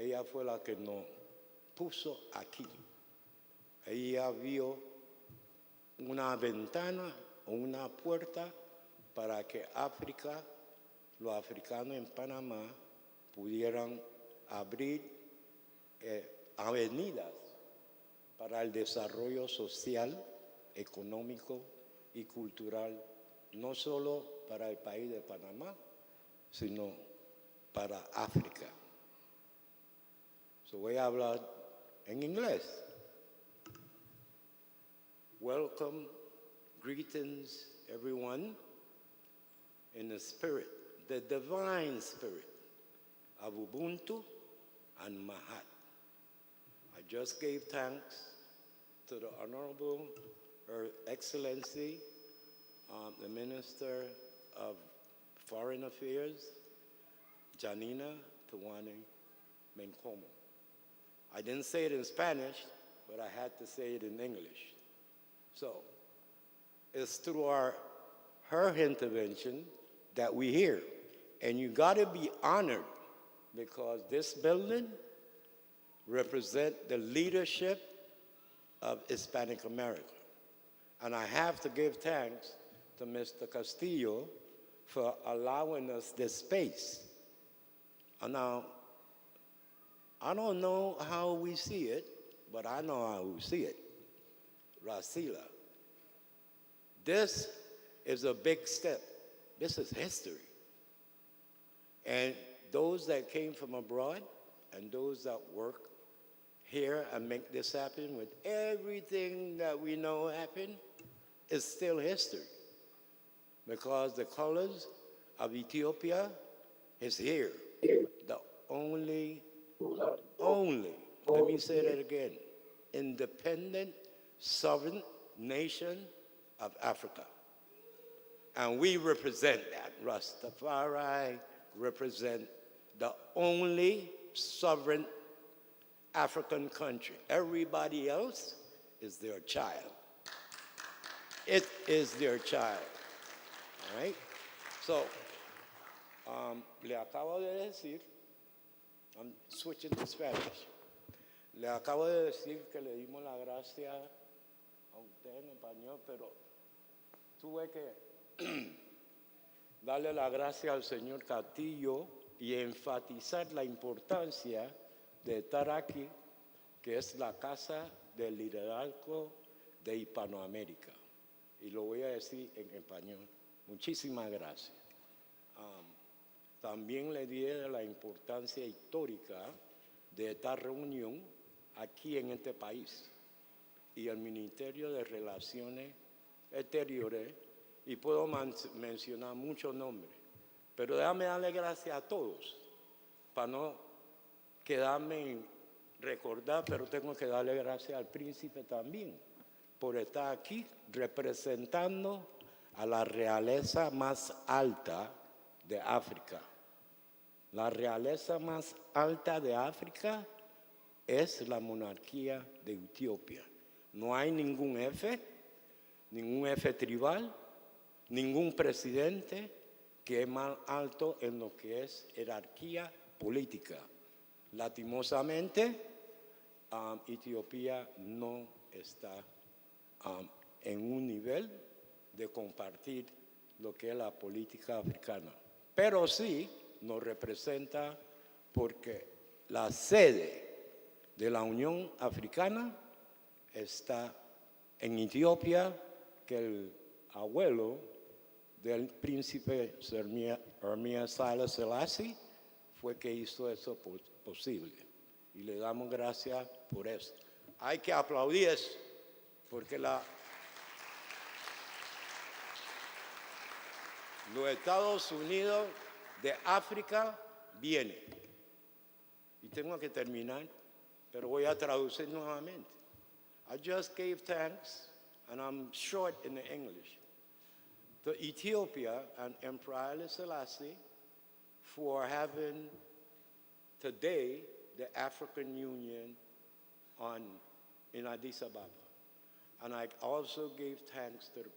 ella fue la que nos puso aquí. Ella vio una ventana o una puerta para que África, los africanos en Panamá, pudieran abrir avenidas para el desarrollo social, económico y cultural, no solo para el país de Panamá, sino para África. So voy a hablar en inglés. Welcome, greetings, everyone, in the spirit, the divine spirit of Ubuntu and Mahat. I just gave thanks to the Honorable Her Excellency, the Minister of Foreign Affairs, Janina Tuwane Menkomo. I didn't say it in Spanish, but I had to say it in English. So it's through her intervention that we hear. And you got to be honored because this building represents the leadership of Hispanic America. And I have to give thanks to Mr. Castillo for allowing us this space. And now, I don't know how we see it, but I know how we see it. Rasila. This is a big step. This is history. And those that came from abroad and those that work here and make this happen with everything that we know happened is still history. Because the colors of Ethiopia is here. The only, let me say that again, independent, sovereign nation of Africa. And we represent that. Rastafari represent the only sovereign African country. Everybody else is their child. It is their child. All right? So, le acabo de decir, I'm switching to Spanish. Le acabo de decir que le dimos la gracia a usted en español, pero tuve que darle la gracia al señor Castillo y enfatizar la importancia de estar aquí, que es la casa del liderazgo de Hispanoamérica. Y lo voy a decir en español. Muchísimas gracias. También le di la importancia histórica de esta reunión aquí en este país y el Ministerio de Relaciones Exteriores, y puedo mencionar muchos nombres, pero déjame darle gracias a todos para no quedarme en recordar, pero tengo que darle gracias al príncipe también por estar aquí representando a la realeza más alta de África. La realeza más alta de África es la monarquía de Etiopía. No hay ningún jefe tribal, ningún presidente que es más alto en lo que es jerarquía política. Lastimosamente, Etiopía no está en un nivel de compartir lo que es la política africana. Pero sí nos representa porque la sede de la Unión Africana está en Etiopía, que el abuelo del príncipe Hermías Haile Selassie fue que hizo eso posible. Y le damos gracias por eso. Hay que aplaudir eso, porque los Estados Unidos de África vienen. Y tengo que terminar, pero voy a traducir nuevamente. I just gave thanks, and I'm short in the English, to Ethiopia and Emperor Haile Selassie for having today the African Union in Addis Ababa. And I also gave thanks to the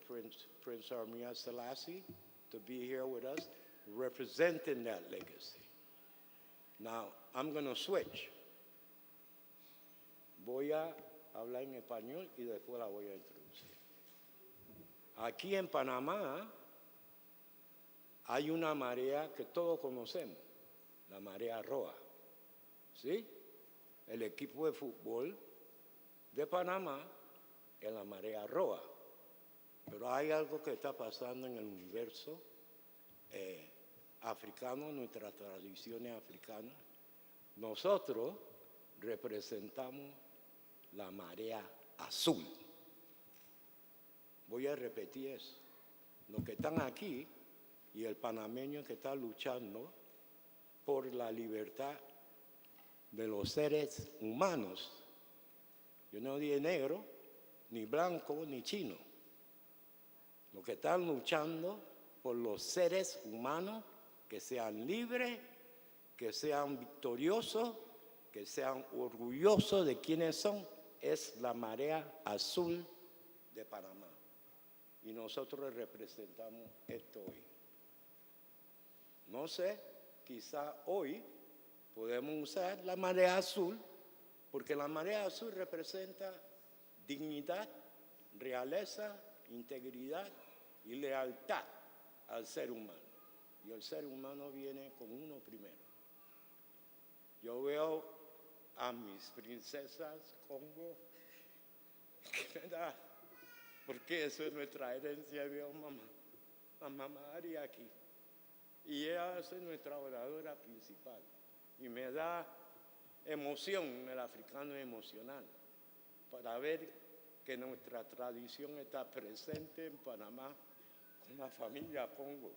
Prince Hermías Selassie to be here with us, representing that legacy. Now, I'm going to switch. Voy a hablar en español y después la voy a introducir. Aquí en Panamá hay una marea que todos conocemos, la marea roja. ¿Sí? El equipo de fútbol de Panamá es la marea roja. Pero hay algo que está pasando en el universo africano, nuestras tradiciones africanas. Nosotros representamos la marea azul. Voy a repetir eso. Los que están aquí y el panameño que está luchando por la libertad de los seres humanos. Yo no dije negro, ni blanco, ni chino. Los que están luchando por los seres humanos que sean libres, que sean victoriosos, que sean orgullosos de quiénes son, es la marea azul de Panamá. Y nosotros representamos esto hoy. No sé, quizá hoy podemos usar la marea azul, porque la marea azul representa dignidad, realeza, integridad y lealtad al ser humano. Y el ser humano viene con uno primero. Yo veo a mis princesas Congo, que me da, porque eso es nuestra herencia, veo a mamá Ari aquí. Y ella es nuestra oradora principal. Y me da emoción, el africano es emocional, para ver que nuestra tradición está presente en Panamá con la familia Congo.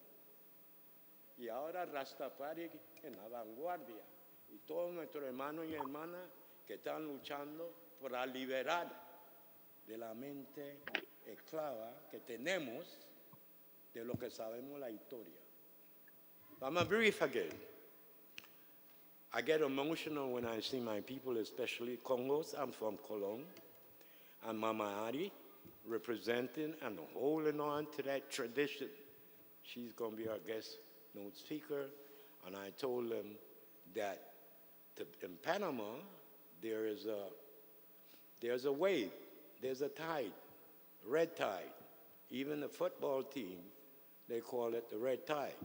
Y ahora Rastafari en la vanguardia. Y todos nuestros hermanos y hermanas que están luchando para liberar de la mente esclava que tenemos de lo que sabemos la historia. I'm a brief again. I get emotional when I see my people, especially Congos. I'm from Cologne. And Mama Ari representing and holding on to that tradition. She's going to be our guest note speaker. And I told them that in Panama, there's a wave, there's a tide, red tide. Even the football team, they call it the red tide.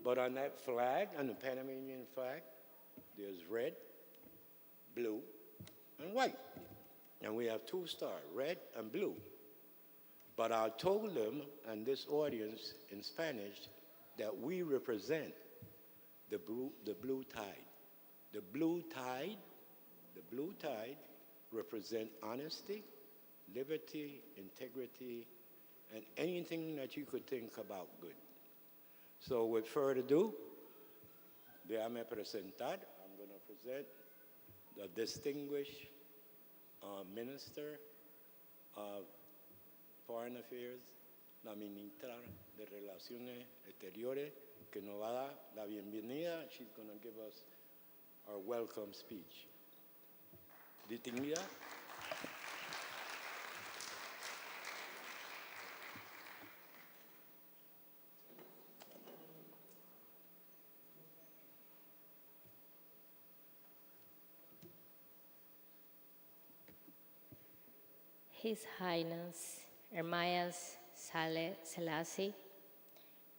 But on that flag, on the Panamanian flag, there's red, blue, and white. And we have two stars, red and blue. But I told them, and this audience in Spanish, that we represent the blue tide. The blue tide represent honesty, liberty, integrity, and anything that you could think about good. So with further ado, déjame presentar. I'm going to present the distinguished Minister of Foreign Affairs, la ministra de Relaciones Exteriores, que nos va a dar la bienvenida. She's going to give us our welcome speech. Distinguida. His Highness Ermias Saleh Selassie,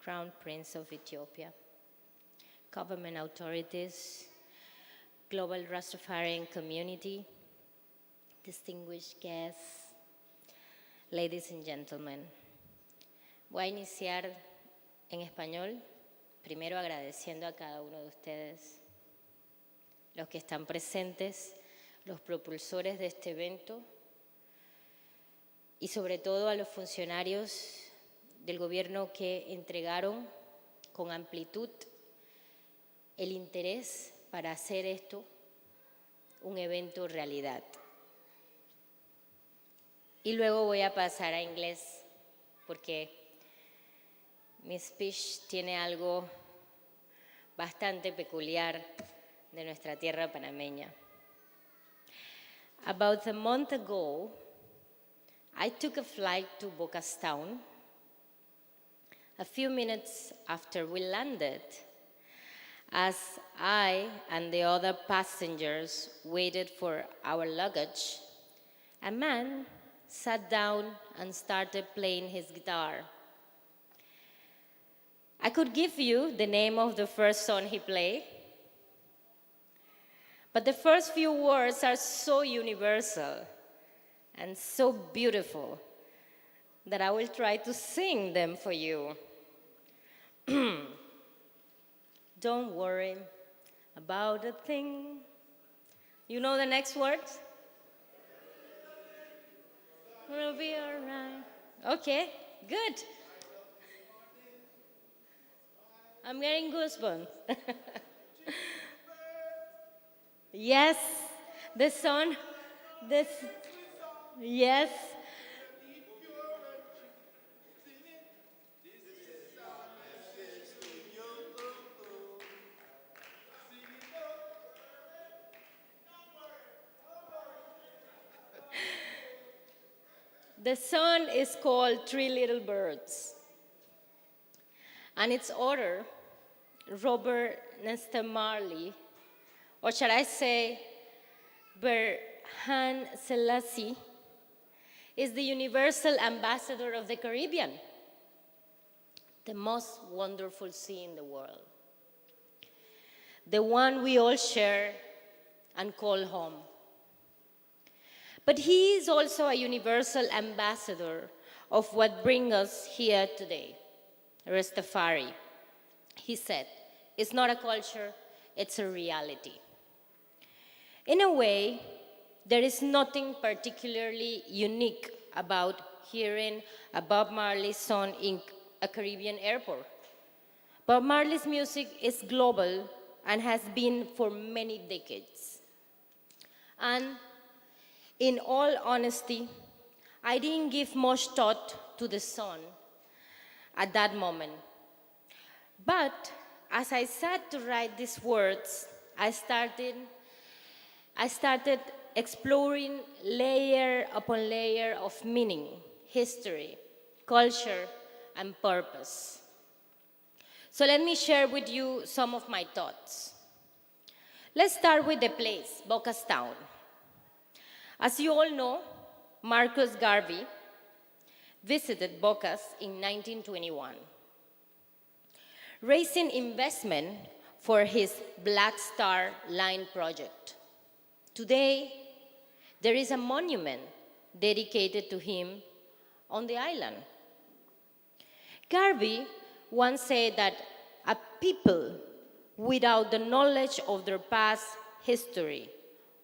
Crown Prince of Ethiopia, government authorities, global Rastafarian community, distinguished guests, ladies and gentlemen. Voy a iniciar en español, primero agradeciendo a cada uno de ustedes, los que están presentes, los propulsores de este evento, y sobre todo a los funcionarios del gobierno que entregaron con amplitud el interés para hacer esto un evento realidad. Y luego voy a pasar a inglés porque mi speech tiene algo bastante peculiar de nuestra tierra panameña. About a month ago, I took a flight to As I and the other passengers waited for our luggage, a man sat down and started playing his guitar. I could give you the name of the first song he played, but the first few words are so universal and so beautiful that I will try to sing them for you. Don't worry about a thing. You know the next words? We'll be all right. Okay, good. I'm getting goosebumps. Yes, the song, this, yes. The song is called Three Little Birds, and its author, Robert Nesta Marley, or should I say, Berhan Selassie, is the universal ambassador of the Caribbean, the most wonderful sea in the world, the one we all share and call home. But he is also a universal ambassador of what brings us here today, Rastafari. He said, it's not a culture, it's a reality. In a way, there is nothing particularly unique about hearing a Bob Marley song in a Caribbean airport. Bob Marley's music is global and has been for many decades. And in all honesty, I didn't give much thought to the song at that moment. But as I sat to write these words, I started exploring layer upon layer of meaning, history, culture, and purpose. So let me share with you some of my thoughts. Let's start with the place, Boca's Town. As you all know, Marcus Garvey visited Bocas in 1921, raising investment for his Black Star Line project. Today, there is a monument dedicated to him on the island. Garvey once said that a people without the knowledge of their past history,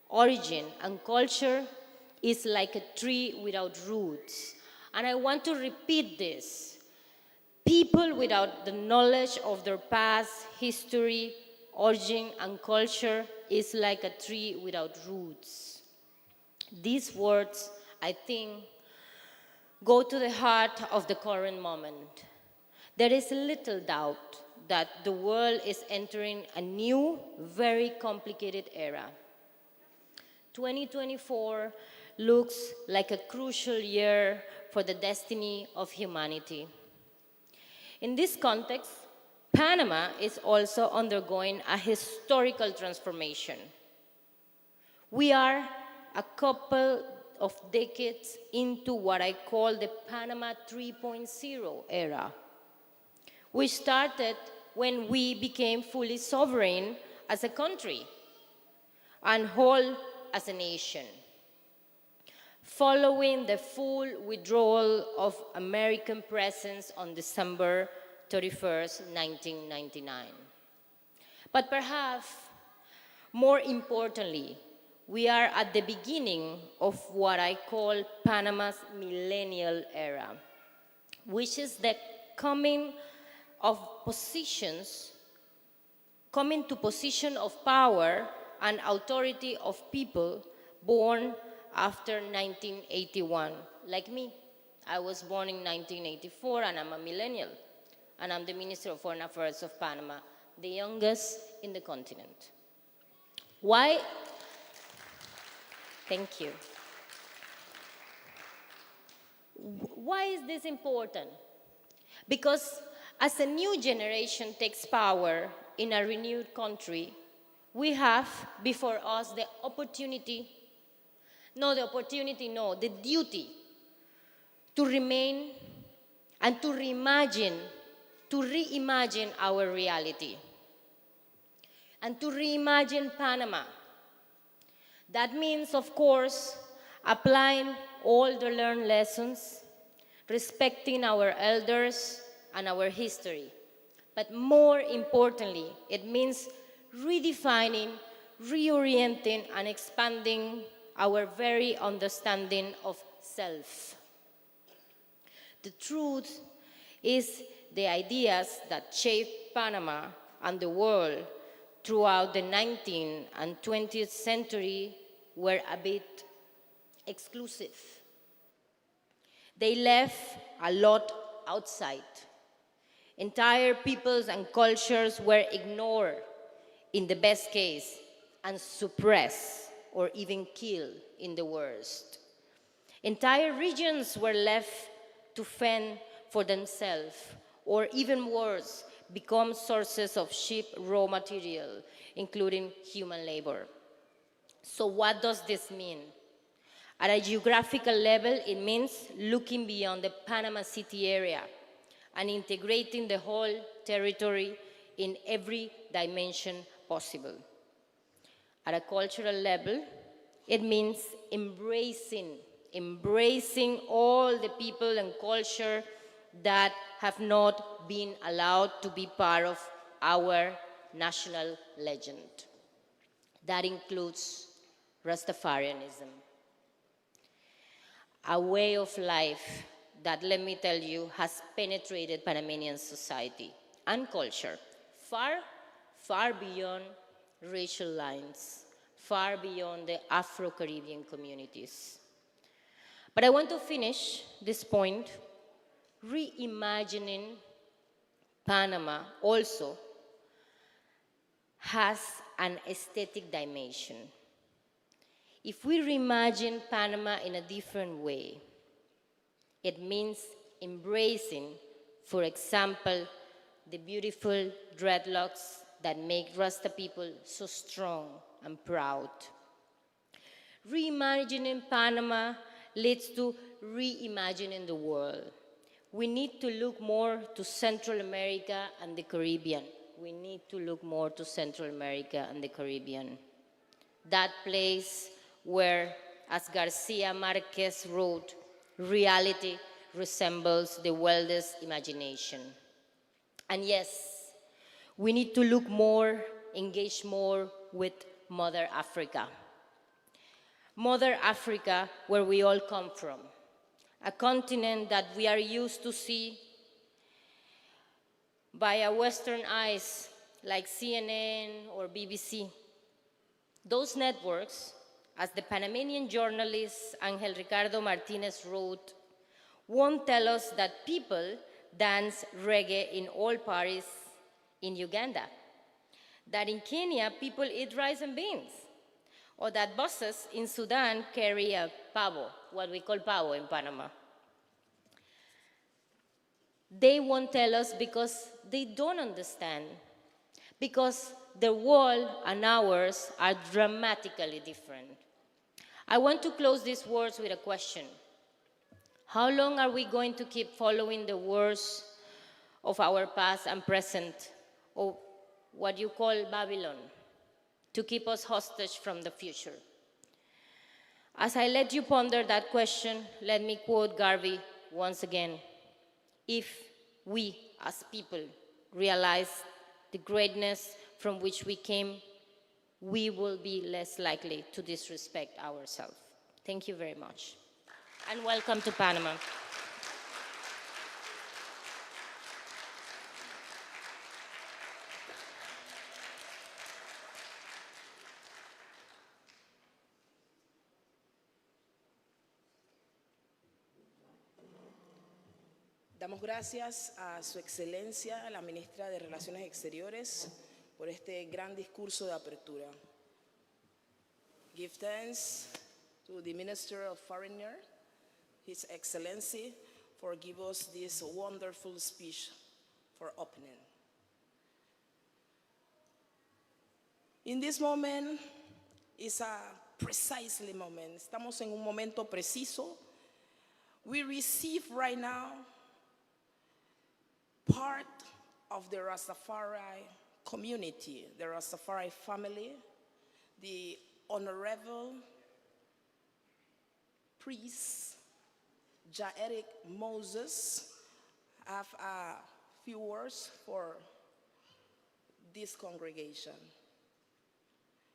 origin, and culture is like a tree without roots. And I want to repeat this. People without the knowledge of their past, history, origin, and culture is like a tree without roots. These words, I think, go to the heart of the current moment. There is little doubt that the world is entering a new, very complicated era. 2024 looks like a crucial year for the destiny of humanity. In this context, Panama is also undergoing a historical transformation. We are a couple of decades into what I call the Panama 3.0 era, which started when we became fully sovereign as a country and whole as a nation, following the full withdrawal of American presence on December 31st, 1999. But perhaps more importantly, we are at the beginning of what I call Panama's millennial era, which is the coming to position of power and authority of people born after 1981. Like me, I was born in 1984 and I'm a millennial. And I'm the Minister of Foreign Affairs of Panama, the youngest in the continent. Why? Thank you. Why is this important? Because as a new generation takes power in a renewed country, we have before us the duty to remain and to reimagine our reality and to reimagine Panama. That means, of course, applying all the learned lessons, respecting our elders and our history. But more importantly, it means redefining, reorienting, and expanding our very understanding of self. The truth is the ideas that shaped Panama and the world throughout the 19th and 20th century were a bit exclusive. They left a lot outside. Entire peoples and cultures were ignored in the best case and suppressed or even killed in the worst. Entire regions were left to fend for themselves, or even worse, become sources of cheap raw material, including human labor. So what does this mean? At a geographical level, it means looking beyond the Panama City area and integrating the whole territory in every dimension possible. At a cultural level, it means embracing all the people and culture that have not been allowed to be part of our national legend. That includes Rastafarianism, a way of life that, let me tell you, has penetrated Panamanian society and culture far, far beyond racial lines, far beyond the Afro-Caribbean communities. But I want to finish this point reimagining Panama also has an aesthetic dimension. If we reimagine Panama in a different way, it means embracing, for example, the beautiful dreadlocks that make Rasta people so strong and proud. Reimagining Panama leads to reimagining the world. We need to look more to Central America and the Caribbean. We need to look more to Central America and the Caribbean. That place where, as Garcia Marquez wrote, reality resembles the wildest imagination. And yes, we need to look more, engage more with Mother Africa. Mother Africa, where we all come from. A continent that we are used to see via Western eyes, like CNN or BBC. Those networks, as the Panamanian journalist Angel Ricardo Martinez wrote, won't tell us that people dance reggae in all parties in Uganda, that in Kenya people eat rice and beans, or that buses in Sudan carry a pavo, what we call pavo in Panama. They won't tell us because they don't understand, because their world and ours are dramatically different. I want to close these words with a question. How long are we going to keep following the words of our past and present, or what you call Babylon, to keep us hostage from the future? As I let you ponder that question, let me quote Garvey once again. If we as people realize the greatness from which we came, we will be less likely to disrespect ourselves. Thank you very much. And welcome to Panama. Damos gracias a Su Excelencia, la Ministra de Relaciones Exteriores, por este gran discurso de apertura. Give thanks to the Minister of Foreign Affairs, His Excellency, for giving us this wonderful speech for opening. In this moment is a precisely moment. Estamos en un momento preciso. We receive right now part of the Rastafari community, the Rastafari family, the Honorable Priest Jaerick Moses. I have a few words for this congregation.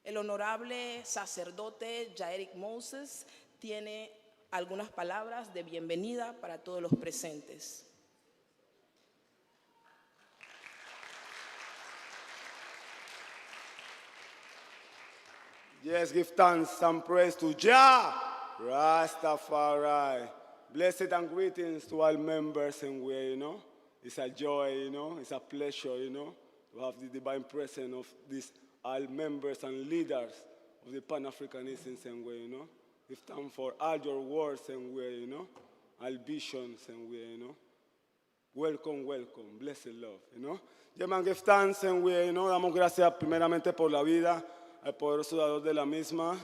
El honorable sacerdote Jaerick Moses tiene algunas palabras de bienvenida para todos los presentes. Yes, give thanks and praise to Jah, Rastafari. Blessed and greetings to all members and way, you know. It's a joy, you know. It's a pleasure, you know, to have the divine presence of these all members and leaders of the Pan-Africanism and way, you know. Give thanks for all your words and way, you know, all visions and way, you know. Welcome, welcome, blessed love, you know. Yeah, man, give thanks and way, you know. Damos gracias primeramente por la vida, al poderoso dador de la misma.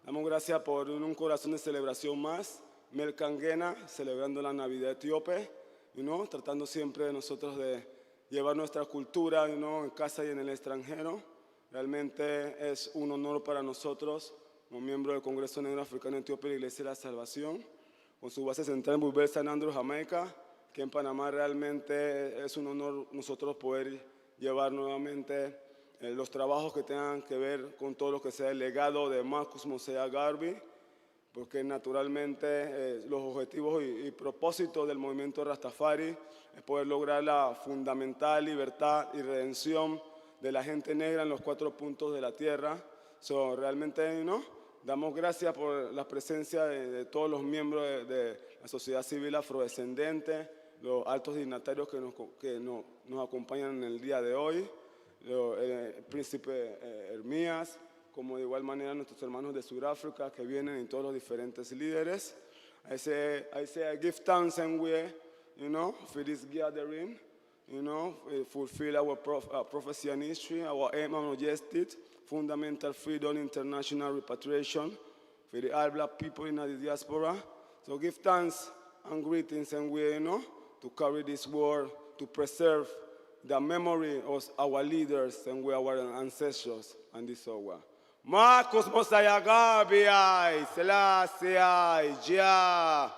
Damos gracias por un corazón de celebración más. Melcangena, celebrando la Navidad etíope, you know, tratando siempre de nosotros de llevar nuestra cultura, you know, en casa y en el extranjero. Realmente es un honor para nosotros, como miembro del Congreso Negro Africano Etíope y la Iglesia de la Salvación, con su base central en Bulbel, San Andrew, Jamaica, que en Panamá realmente es un honor nosotros poder llevar nuevamente los trabajos que tengan que ver con todo lo que sea el legado de Marcus Mosiah Garvey, porque naturalmente los objetivos y propósitos del movimiento Rastafari es poder lograr la fundamental libertad y redención de la gente negra en los 4 puntos de la tierra. Realmente, ¿no? Damos gracias por la presencia de todos los miembros de la sociedad civil afrodescendente, los altos dignatarios que nos acompañan en el día de hoy, el príncipe Hermías, como de igual manera nuestros hermanos de Sudáfrica que vienen y todos los diferentes líderes. I say I give thanks and we, you know, for this gathering, you know, fulfill our prophecy and history, our aim and objective, fundamental freedom, international repatriation for the all black people in the diaspora. So give thanks and greetings and we, you know, to carry this word, to preserve the memory of our leaders and we our ancestors and this hour. Marcus Mosiah Garvey, Selassie, Jah,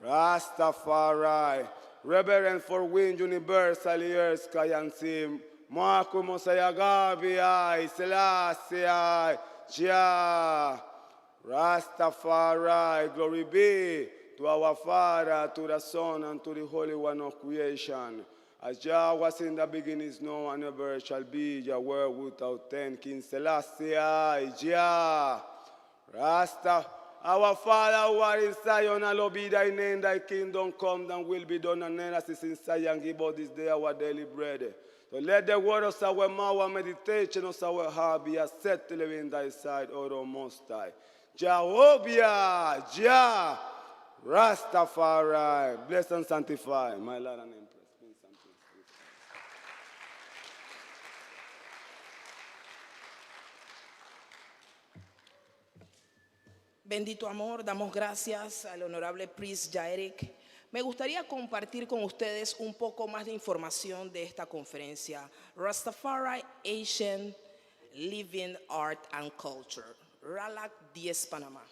Rastafari, Reverend for Wind Universal, Earth, Sky and Sea. Marcus Mosiah Garvey, Selassie, Jah, Rastafari. Glory be to our Father, to the Son, and to the Holy One of creation. As Jah was in the beginning, is now and ever shall be, Jah word without end. King Selassie, Jah, Rasta, our Father who art in Zion, hallowed be thy name, thy kingdom come, thy will be done on earth as it is in Zion. Give us this day our daily bread. So let the word of our mouth and meditation of our heart be acceptable in thy sight, O Most High. Jehovah, Jah, Rastafari, bless and sanctify, my Lord and Empress. Bendito amor, damos gracias al honorable Priest Jaerick. Me gustaría compartir con ustedes un poco más de información de esta conferencia. Rastafari Asian Living Art and Culture, RALAK 10 Panamá.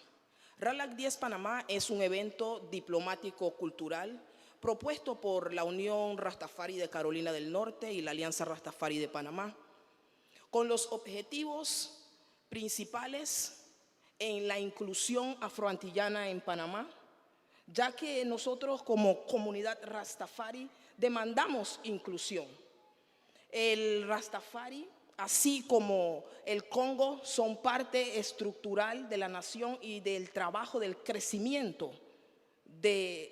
RALAK 10 Panamá es un evento diplomático cultural propuesto por la Unión Rastafari de Carolina del Norte y la Alianza Rastafari de Panamá, con los objetivos principales en la inclusión afroantillana en Panamá, ya que nosotros como comunidad Rastafari demandamos inclusión. El Rastafari, así como el Congo, son parte estructural de la nación y del trabajo del crecimiento de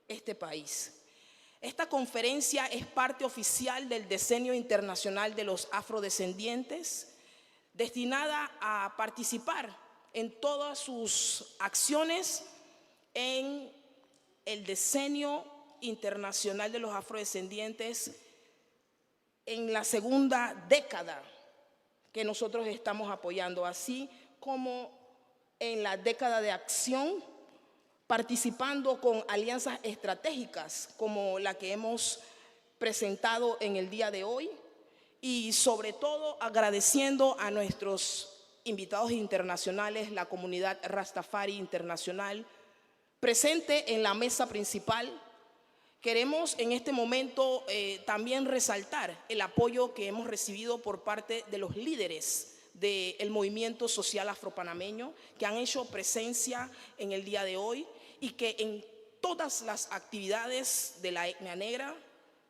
este país. Esta conferencia es parte oficial del Decenio Internacional de los Afrodescendientes, destinada a participar en todas sus acciones en el Decenio Internacional de los Afrodescendientes en la segunda década que nosotros estamos apoyando, así como en la década de acción, participando con alianzas estratégicas como la que hemos presentado en el día de hoy, y sobre todo agradeciendo a nuestros invitados internacionales, la comunidad Rastafari internacional, presente en la mesa principal. Queremos en este momento también resaltar el apoyo que hemos recibido por parte de los líderes del movimiento social afropanameño, que han hecho presencia en el día de hoy y que en todas las actividades de la etnia negra,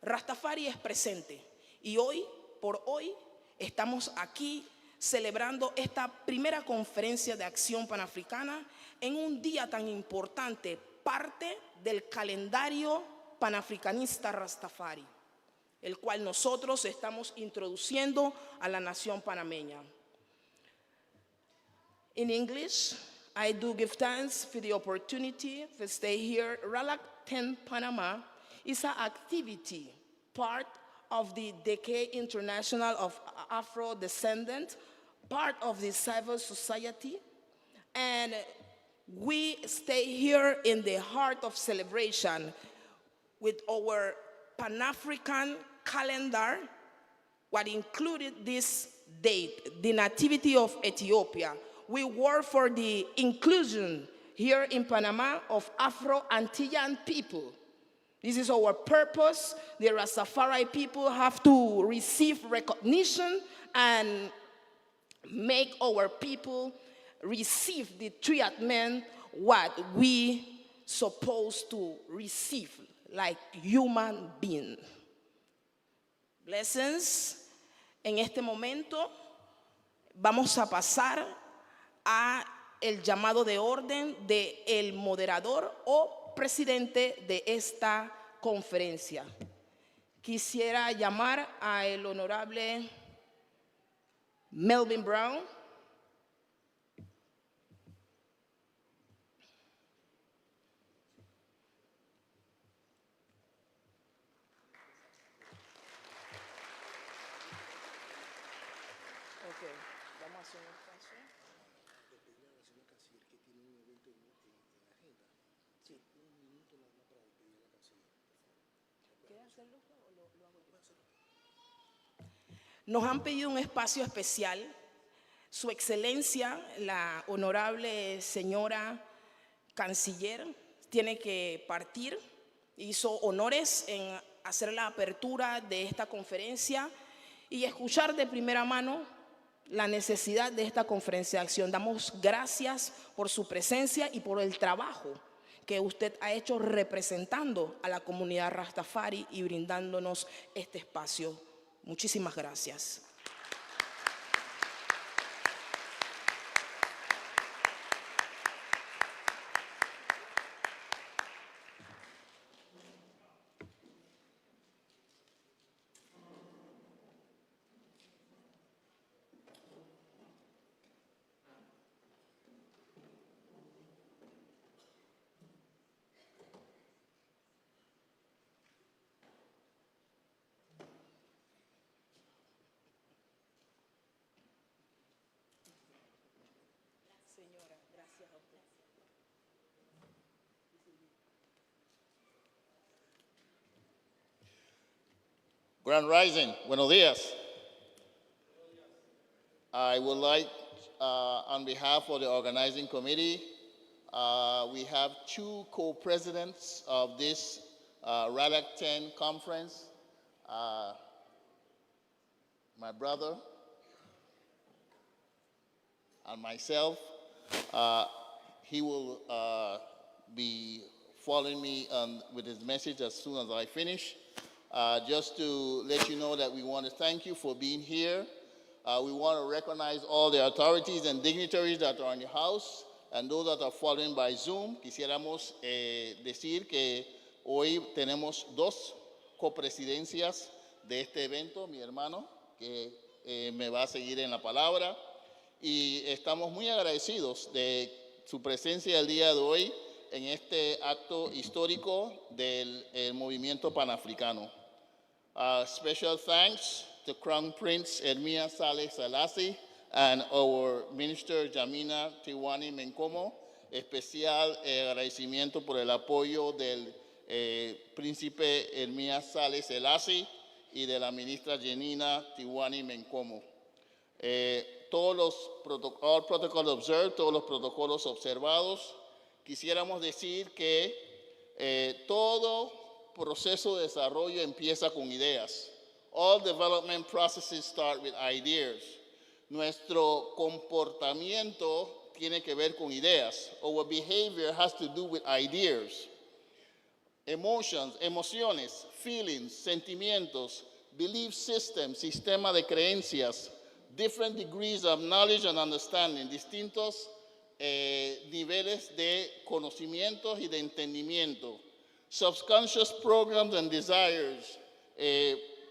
Rastafari es presente. Y hoy, por hoy, estamos aquí celebrando esta primera conferencia de acción panafricana en un día tan importante, parte del calendario panafricanista Rastafari, el cual nosotros estamos introduciendo a la nación panameña. In English, I do give thanks for the opportunity to stay here. RALAK 10 Panama is an activity, part of the Decade International of Afro-Descendants, part of the civil society, and we stay here in the heart of celebration with our Pan-African calendar, what included this date, the Nativity of Ethiopia. We work for the inclusion here in Panama of Afro-Antillan people. This is our purpose. The Rastafari people have to receive recognition and make our people receive the treatment what we supposed to receive like human being. Blessings. En este momento vamos a pasar a el llamado de orden del moderador o presidente de esta conferencia. Quisiera llamar a el honorable Melvin Brown. Okay, vamos a hacer un espacio. Sí. Nos han pedido un espacio especial. Su Excelencia, la honorable señora Canciller, tiene que partir. Hizo honores en hacer la apertura de esta conferencia y escuchar de primera mano la necesidad de esta conferencia de acción. Damos gracias por su presencia y por el trabajo que usted ha hecho representando a la comunidad Rastafari y brindándonos este espacio. Muchísimas gracias. Grand Rising, buenos días. I would like, on behalf of the organizing committee, we have two co-presidents of this RALAK 10 conference. My brother and myself. He will be following me with his message as soon as I finish. Just to let you know that we want to thank you for being here. We want to recognize all the authorities and dignitaries that are in the house and those that are following by Zoom. Quisiéramos decir que hoy tenemos dos copresidencias de este evento, mi hermano, que me va a seguir en la palabra. Y estamos muy agradecidos de su presencia el día de hoy en este acto histórico del movimiento panafricano. Special thanks to Crown Prince Ermia Saleh Selassie and our Minister Yamina Tiwani Menkomo. Especial agradecimiento por el apoyo del Príncipe Ermia Saleh Selassie y de la ministra Janina Tiwani Menkomo. All protocols observed, todos los protocolos observados. Quisiéramos decir que todo proceso de desarrollo empieza con ideas. All development processes start with ideas. Nuestro comportamiento tiene que ver con ideas. Our behavior has to do with ideas. Emociones, feelings, sentimientos, belief systems, sistema de creencias, different degrees of knowledge and understanding, distintos niveles de conocimientos y de entendimiento, subconscious programs and desires,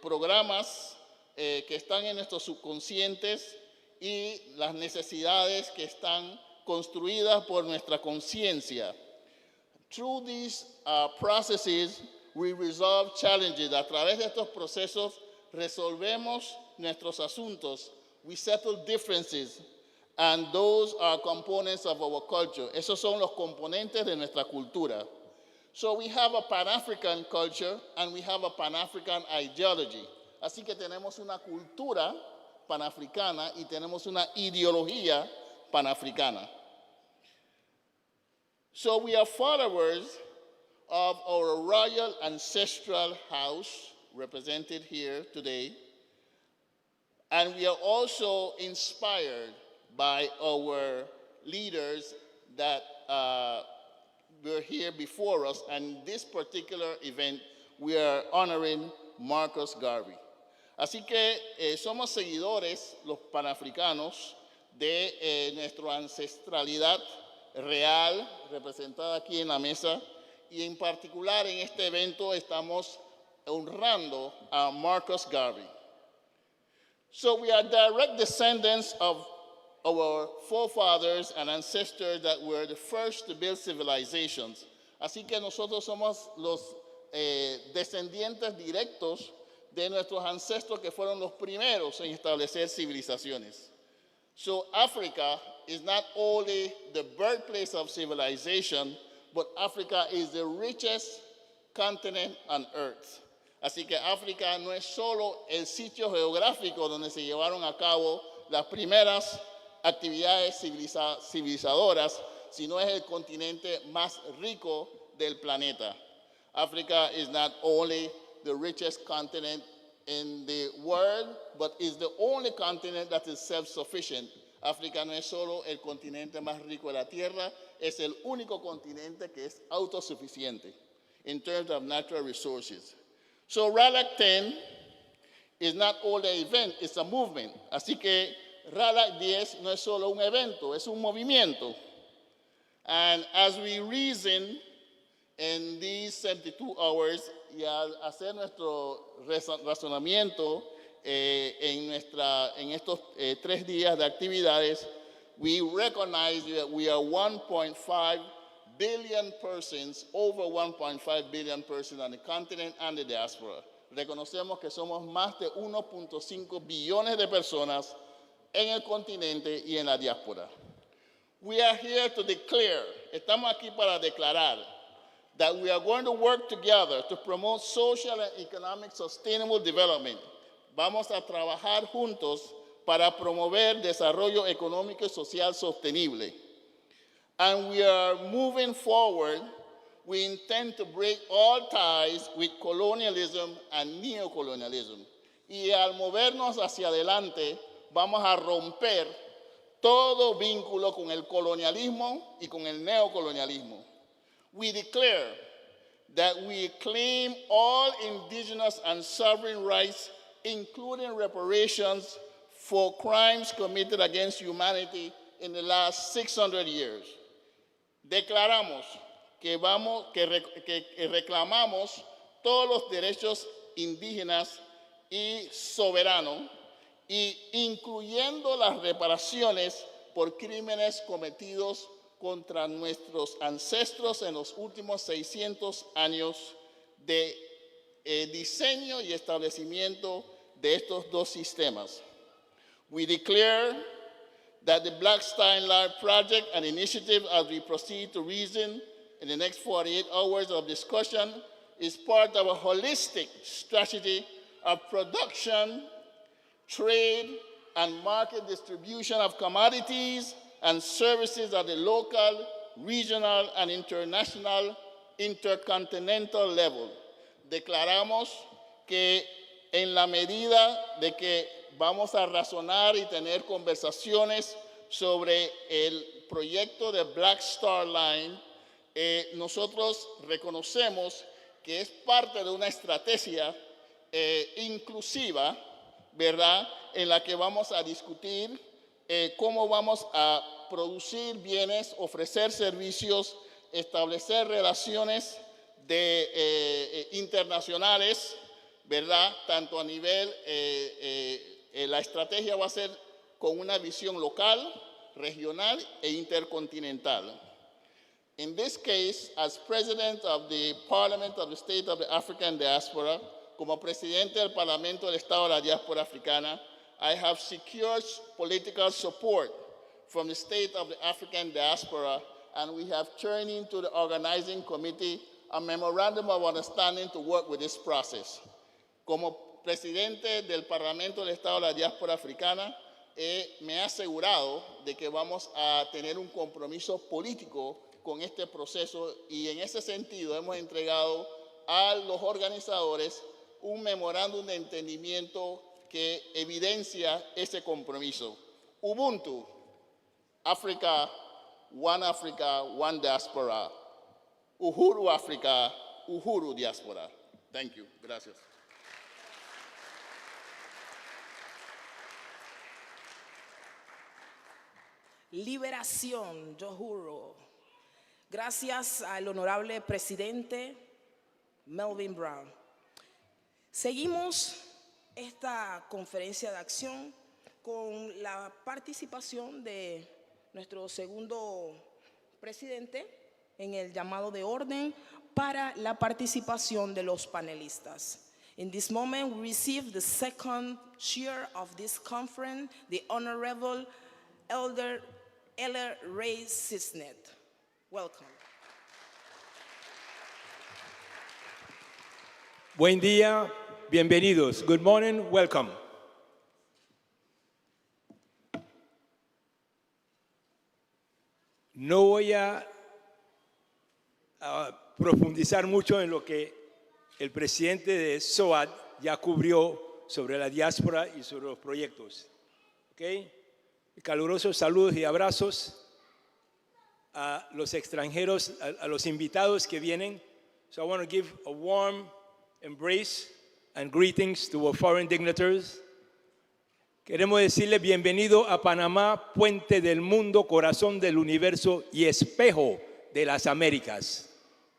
programas que están en nuestros subconscientes y las necesidades que están construidas por nuestra conciencia. Through these processes, we resolve challenges. A través de estos procesos resolvemos nuestros asuntos. We settle differences, and those are components of our culture. Esos son los componentes de nuestra cultura. So we have a Pan-African culture and we have a Pan-African ideology. Así que tenemos una cultura panafricana y tenemos una ideología panafricana. So we are followers of our royal ancestral house, represented here today, and we are also inspired by our leaders that were here before us. And in this particular event, we are honoring Marcus Garvey. Así que somos seguidores, los panafricanos, de nuestra ancestralidad real, representada aquí en la mesa, y en particular en este evento estamos honrando a Marcus Garvey. So we are direct descendants of our forefathers and ancestors that were the first to build civilizations. Así que nosotros somos los descendientes directos de nuestros ancestros que fueron los primeros en establecer civilizaciones. So Africa is not only the birthplace of civilization, but Africa is the richest continent on earth. Así que África no es solo el sitio geográfico donde se llevaron a cabo las primeras actividades civilizadoras, sino es el continente más rico del planeta. Africa is not only the richest continent in the world, but is the only continent that is self-sufficient. África no es solo el continente más rico de la Tierra, es el único continente que es autosuficiente in terms of natural resources. So RALAK 10 is not only an event, it's a movement. Así que RALAK 10 no es solo un evento, es un movimiento. And as we reason in these 72 hours, y al hacer nuestro razonamiento en estos 3 días de actividades, we recognize that we are 1.5 billion persons, over 1.5 billion persons on the continent and the diaspora. Reconocemos que somos más de 1.5 billones de personas en el continente y en la diáspora. We are here to declare, estamos aquí para declarar, that we are going to work together to promote social and economic sustainable development. Vamos a trabajar juntos para promover desarrollo económico y social sostenible. And we are moving forward. We intend to break all ties with colonialism and neocolonialism. Y al movernos hacia adelante, vamos a romper todo vínculo con el colonialismo y con el neocolonialismo. We declare that we claim all indigenous and sovereign rights, including reparations for crimes committed against humanity in the last 600 years. Declaramos que reclamamos todos los derechos indígenas y soberanos, y incluyendo las reparaciones por crímenes cometidos contra nuestros ancestros en los últimos 600 años de diseño y establecimiento de estos dos sistemas. We declare that the Black Star Line project and initiative, as we proceed to reason in the next 48 hours of discussion, is part of a holistic strategy of production, trade, and market distribution of commodities and services at the local, regional, and international, intercontinental level. Declaramos que en la medida de que vamos a razonar y tener conversaciones sobre el proyecto de Black Star Line, nosotros reconocemos que es parte de una estrategia inclusiva, ¿verdad?, en la que vamos a discutir cómo vamos a producir bienes, ofrecer servicios, establecer relaciones internacionales, ¿verdad?, tanto a nivel, la estrategia va a ser con una visión local, regional e intercontinental. In this case, as President of the Parliament of the State of the African Diaspora, como Presidente del Parlamento del Estado de la Diáspora Africana, I have secured political support from the State of the African Diaspora, and we have turned into the organizing committee a memorandum of understanding to work with this process. Como Presidente del Parlamento del Estado de la Diáspora Africana, me he asegurado de que vamos a tener un compromiso político con este proceso y en ese sentido hemos entregado a los organizadores un memorándum de entendimiento que evidencia ese compromiso. Ubuntu, Africa, one diaspora. Uhuru Africa, Uhuru diaspora. Thank you. Gracias. Liberación, yo juro. Gracias al honorable presidente Melvin Brown. Seguimos esta conferencia de acción con la participación de nuestro segundo presidente en el llamado de orden para la participación de los panelistas. In this moment, we receive the second chair of this conference, the Honorable Elder Ray Cisnet. Welcome. Buen día, bienvenidos. Good morning, welcome. No voy a profundizar mucho en lo que el presidente de SOAD ya cubrió sobre la diáspora y sobre los proyectos. ¿Okay? Calurosos saludos y abrazos a los extranjeros, a los invitados que vienen. So I want to give a warm embrace and greetings to our foreign dignitaries. Queremos decirle bienvenido a Panamá, puente del mundo, corazón del universo y espejo de las Américas.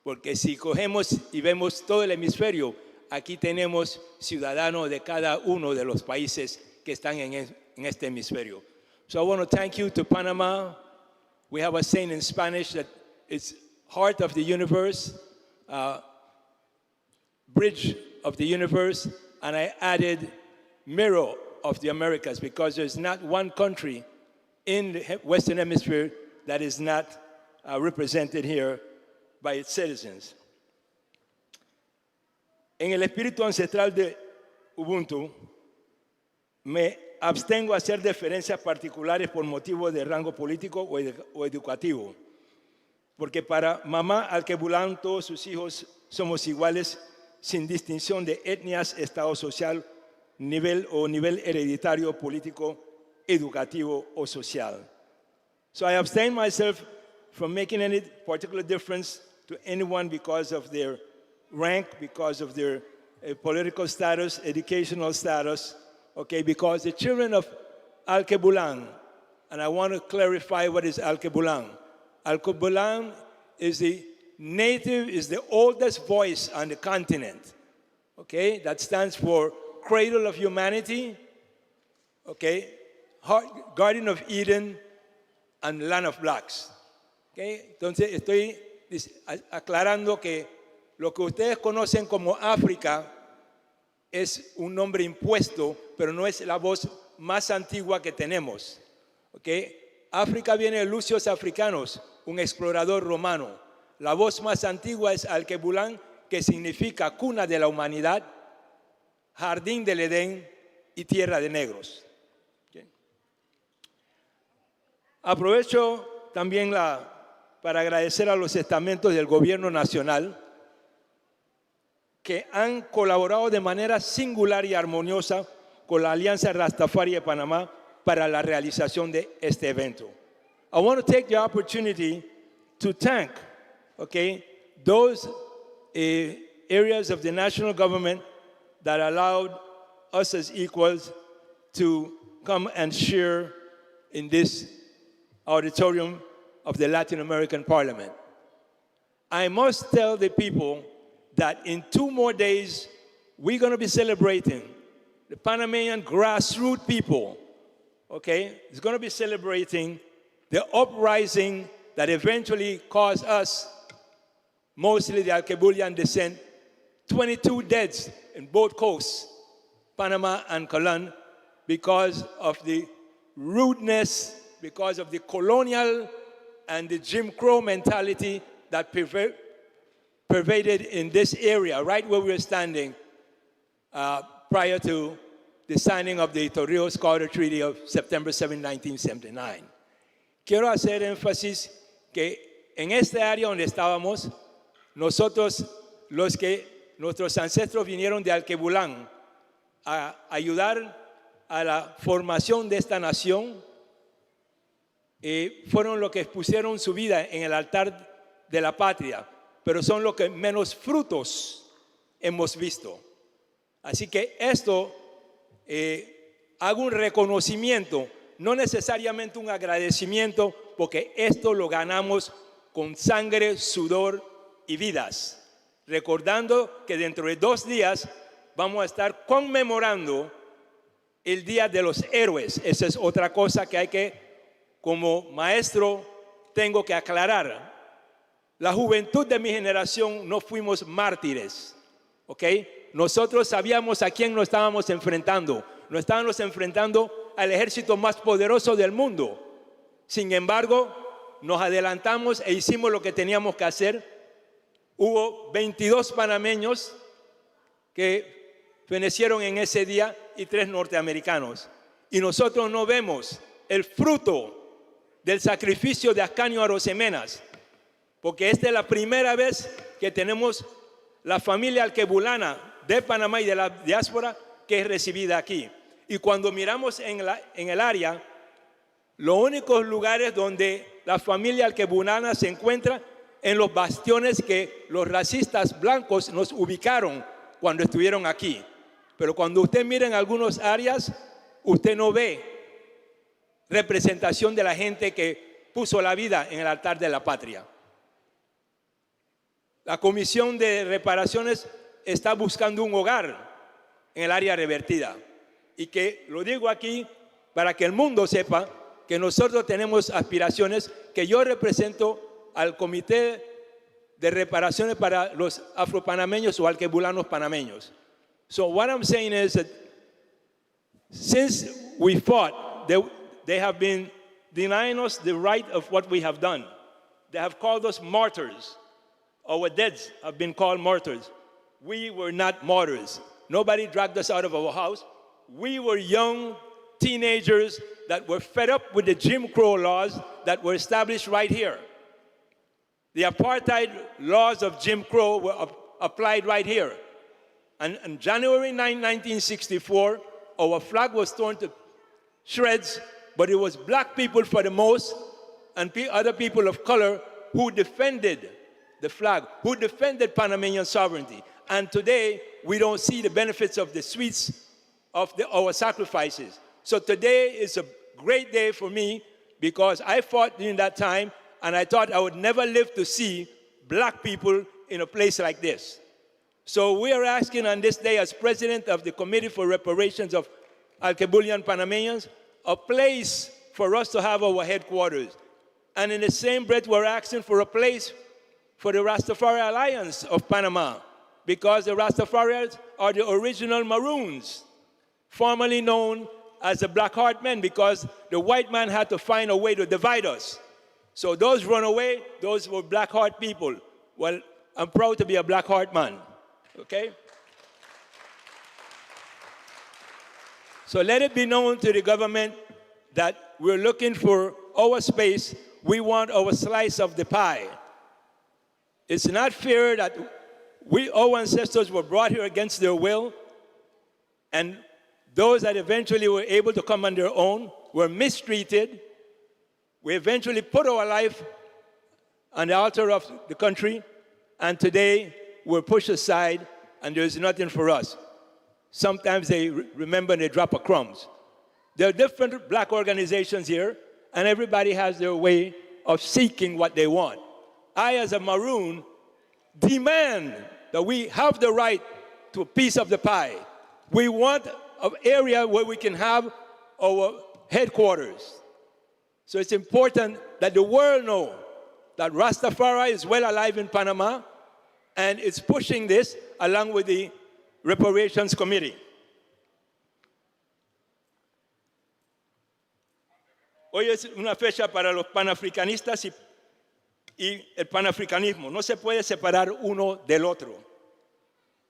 Porque si cogemos y vemos todo el hemisferio, aquí tenemos ciudadanos de cada uno de los países que están en este hemisferio. So I want to thank you to Panama. We have a saying in Spanish that it's heart of the universe, bridge of the universe, and I added mirror of the Americas, because there's not one country in the Western Hemisphere that is not represented here by its citizens. En el espíritu ancestral de Ubuntu, me abstengo a hacer diferencias particulares por motivos de rango político o educativo, porque para Mamá Alkebulan todos sus hijos somos iguales, sin distinción de etnias, estado social, nivel hereditario, político, educativo o social. So I abstain myself from making any particular difference to anyone because of their rank, because of their political status, educational status, okay, because the children of Alkebulan, and I want to clarify what is Alkebulan. Alkebulan is the oldest voice on the continent, okay? That stands for Cradle of Humanity, okay? Garden of Eden, and Land of Blacks, okay? Entonces estoy aclarando que lo que ustedes conocen como África es un nombre impuesto, pero no es la voz más antigua que tenemos. ¿Okay? África viene de Lucios Africanos, un explorador romano. La voz más antigua es Alkebulan, que significa cuna de la humanidad, jardín del Edén y tierra de negros. ¿Okay? Aprovecho también para agradecer a los estamentos del gobierno nacional que han colaborado de manera singular y armoniosa con la Alianza Rastafari de Panamá para la realización de este evento. I want to take the opportunity to thank, those areas of the national government that allowed us as equals to come and share in this auditorium of the Latin American Parliament. I must tell the people that in 2 more days, we're going to be celebrating the Panamanian grassroots people, It's going to be celebrating the uprising that eventually caused us, mostly the Alkebulian descent, 22 deaths in both coasts, Panama and Colón, because of the rudeness, because of the colonial and the Jim Crow mentality that pervaded in this area, right where we're standing, prior to the signing of the Torrijos-Carter Treaty of September 7, 1979. Quiero hacer énfasis que en esta área donde estábamos, nosotros, nuestros ancestros vinieron de Alkebulan a ayudar a la formación de esta nación, fueron los que pusieron su vida en el altar de la patria, pero son los que menos frutos hemos visto. Así que esto, hago un reconocimiento, no necesariamente un agradecimiento, porque esto lo ganamos con sangre, sudor y vidas. Recordando que dentro de 2 días vamos a estar conmemorando el Día de los Héroes. Esa es otra cosa que hay que, como maestro, tengo que aclarar. La juventud de mi generación no fuimos mártires, Nosotros sabíamos a quién nos estábamos enfrentando. Nos estábamos enfrentando al ejército más poderoso del mundo. Sin embargo, nos adelantamos e hicimos lo que teníamos que hacer. Hubo 22 panameños que fenecieron en ese día y 3 norteamericanos. Y nosotros no vemos el fruto del sacrificio de Ascanio Arosemenas, porque esta es la primera vez que tenemos la familia alkebulana de Panamá y de la diáspora que es recibida aquí. Y cuando miramos en el área, los únicos lugares donde la familia alkebulana se encuentra en los bastiones que los racistas blancos nos ubicaron cuando estuvieron aquí. Pero cuando usted mira en algunas áreas, usted no ve representación de la gente que puso la vida en el altar de la patria. La Comisión de Reparaciones está buscando un hogar en el área revertida. Y que lo digo aquí para que el mundo sepa que nosotros tenemos aspiraciones, que yo represento al Comité de Reparaciones para los afropanameños o alkebulanos panameños. So what I'm saying is that since we fought, they have been denying us the right of what we have done. They have called us martyrs. Our deads have been called martyrs. We were not martyrs. Nobody dragged us out of our house. We were young teenagers that were fed up with the Jim Crow laws that were established right here. The apartheid laws of Jim Crow were applied right here. And on January 9, 1964, our flag was torn to shreds, but it was black people for the most, and other people of color who defended the flag, who defended Panamanian sovereignty. And today, we don't see the benefits of the sweets of our sacrifices. So today is a great day for me because I fought during that time, and I thought I would never live to see black people in a place like this. So we are asking on this day, as president of the Committee for Reparations of Alkebulian Panamanians, a place for us to have our headquarters. And in the same breath, we're asking for a place for the Rastafari Alliance of Panama, because the Rastafarians are the original Maroons, formerly known as the Black Heart Men, because the white man had to find a way to divide us. So those run away, those were Black Heart people. Well, I'm proud to be a Black Heart man, okay? So let it be known to the government that we're looking for our space. We want our slice of the pie. It's not fair that our ancestors were brought here against their will, and those that eventually were able to come on their own were mistreated. We eventually put our life on the altar of the country, and today we're pushed aside and there's nothing for us. Sometimes they remember and they drop a crumbs. There are different black organizations here, and everybody has their way of seeking what they want. I, as a Maroon, demand that we have the right to a piece of the pie. We want an area where we can have our headquarters. So it's important that the world know that Rastafari is well alive in Panama, and it's pushing this along with the Reparations Committee. Hoy es una fecha para los panafricanistas y el panafricanismo. No se puede separar uno del otro.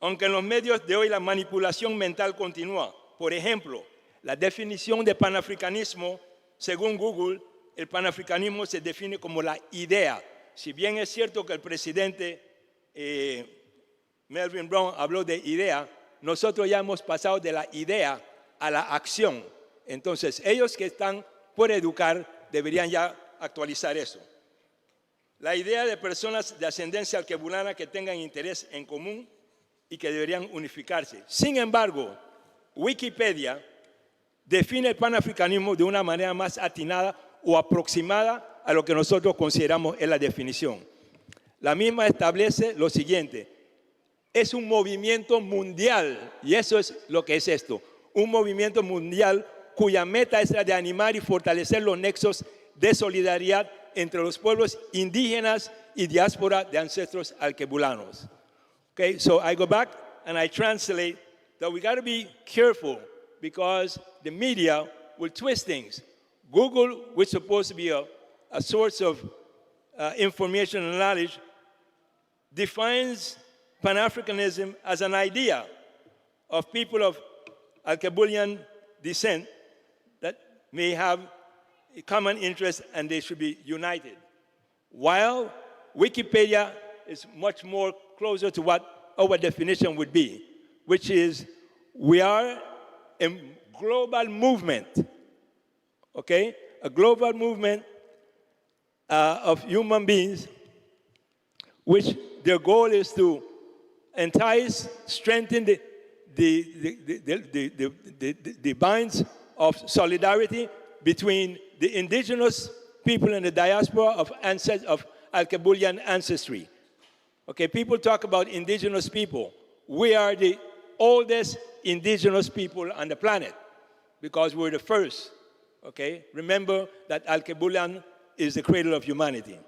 Aunque en los medios de hoy la manipulación mental continúa. Por ejemplo, la definición de panafricanismo, según Google, el panafricanismo se define como la idea. Si bien es cierto que el presidente Melvin Brown habló de idea, nosotros ya hemos pasado de la idea a la acción. Entonces, ellos que están por educar deberían ya actualizar eso. La idea de personas de ascendencia alquebulana que tengan interés en común y que deberían unificarse. Sin embargo, Wikipedia define el panafricanismo de una manera más atinada o aproximada a lo que nosotros consideramos es la definición. La misma establece lo siguiente: es un movimiento mundial, y eso es lo que es esto, un movimiento mundial cuya meta es la de animar y fortalecer los nexos de solidaridad entre los pueblos indígenas y diáspora de ancestros alquebulanos. Okay, so I go back and I translate that we got to be careful because the media will twist things. Google, which is supposed to be a source of information and knowledge, defines Pan-Africanism as an idea of people of Alkebulian descent that may have a common interest and they should be united. While Wikipedia is much more closer to what our definition would be, which is we are a global movement, okay? A global movement of human beings which their goal is to entice, strengthen the binds of solidarity between the indigenous people and the diaspora of Alkebulian ancestry. Okay, people talk about indigenous people. We are the oldest indigenous people on the planet because we're the first. Okay, remember that Alkebulan is the cradle of humanity.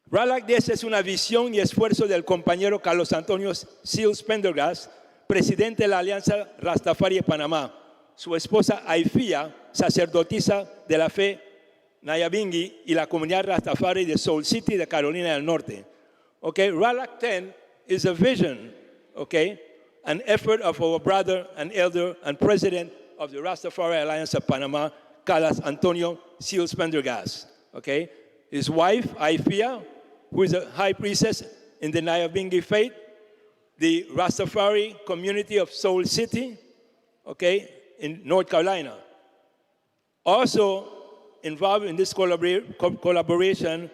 RALAK 10 es una visión y esfuerzo del compañero Carlos Antonio Seals Pendergast, presidente de la Alianza Rastafari de Panamá, su esposa Aifía, sacerdotisa de la fe Nyabinghi y la comunidad Rastafari de Soul City de Carolina del Norte. Okay, RALAK 10 is a vision, okay, an effort of our brother and elder and president of the Rastafari Alliance of Panama, Carlos Antonio Seals Pendergast. Okay, his wife Aifía, who is a high priestess in the Nyabinghi faith, the Rastafari community of Soul City, okay, in North Carolina. Also involved in this collaboration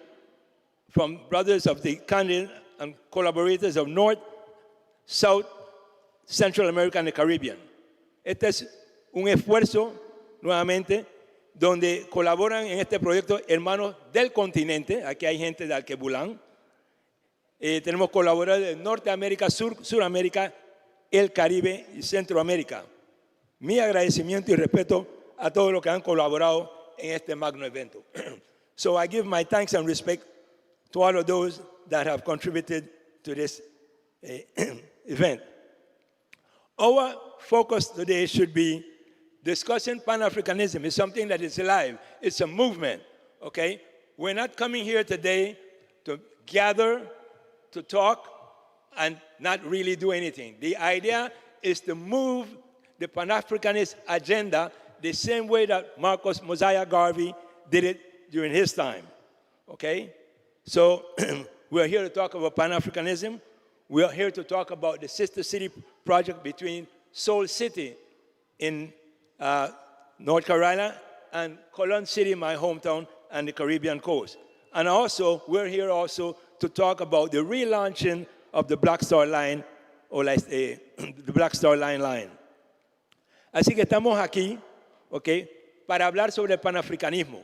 from brothers of the Canadian and collaborators of North, South, Central America and the Caribbean. Este es un esfuerzo, nuevamente, donde colaboran en este proyecto hermanos del continente. Aquí hay gente de Alquebulán. Tenemos colaboradores de Norteamérica, Suramérica, el Caribe y Centroamérica. Mi agradecimiento y respeto a todos los que han colaborado en este magno evento. So I give my thanks and respect to all of those that have contributed to this event. Our focus today should be discussing Pan-Africanism. It's something that is alive. It's a movement, okay? We're not coming here today to gather, to talk, and not really do anything. The idea is to move the Pan-Africanist agenda the same way that Marcus Mosiah Garvey did it during his time, okay? So we're here to talk about Pan-Africanism. We're here to talk about the Sister City project between Soul City in North Carolina and Colon City, my hometown, and the Caribbean coast. And also, we're here also to talk about the relaunching of the Black Star Line, or like the Black Star Line. Así que estamos aquí, okay, para hablar sobre el panafricanismo.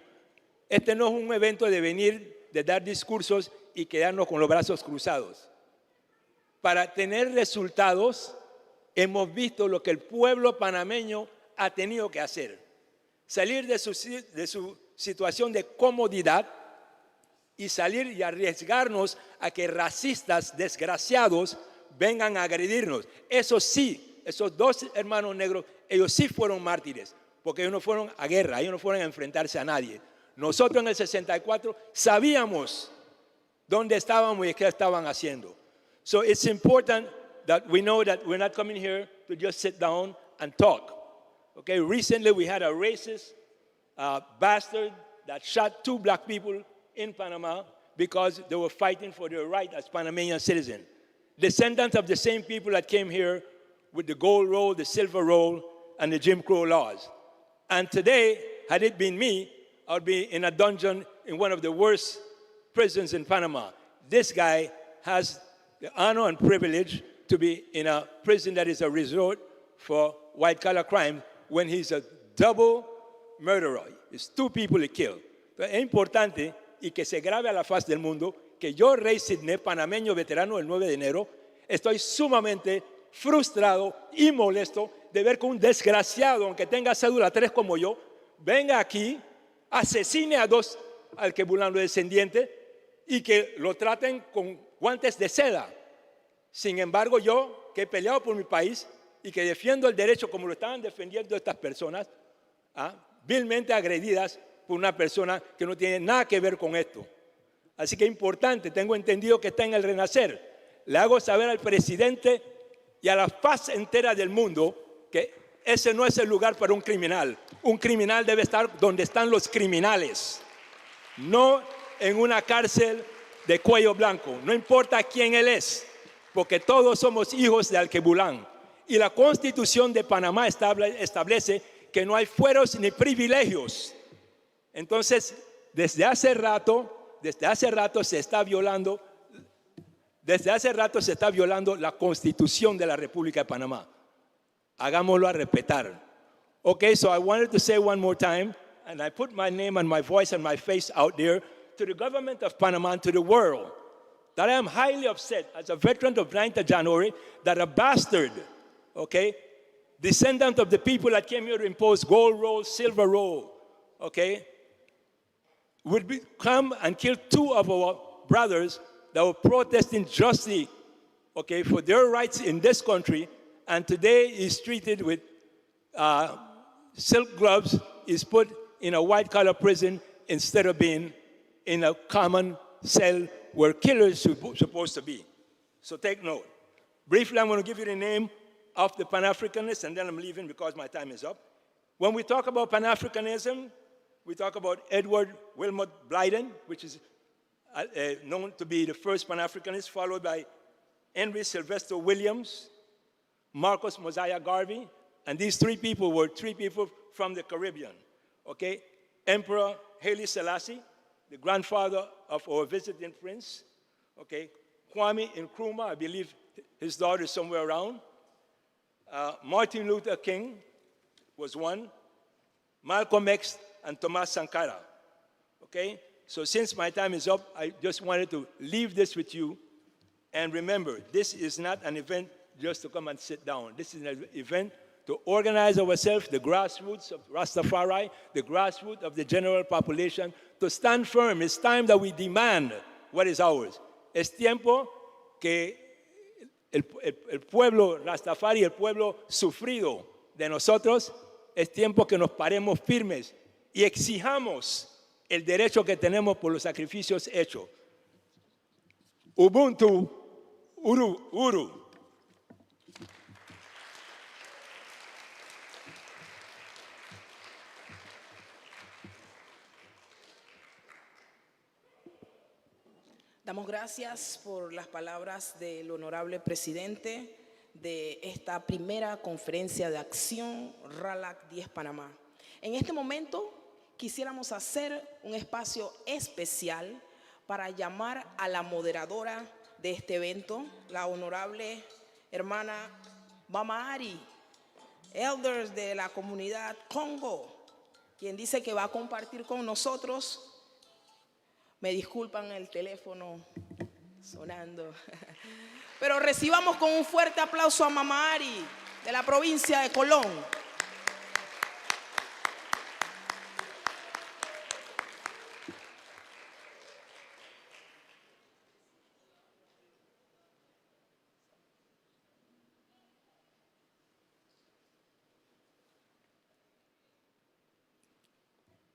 Este no es un evento de venir, de dar discursos y quedarnos con los brazos cruzados. Para tener resultados, hemos visto lo que el pueblo panameño ha tenido que hacer. Salir de su situación de comodidad y salir y arriesgarnos a que racistas desgraciados vengan a agredirnos. Eso sí, esos dos hermanos negros, ellos sí fueron mártires, porque ellos no fueron a guerra, ellos no fueron a enfrentarse a nadie. Nosotros en el 64 sabíamos dónde estábamos y qué estaban haciendo. So it's important that we know that we're not coming here to just sit down and talk. Okay, recently we had a racist bastard that shot 2 black people in Panama because they were fighting for their right as Panamanian citizens. Descendants of the same people that came here with the gold roll, the silver roll, and the Jim Crow laws. And today, had it been me, I would be in a dungeon in one of the worst prisons in Panama. This guy has the honor and privilege to be in a prison that is a resort for white-collar crime when he's a double murderer. It's 2 people he killed. Pero es importante y que se grabe a la faz del mundo que yo, Rey Sidney, panameño veterano del 9 de enero, estoy sumamente frustrado y molesto de ver que un desgraciado, aunque tenga cédula 3 como yo, venga aquí, asesine a 2 alquebulanos descendientes y que lo traten con guantes de seda. Sin embargo, yo, que he peleado por mi país y que defiendo el derecho como lo estaban defendiendo estas personas, vilmente agredidas por una persona que no tiene nada que ver con esto. Así que es importante, tengo entendido que está en el renacer. Le hago saber al presidente y a la faz entera del mundo que ese no es el lugar para un criminal. Un criminal debe estar donde están los criminales, no en una cárcel de cuello blanco. No importa quién él es, porque todos somos hijos de Alquebulán. Y la Constitución de Panamá establece que no hay fueros ni privilegios. Entonces, desde hace rato se está violando la Constitución de la República de Panamá. Hagámoslo a respetar. Okay, so I wanted to say one more time, and I put my name and my voice and my face out there to the government of Panama and to the world, that I am highly upset as a veteran of 9th of January that a bastard, okay, descendant of the people that came here to impose gold roll, silver roll, okay, would come and kill 2 of our brothers that were protesting justly, okay, for their rights in this country, and today is treated with silk gloves, is put in a white-collar prison instead of being in a common cell where killers are supposed to be. So take note. Briefly, I'm going to give you the name of the Pan-Africanists, and then I'm leaving because my time is up. When we talk about Pan-Africanism, we talk about Edward Wilmot Blyden, which is known to be the first Pan-Africanist, followed by Henry Sylvester Williams, Marcus Mosiah Garvey, and these 3 people were 3 people from the Caribbean, okay? Emperor Haile Selassie, the grandfather of our visiting prince, okay? Kwame Nkrumah, I believe his daughter is somewhere around. Martin Luther King was one. Malcolm X and Thomas Sankara, okay? So since my time is up, I just wanted to leave this with you. And remember, this is not an event just to come and sit down. This is an event to organize ourselves, the grassroots of Rastafari, the grassroots of the general population, to stand firm. It's time that we demand what is ours. Es tiempo que el pueblo Rastafari, el pueblo sufrido de nosotros, es tiempo que nos paremos firmes y exijamos el derecho que tenemos por los sacrificios hechos. Ubuntu, Uru, Uru. Damos gracias por las palabras del honorable presidente de esta primera conferencia de acción RALAK 10 Panamá. En este momento quisiéramos hacer un espacio especial para llamar a la moderadora de este evento, la honorable hermana Mama Ari, elders de la comunidad Congo, quien dice que va a compartir con nosotros. Me disculpan el teléfono sonando. Pero recibamos con un fuerte aplauso a Mama Ari, de la provincia de Colón.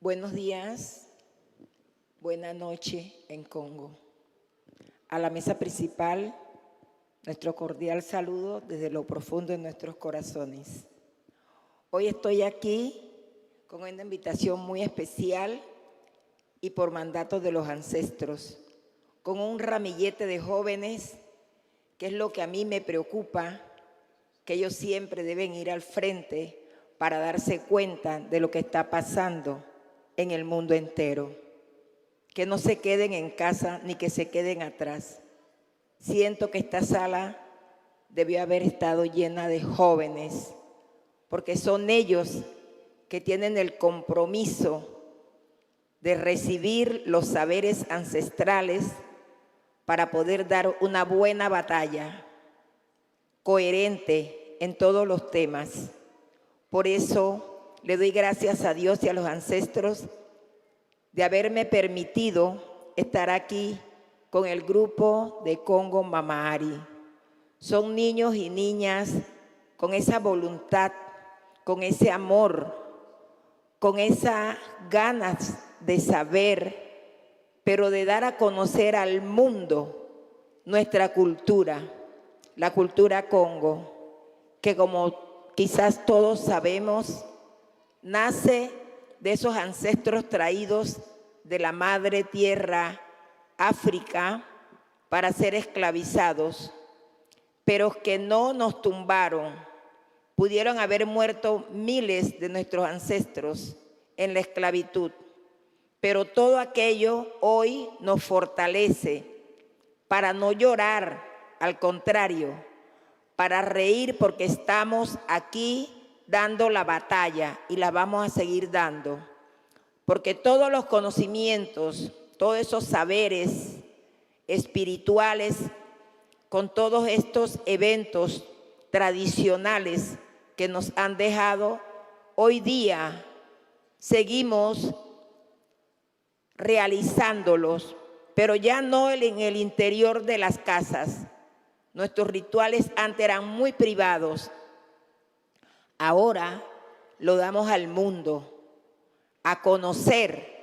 Buenos días. Buenas noches en Congo. A la mesa principal, nuestro cordial saludo desde lo profundo de nuestros corazones. Hoy estoy aquí con una invitación muy especial y por mandato de los ancestros, con un ramillete de jóvenes, que es lo que a mí me preocupa, que ellos siempre deben ir al frente para darse cuenta de lo que está pasando en el mundo entero. Que no se queden en casa ni que se queden atrás. Siento que esta sala debió haber estado llena de jóvenes, porque son ellos que tienen el compromiso de recibir los saberes ancestrales para poder dar una buena batalla, coherente en todos los temas. Por eso le doy gracias a Dios y a los ancestros de haberme permitido estar aquí con el grupo de Congo Mama Ari. Son niños y niñas con esa voluntad, con ese amor, con esas ganas de saber, pero de dar a conocer al mundo nuestra cultura, la cultura Congo, que como quizás todos sabemos, nace de esos ancestros traídos de la madre tierra África para ser esclavizados, pero que no nos tumbaron. Pudieron haber muerto miles de nuestros ancestros en la esclavitud, pero todo aquello hoy nos fortalece para no llorar, al contrario, para reír porque estamos aquí dando la batalla y la vamos a seguir dando, porque todos los conocimientos, todos esos saberes espirituales, con todos estos eventos tradicionales que nos han dejado, hoy día seguimos realizándolos, pero ya no en el interior de las casas. Nuestros rituales antes eran muy privados. Ahora lo damos al mundo, a conocer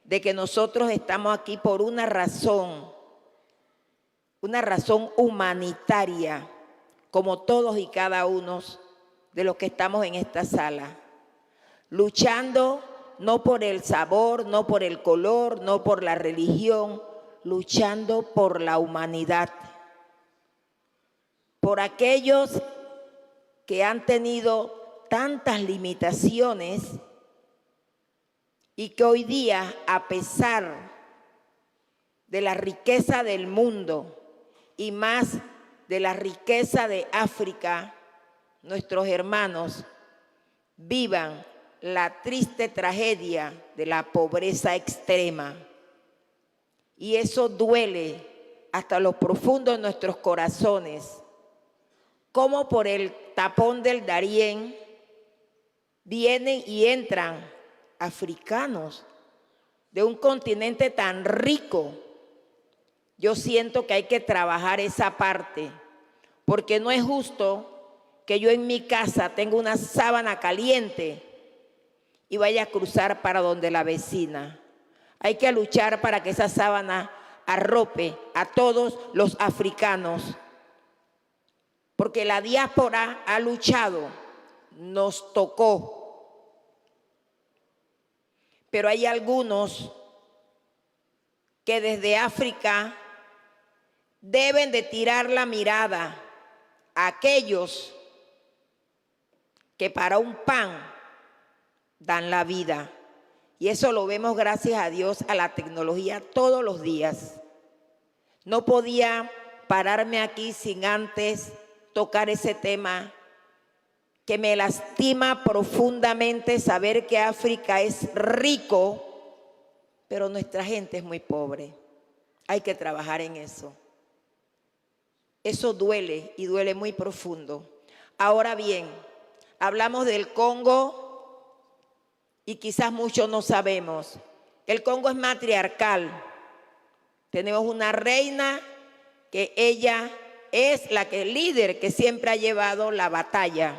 de que nosotros estamos aquí por una razón humanitaria, como todos y cada uno de los que estamos en esta sala, luchando no por el sabor, no por el color, no por la religión, luchando por la humanidad, por aquellos que han tenido tantas limitaciones y que hoy día, a pesar de la riqueza del mundo y más de la riqueza de África, nuestros hermanos vivan la triste tragedia de la pobreza extrema. Y eso duele hasta lo profundo de nuestros corazones, como por el tapón del Darién vienen y entran africanos de un continente tan rico, Yo siento que hay que trabajar esa parte, porque no es justo que yo en mi casa tenga una sábana caliente y vaya a cruzar para donde la vecina. Hay que luchar para que esa sábana arrope a todos los africanos, porque la diáspora ha luchado, nos tocó. Pero hay algunos que desde África deben de tirar la mirada a aquellos que para un pan dan la vida. Y eso lo vemos gracias a Dios, a la tecnología todos los días. No podía pararme aquí sin antes tocar ese tema que me lastima profundamente, saber que África es rico, pero nuestra gente es muy pobre. Hay que trabajar en eso. Eso duele y duele muy profundo. Ahora bien, hablamos del Congo y quizás muchos no sabemos. El Congo es matriarcal. Tenemos una reina que ella es la líder que siempre ha llevado la batalla.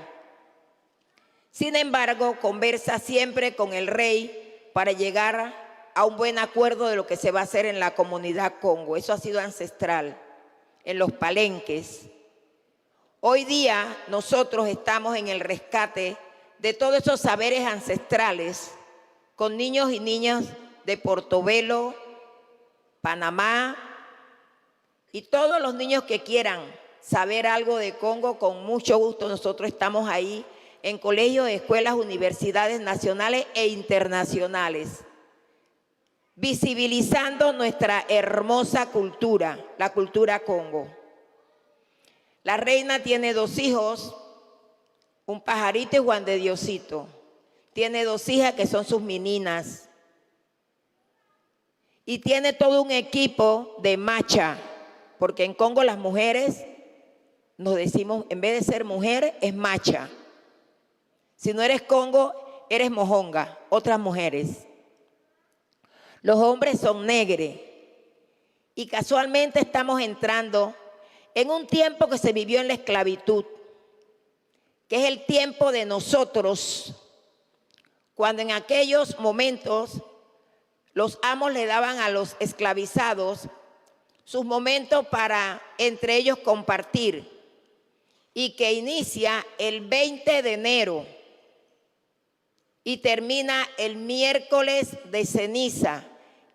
Sin embargo, conversa siempre con el rey para llegar a un buen acuerdo de lo que se va a hacer en la comunidad Congo. Eso ha sido ancestral, en los palenques. Hoy día nosotros estamos en el rescate de todos esos saberes ancestrales con niños y niñas de Portobelo, Panamá y todos los niños que quieran saber algo de Congo, con mucho gusto nosotros estamos ahí en colegios, escuelas, universidades nacionales e internacionales, visibilizando nuestra hermosa cultura, la cultura Congo. La reina tiene 2 hijos, un pajarito y Juan de Diosito. Tiene 2 hijas que son sus meninas. Y tiene todo un equipo de macha, porque en Congo las mujeres nos decimos, en vez de ser mujer, es macha. Si no eres Congo, eres mojonga, otras mujeres. Los hombres son negres. Y casualmente estamos entrando en un tiempo que se vivió en la esclavitud, que es el tiempo de nosotros, cuando en aquellos momentos los amos le daban a los esclavizados sus momentos para entre ellos compartir, y que inicia el 20 de enero y termina el miércoles de ceniza.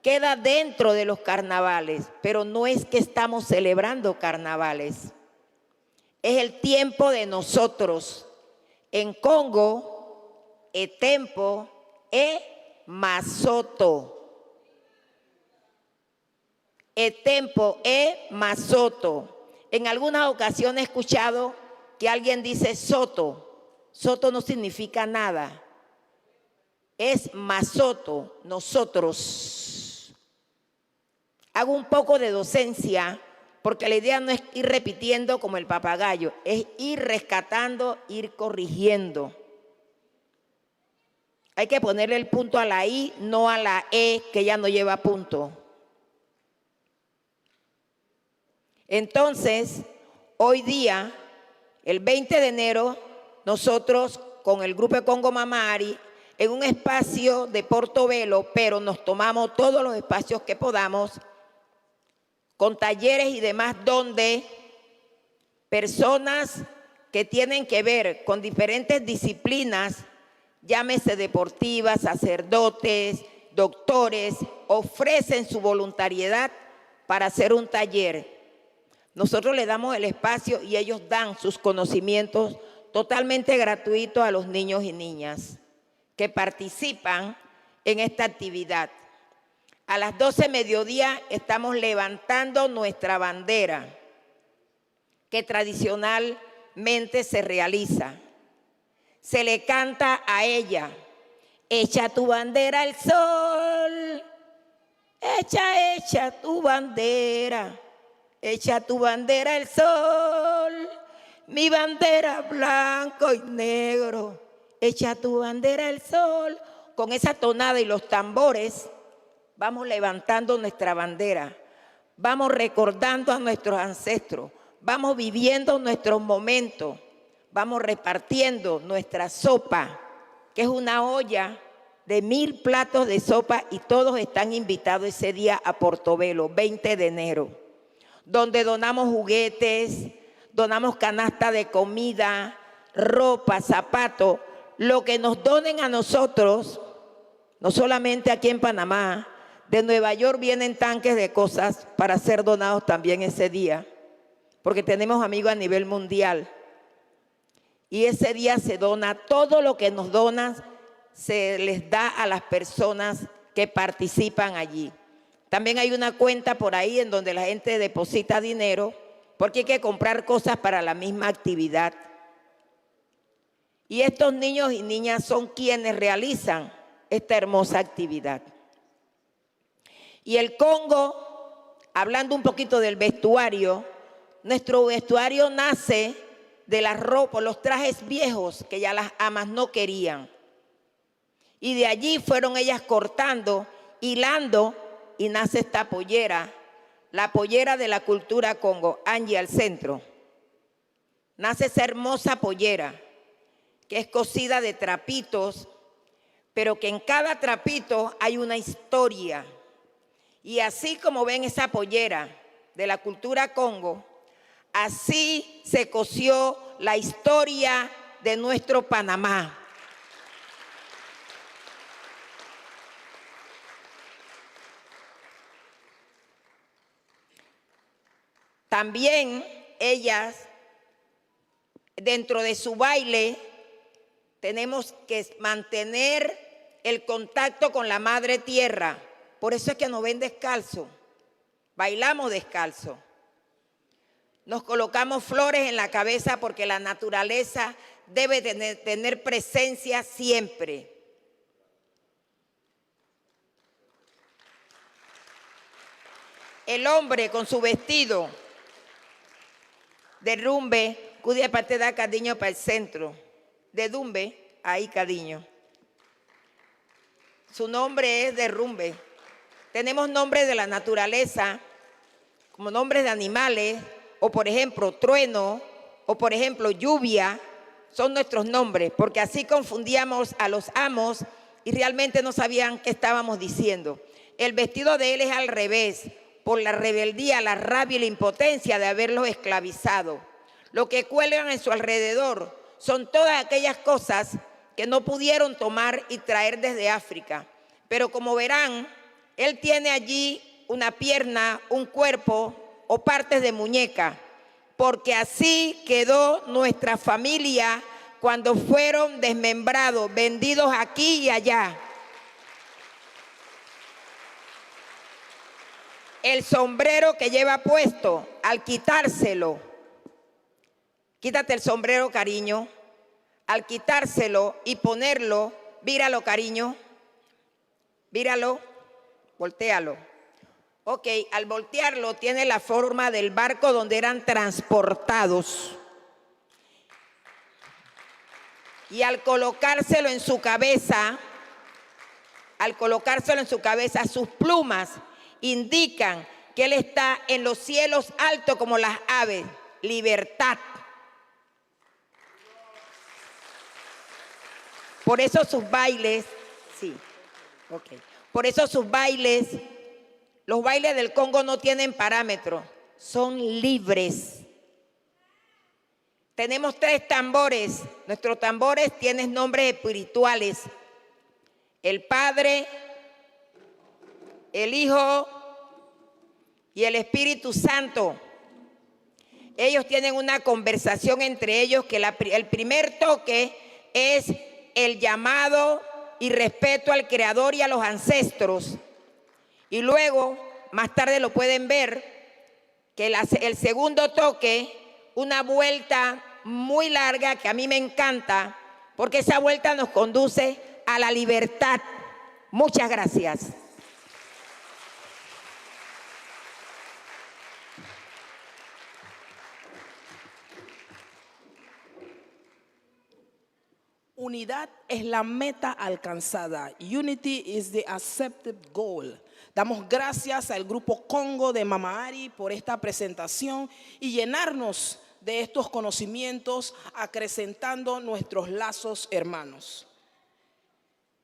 Queda dentro de los carnavales, pero no es que estamos celebrando carnavales. Es el tiempo de nosotros. En Congo, el tiempo es masoto. El tiempo es masoto. En algunas ocasiones he escuchado que alguien dice soto. Soto no significa nada. Es masoto, nosotros. Hago un poco de docencia porque la idea no es ir repitiendo como el papagayo, es ir rescatando, ir corrigiendo. Hay que ponerle el punto a la I, no a la E, que ya no lleva punto. Entonces, hoy día, el 20 de enero, nosotros con el grupo de Congo Mamari, en un espacio de Portobelo, pero nos tomamos todos los espacios que podamos, con talleres y demás, donde personas que tienen que ver con diferentes disciplinas, llámese deportivas, sacerdotes, doctores, ofrecen su voluntariedad para hacer un taller. Nosotros le damos el espacio y ellos dan sus conocimientos totalmente gratuitos a los niños y niñas que participan en esta actividad. A las 12 mediodía estamos levantando nuestra bandera, que tradicionalmente se realiza. Se le canta a ella, echa tu bandera al sol, echa tu bandera al sol, mi bandera blanco y negro, echa tu bandera al sol. Con esa tonada y los tambores, vamos levantando nuestra bandera. vamos recordando a nuestros ancestros, vamos viviendo nuestros momentos, vamos repartiendo nuestra sopa, que es una olla de 1000 platos de sopa y todos están invitados ese día a Portobelo, 20 de enero, donde donamos juguetes, donamos canasta de comida, ropa, zapatos, lo que nos donen a nosotros, no solamente aquí en Panamá, de Nueva York vienen tanques de cosas para ser donados también ese día, porque tenemos amigos a nivel mundial. Y ese día se dona, todo lo que nos donan se les da a las personas que participan allí. También hay una cuenta por ahí en donde la gente deposita dinero porque hay que comprar cosas para la misma actividad. Y estos niños y niñas son quienes realizan esta hermosa actividad. Y el Congo, hablando un poquito del vestuario, nuestro vestuario nace de las ropas, los trajes viejos que ya las amas no querían. Y de allí fueron ellas cortando, hilando, y nace esta pollera, la pollera de la cultura Congo. Angie, al centro. Nace esa hermosa pollera, que es cosida de trapitos, pero que en cada trapito hay una historia. Y así como ven esa pollera de la cultura Congo, así se cosió la historia de nuestro Panamá. También ellas, dentro de su baile, tenemos que mantener el contacto con la madre tierra. Por eso es que nos ven descalzo, bailamos descalzo. Nos colocamos flores en la cabeza porque la naturaleza debe tener presencia siempre. El hombre con su vestido de rumbe, cuya parte da cariño para el centro. De dumbe, ahí cariño. Su nombre es de rumbe. Tenemos nombres de la naturaleza, como nombres de animales, o por ejemplo, trueno, o por ejemplo, lluvia, son nuestros nombres, porque así confundíamos a los amos y realmente no sabían qué estábamos diciendo. El vestido de él es al revés, por la rebeldía, la rabia y la impotencia de haberlos esclavizado. Lo que cuelgan en su alrededor son todas aquellas cosas que no pudieron tomar y traer desde África. Pero como verán, él tiene allí una pierna, un cuerpo o partes de muñeca, porque así quedó nuestra familia cuando fueron desmembrados, vendidos aquí y allá. El sombrero que lleva puesto, al quitárselo, quítate el sombrero, cariño, al quitárselo y ponerlo, víralo, cariño, víralo, voltéalo. Ok, al voltearlo tiene la forma del barco donde eran transportados. Y al colocárselo en su cabeza, sus plumas indican que él está en los cielos altos como las aves. Libertad. Por eso sus bailes, sí, ok. Por eso sus bailes, los bailes del Congo no tienen parámetros, son libres. Tenemos 3 tambores. Nuestros tambores tienen nombres espirituales. El Padre, el Hijo y el Espíritu Santo. Ellos tienen una conversación entre ellos que el primer toque es el llamado y respeto al Creador y a los ancestros. Y luego, más tarde lo pueden ver, que el segundo toque, una vuelta muy larga que a mí me encanta, porque esa vuelta nos conduce a la libertad. Muchas gracias. Unidad es la meta alcanzada. Unity is the accepted goal. Damos gracias al Grupo Congo de Mama Ari por esta presentación y llenarnos de estos conocimientos, acrecentando nuestros lazos hermanos.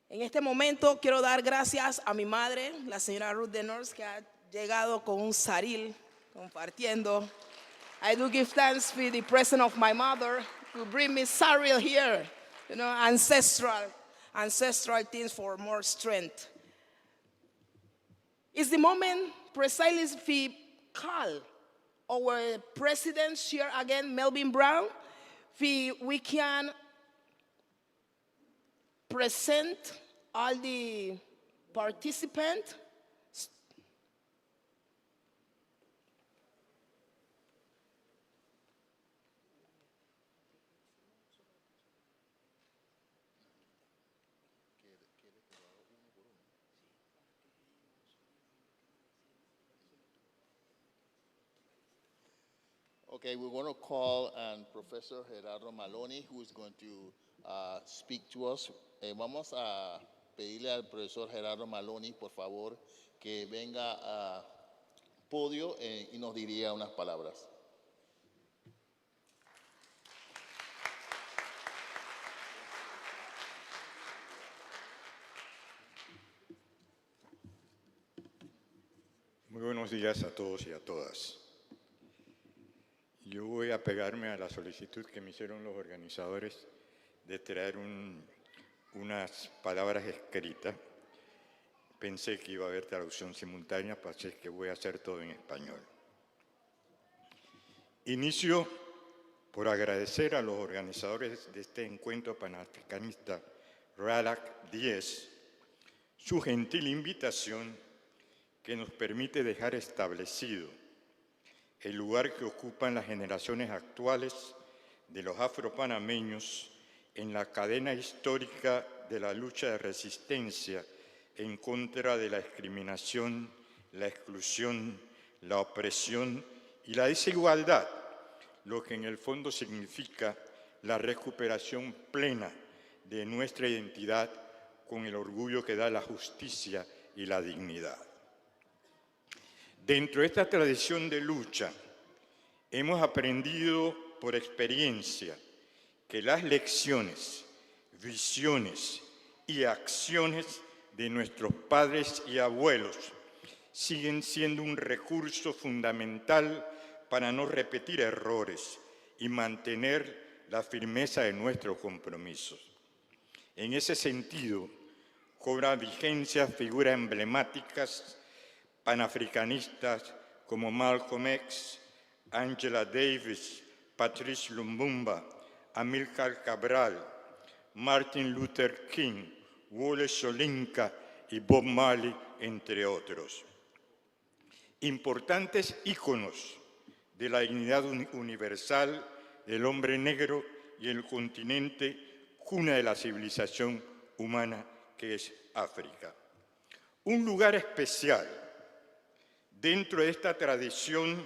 En este momento quiero dar gracias a mi madre, la señora Ruth Denors, que ha llegado con un saril compartiendo. I do give thanks for the presence of my mother to bring me saril here, you know, ancestral things for more strength. It's the moment precisely to call our president here again, Melvin Brown, we can present all the participants. Okay, we're going to call on Professor Gerardo Maloney, who is going to speak to us. Vamos a pedirle al profesor Gerardo Maloney, por favor, que venga a podio y nos diría unas palabras. Muy buenos días a todos y a todas. Yo voy a pegarme a la solicitud que me hicieron los organizadores de traer unas palabras escritas. Pensé que iba a haber traducción simultánea, así que voy a hacer todo en español. Inicio por agradecer a los organizadores de este encuentro panafricanista RALAK 10 su gentil invitación que nos permite dejar establecido el lugar que ocupan las generaciones actuales de los afropanameños en la cadena histórica de la lucha de resistencia en contra de la discriminación, la exclusión, la opresión y la desigualdad, lo que en el fondo significa la recuperación plena de nuestra identidad con el orgullo que da la justicia y la dignidad. Dentro de esta tradición de lucha, hemos aprendido por experiencia que las lecciones, visiones y acciones de nuestros padres y abuelos siguen siendo un recurso fundamental para no repetir errores y mantener la firmeza de nuestros compromisos. En ese sentido, cobra vigencia figuras emblemáticas panafricanistas como Malcolm X, Angela Davis, Patrice Lumumba, Amílcar Cabral, Martin Luther King, Wole Soyinka y Bob Marley, entre otros. Importantes íconos de la dignidad universal del hombre negro y el continente cuna de la civilización humana que es África. Un lugar especial dentro de esta tradición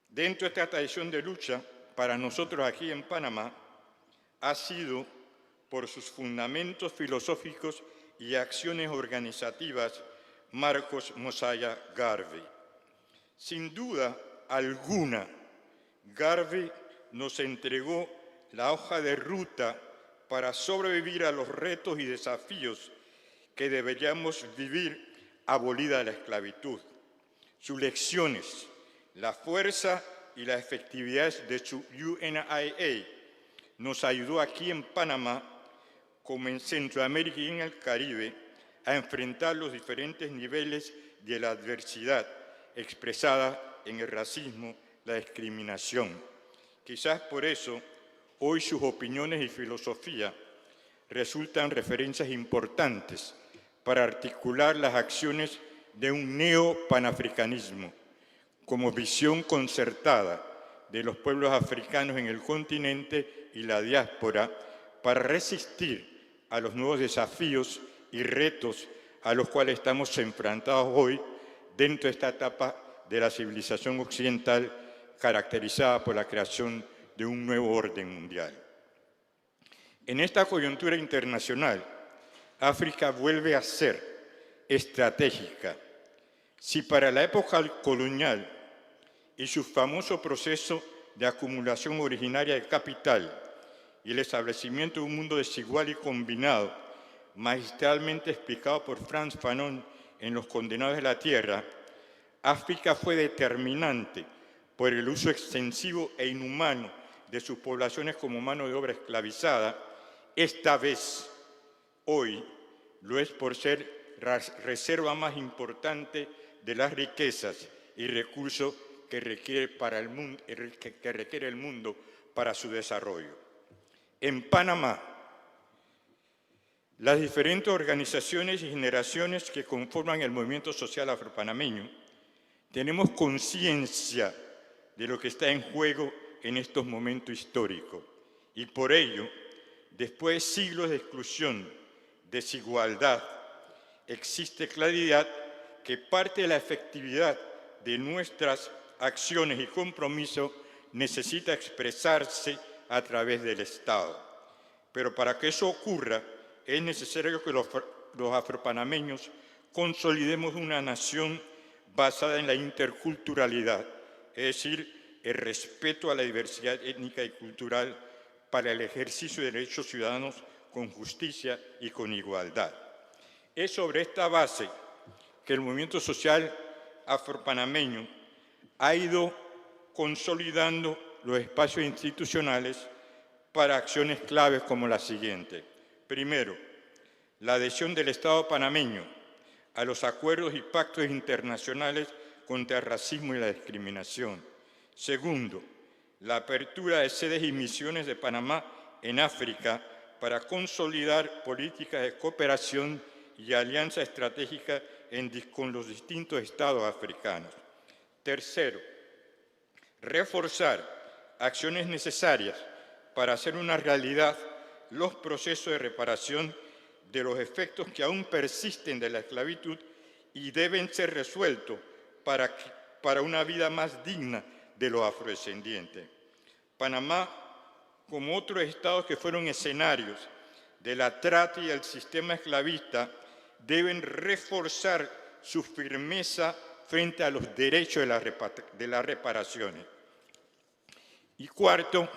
de lucha, para nosotros aquí en Panamá, ha sido por sus fundamentos filosóficos y acciones organizativas Marcos Mosiah Garvey. Sin duda alguna, Garvey nos entregó la hoja de ruta para sobrevivir a los retos y desafíos que deberíamos vivir abolida la esclavitud. Sus lecciones, la fuerza y la efectividad de su UNIA nos ayudó aquí en Panamá, como en Centroamérica y en el Caribe, a enfrentar los diferentes niveles de la adversidad expresada en el racismo, la discriminación. Quizás por eso, hoy sus opiniones y filosofía resultan referencias importantes para articular las acciones de un neo-panafricanismo como visión concertada de los pueblos africanos en el continente y la diáspora para resistir a los nuevos desafíos y retos a los cuales estamos enfrentados hoy dentro de esta etapa de la civilización occidental caracterizada por la creación de un nuevo orden mundial. En esta coyuntura internacional, África vuelve a ser estratégica. Si para la época colonial y su famoso proceso de acumulación originaria de capital y el establecimiento de un mundo desigual y combinado, magistralmente explicado por Frantz Fanon en Los Condenados de la Tierra, África fue determinante por el uso extensivo e inhumano de sus poblaciones como mano de obra esclavizada. Esta vez, hoy, lo es por ser la reserva más importante de las riquezas y recursos que requiere el mundo para su desarrollo. En Panamá, las diferentes organizaciones y generaciones que conforman el movimiento social afropanameño tenemos conciencia de lo que está en juego en estos momentos históricos y por ello, después de siglos de exclusión, desigualdad, existe claridad que parte de la efectividad de nuestras acciones y compromisos necesita expresarse a través del Estado. Pero para que eso ocurra, es necesario que los afropanameños consolidemos una nación basada en la interculturalidad, es decir, el respeto a la diversidad étnica y cultural para el ejercicio de derechos ciudadanos con justicia y con igualdad. Es sobre esta base que el movimiento social afropanameño ha ido consolidando los espacios institucionales para acciones claves como la siguiente. Primero, la adhesión del Estado panameño a los acuerdos y pactos internacionales contra el racismo y la discriminación. Segundo, la apertura de sedes y misiones de Panamá en África para consolidar políticas de cooperación y alianza estratégica con los distintos estados africanos. Tercero, reforzar acciones necesarias para hacer una realidad los procesos de reparación de los efectos que aún persisten de la esclavitud y deben ser resueltos para una vida más digna de los afrodescendientes. Panamá, como otros estados que fueron escenarios de la trata y el sistema esclavista, deben reforzar su firmeza frente a los derechos de las reparaciones. Y cuarto,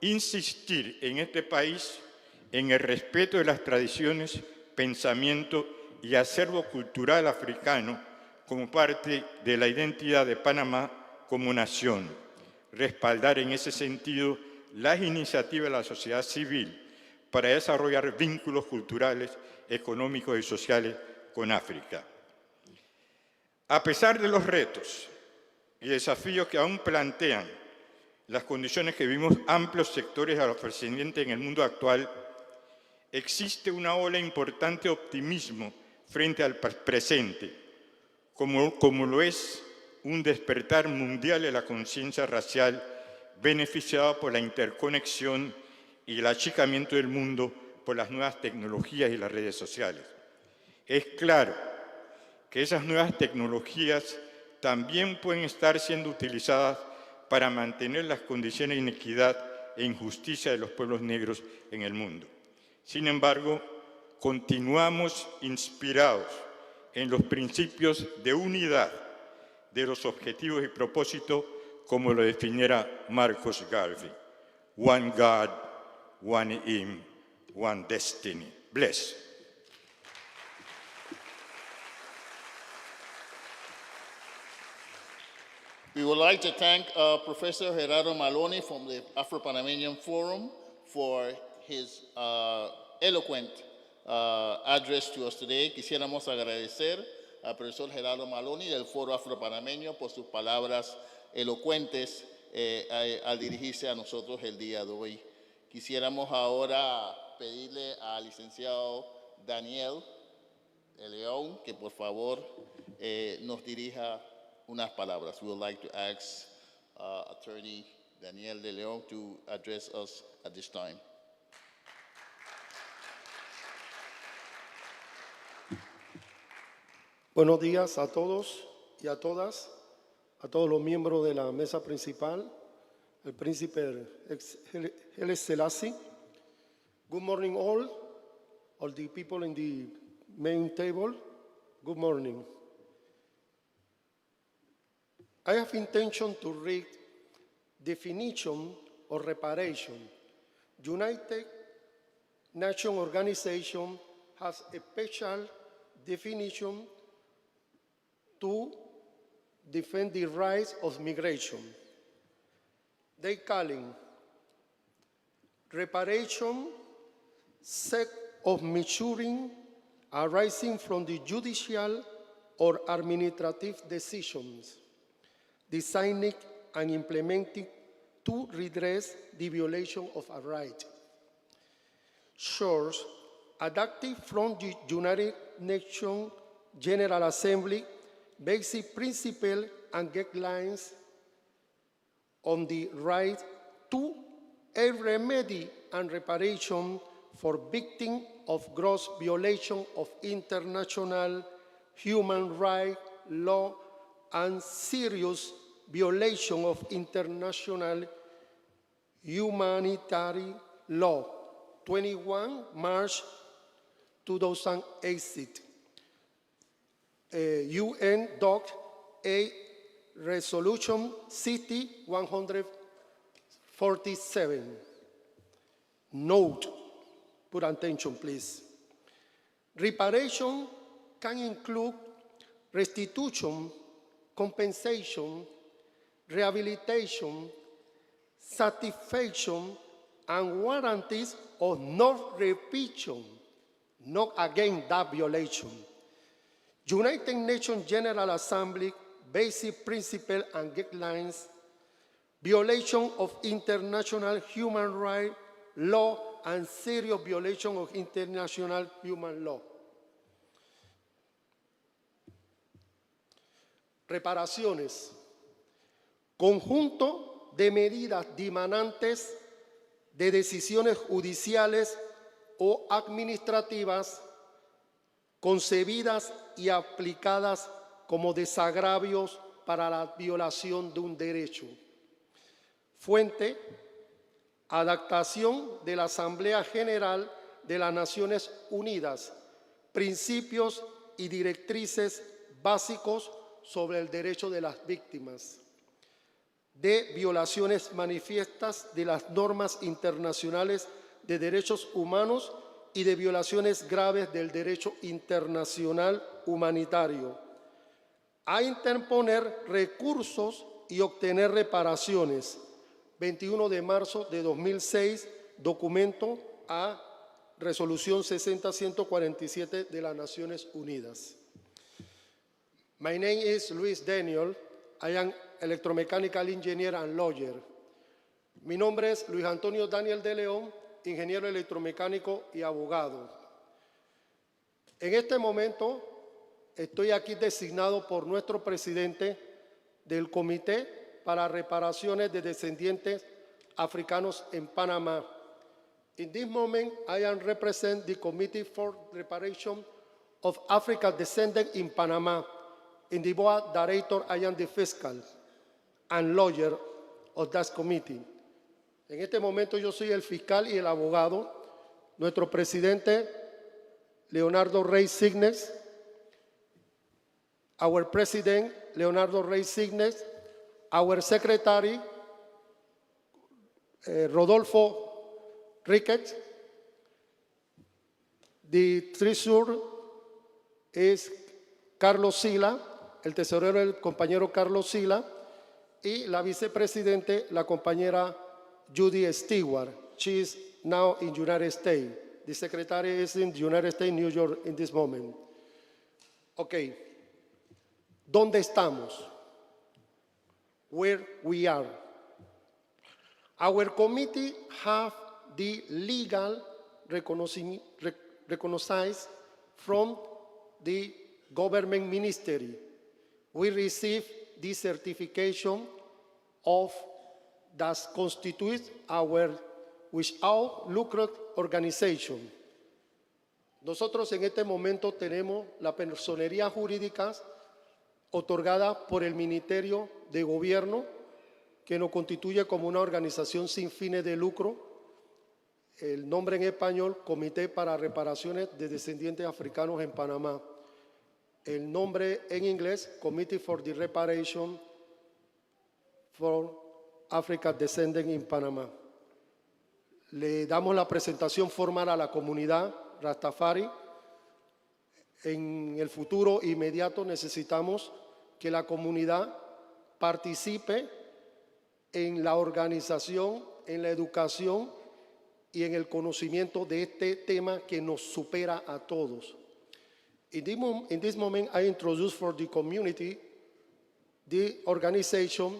insistir en este país en el respeto de las tradiciones, pensamiento y acervo cultural africano como parte de la identidad de Panamá como nación. Respaldar en ese sentido las iniciativas de la sociedad civil para desarrollar vínculos culturales, económicos y sociales con África. A pesar de los retos y desafíos que aún plantean las condiciones que vivimos amplios sectores afrodescendientes en el mundo actual, existe una ola importante de optimismo frente al presente, como lo es un despertar mundial de la conciencia racial beneficiado por la interconexión y el achicamiento del mundo por las nuevas tecnologías y las redes sociales. Es claro que esas nuevas tecnologías también pueden estar siendo utilizadas para mantener las condiciones de inequidad e injusticia de los pueblos negros en el mundo. Sin embargo, continuamos inspirados en los principios de unidad de los objetivos y propósitos como lo definiera Marcus Garvey. One God, one aim, one destiny. Bless. We would like to thank Professor Gerardo Maloney from the Afro-Panamanian Forum for his eloquent address to us today. Quisiéramos agradecer al profesor Gerardo Maloney del Foro Afro-Panameño por sus palabras elocuentes al dirigirse a nosotros el día de hoy. Quisiéramos ahora pedirle al licenciado Daniel de León que por favor nos dirija unas palabras. We would like to ask Attorney Daniel de León to address us at this time. Buenos días a todos y a todas. a todos los miembros de la mesa principal, el príncipe Haile Selassie. Good morning all the people in the main table. Good morning. I have intention to read definition of reparation. United Nations Organization has a special definition to defend the rights of migration. They call it reparation, set of maturing arising from the judicial or administrative decisions, designed and implemented to redress the violation of a right. Source, adapted from the United Nations General Assembly, basic principles and guidelines on the right to a remedy and reparation for victims of gross violation of international human rights law and serious violation of international humanitarian law. 21 March 2008. UN Doc A Resolution City 147. Note, put attention please. Reparation can include restitution, compensation, rehabilitation, satisfaction, and warranties of non-repetition, not again that violation. United Nations General Assembly basic principles and guidelines, violation of international human rights law and serious violation of international human law. Reparaciones. Conjunto de medidas dimanantes de decisiones judiciales o administrativas concebidas y aplicadas como desagravios para la violación de un derecho. Fuente, adaptación de la Asamblea General de las Naciones Unidas, principios y directrices básicos sobre el derecho de las víctimas de violaciones manifiestas de las normas internacionales de derechos humanos y de violaciones graves del derecho internacional humanitario, a interponer recursos y obtener reparaciones. 21 de marzo de 2006, documento a resolución 60-147 de las Naciones Unidas. My name is Luis Daniel. I am electromechanical engineer and lawyer. Mi nombre es Luis Antonio Daniel de León, ingeniero electromecánico y abogado. En este momento estoy aquí designado por nuestro presidente del Comité para Reparaciones de Descendientes Africanos en Panamá. In this moment, I am represent the Committee for Reparation of African Descendants in Panama. In the board director, I am the fiscal and lawyer of that committee. En este momento yo soy el fiscal y el abogado. Nuestro presidente, Leonardo Rey Signes. Our president, Leonardo Rey Signes. Our secretary, Rodolfo Riquet. The treasurer is Carlos Sila, el tesorero el compañero Carlos Sila, y la vicepresidente, la compañera Judy Stewart. She is now in United States. The secretary is in the United States, New York, in this moment. Okay. ¿Dónde estamos? Where we are. Our committee have the legal recognized from the government ministry. We receive this certification of that constitutes our without lucrative organization. Nosotros en este momento tenemos la personería jurídica otorgada por el Ministerio de Gobierno, que nos constituye como una organización sin fines de lucro. El nombre en español, Comité para Reparaciones de Descendientes Africanos en Panamá. El nombre en inglés, Committee for the Reparation for African Descendants in Panama. Le damos la presentación formal a la comunidad Rastafari. En el futuro inmediato necesitamos que la comunidad participe en la organización, en la educación y en el conocimiento de este tema que nos supera a todos. In this moment, I introduce for the community the organization.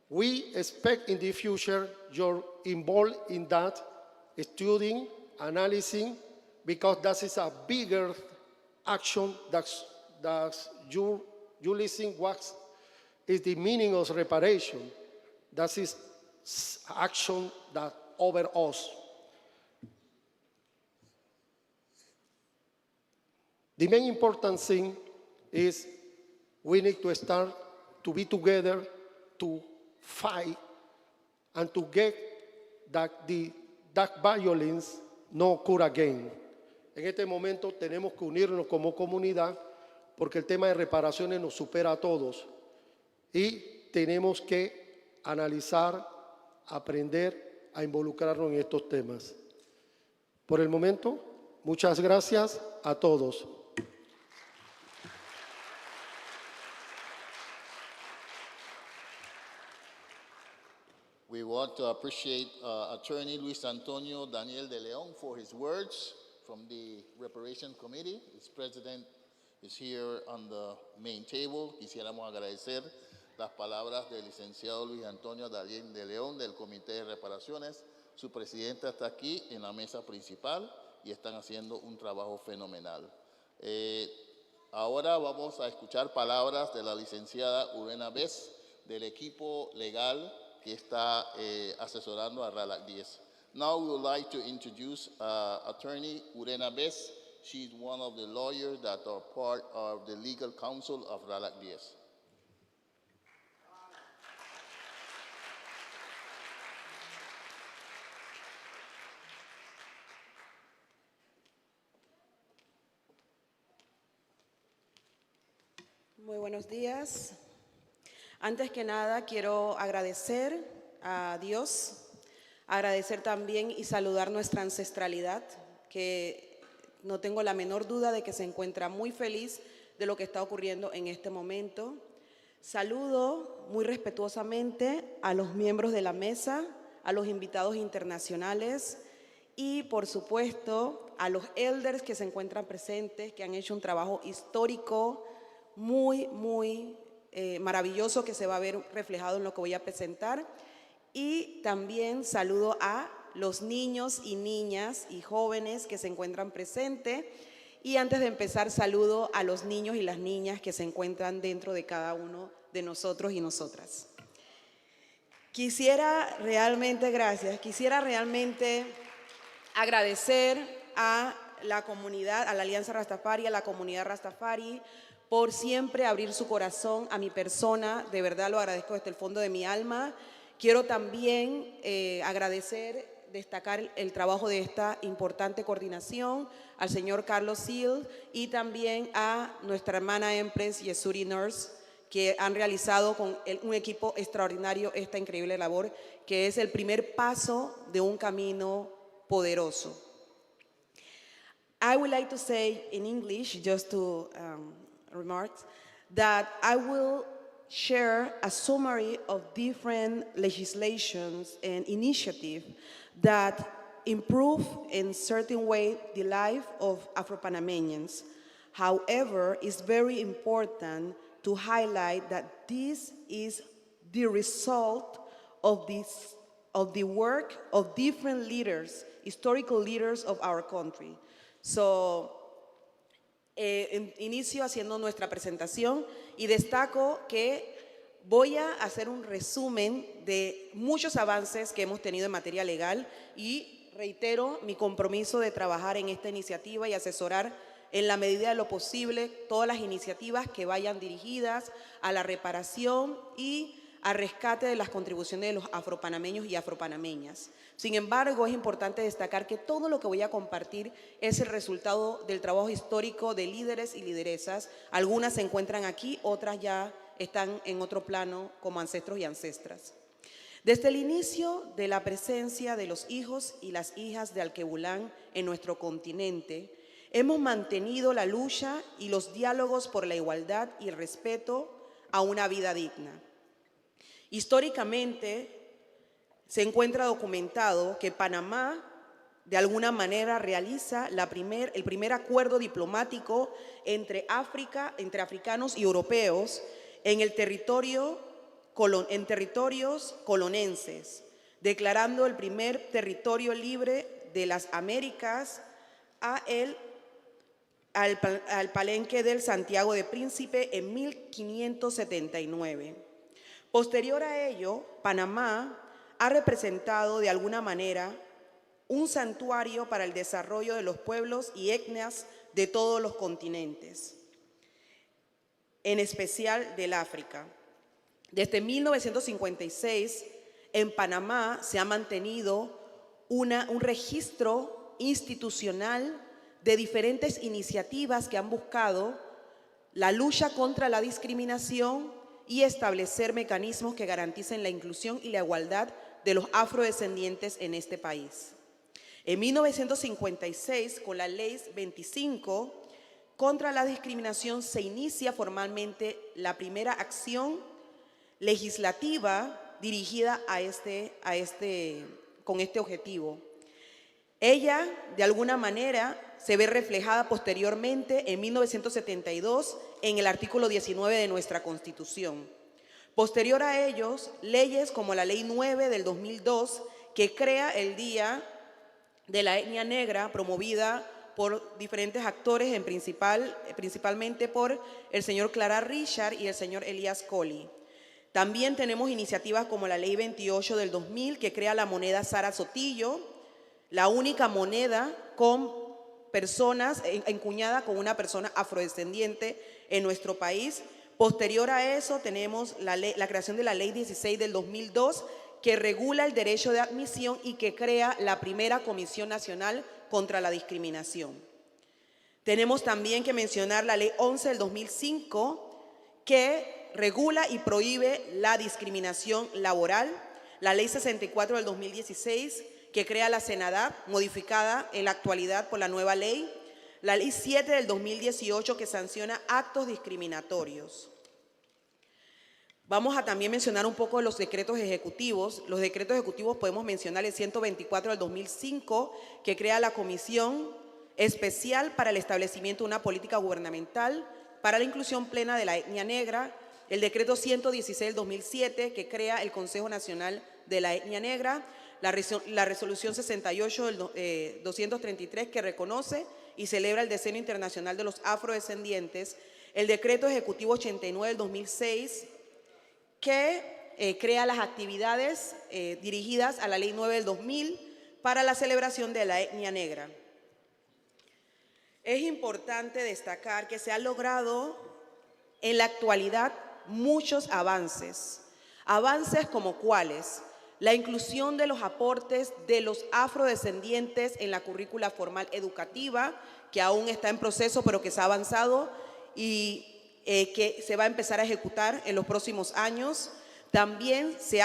We expect in the future you're involved in that, studying, analyzing, because that is a bigger action that you listen what is the meaning of reparation. That is action that over us. The main important thing is we need to start to be together to fight and to get that violence no occur again. En este momento tenemos que unirnos como comunidad porque el tema de reparaciones nos supera a todos y tenemos que analizar, aprender a involucrarnos en estos temas. Por el momento, muchas gracias a todos. We want to appreciate Attorney Luis Antonio Daniel de Leon for his words from the Reparation Committee. His president is here on the main table. Quisiéramos agradecer las palabras del licenciado Luis Antonio Daniel de León del Comité de Reparaciones. Su presidente está aquí en la mesa principal y están haciendo un trabajo fenomenal. Ahora vamos a escuchar palabras de la licenciada Urena Bess del equipo legal que está asesorando a RALAK 10. Now we would like to introduce Attorney Urena Bess. She's one of the lawyers that are part of the legal counsel of RALAK 10. Muy buenos días. Antes que nada, quiero agradecer a Dios, agradecer también y saludar nuestra ancestralidad, que no tengo la menor duda de que se encuentra muy feliz de lo que está ocurriendo en este momento. Saludo muy respetuosamente a los miembros de la mesa, a los invitados internacionales y, por supuesto, a los elders que se encuentran presentes, que han hecho un trabajo histórico muy maravilloso que se va a ver reflejado en lo que voy a presentar. Y también saludo a los niños y niñas y jóvenes que se encuentran presentes. Y antes de empezar, saludo a los niños y las niñas que se encuentran dentro de cada uno de nosotros y nosotras. Quisiera realmente agradecer a la comunidad, a la Alianza Rastafari, a la comunidad Rastafari, por siempre abrir su corazón a mi persona. De verdad lo agradezco desde el fondo de mi alma. Quiero también destacar el trabajo de esta importante coordinación, al señor Carlos Seal y también a nuestra hermana Empress Yesuri Nurse, que han realizado con un equipo extraordinario esta increíble labor, que es el primer paso de un camino poderoso. I would like to say in English, just to remarks, that I will share a summary of different legislations and initiatives that improve in certain way the life of Afro-Panameñans. However, it's very important to highlight that this is the result of the work of different leaders, historical leaders of our country. So, inicio haciendo nuestra presentación y destaco que voy a hacer un resumen de muchos avances que hemos tenido en materia legal y reitero mi compromiso de trabajar en esta iniciativa y asesorar en la medida de lo posible, todas las iniciativas que vayan dirigidas a la reparación y al rescate de las contribuciones de los afropanameños y afropanameñas. Sin embargo, es importante destacar que todo lo que voy a compartir es el resultado del trabajo histórico de líderes y lideresas. Algunas se encuentran aquí, otras ya están en otro plano como ancestros y ancestras. Desde el inicio de la presencia de los hijos y las hijas de Alquebulán en nuestro continente, hemos mantenido la lucha y los diálogos por la igualdad y el respeto a una vida digna. Históricamente, se encuentra documentado que Panamá, de alguna manera, realiza el primer acuerdo diplomático entre africanos y europeos en territorios colonenses, declarando el primer territorio libre de las Américas al Palenque del Santiago de Príncipe en 1579. Posterior a ello, Panamá ha representado de alguna manera un santuario para el desarrollo de los pueblos y etnias de todos los continentes, en especial del África. Desde 1956, en Panamá se ha mantenido un registro institucional de diferentes iniciativas que han buscado la lucha contra la discriminación y establecer mecanismos que garanticen la inclusión y la igualdad de los afrodescendientes en este país. En 1956, con la Ley 25 contra la discriminación, se inicia formalmente la primera acción legislativa dirigida con este objetivo. Ella, de alguna manera, se ve reflejada posteriormente en 1972 en el artículo 19 de nuestra Constitución. Posterior a ellos, leyes como la Ley 9 del 2002, que crea el Día de la Etnia Negra, promovida por diferentes actores, principalmente por el señor Clara Richard y el señor Elías Colley. También tenemos iniciativas como la Ley 28 del 2000, que crea la moneda Sara Sotillo, la única moneda encuñada con una persona afrodescendiente en nuestro país. Posterior a eso tenemos la creación de la Ley 16 del 2002, que regula el derecho de admisión y que crea la primera Comisión Nacional contra la Discriminación. Tenemos también que mencionar la Ley 11 del 2005, que regula y prohíbe la discriminación laboral, la Ley 64 del 2016, que crea la Senadad, modificada en la actualidad por la nueva ley, la Ley 7 del 2018, que sanciona actos discriminatorios. Vamos a también mencionar un poco de los decretos ejecutivos. Los decretos ejecutivos podemos mencionar el 124 del 2005, que crea la Comisión Especial para el Establecimiento de una Política Gubernamental para la Inclusión Plena de la Etnia Negra, el decreto 116 del 2007, que crea el Consejo Nacional de la Etnia Negra, la resolución 68 del 233, que reconoce y celebra el Decenio Internacional de los Afrodescendientes, el decreto ejecutivo 89 del 2006, que crea las actividades dirigidas a la Ley 9 del 2000 para la celebración de la etnia negra. Es importante destacar que se han logrado en la actualidad muchos avances. Avances como cuáles: la inclusión de los aportes de los afrodescendientes en la currícula formal educativa, que aún está en proceso, pero que se ha avanzado y que se va a empezar a ejecutar en los próximos años. También se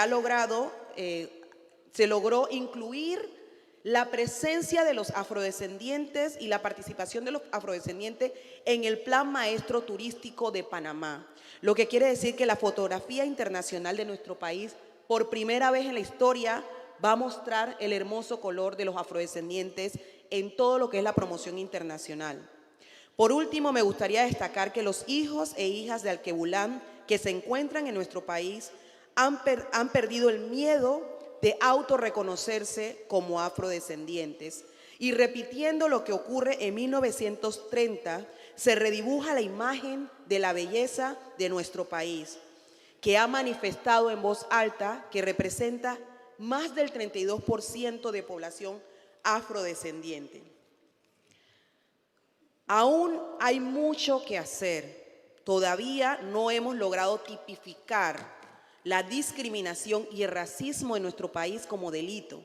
logró incluir la presencia de los afrodescendientes y la participación de los afrodescendientes en el Plan Maestro Turístico de Panamá, lo que quiere decir que la fotografía internacional de nuestro país, por primera vez en la historia, va a mostrar el hermoso color de los afrodescendientes en todo lo que es la promoción internacional. Por último, me gustaría destacar que los hijos e hijas de Alquebulán que se encuentran en nuestro país han perdido el miedo de autorreconocerse como afrodescendientes. Y repitiendo lo que ocurre en 1930, se redibuja la imagen de la belleza de nuestro país, que ha manifestado en voz alta que representa más del 32% de población afrodescendiente. Aún hay mucho que hacer. Todavía no hemos logrado tipificar la discriminación y el racismo en nuestro país como delito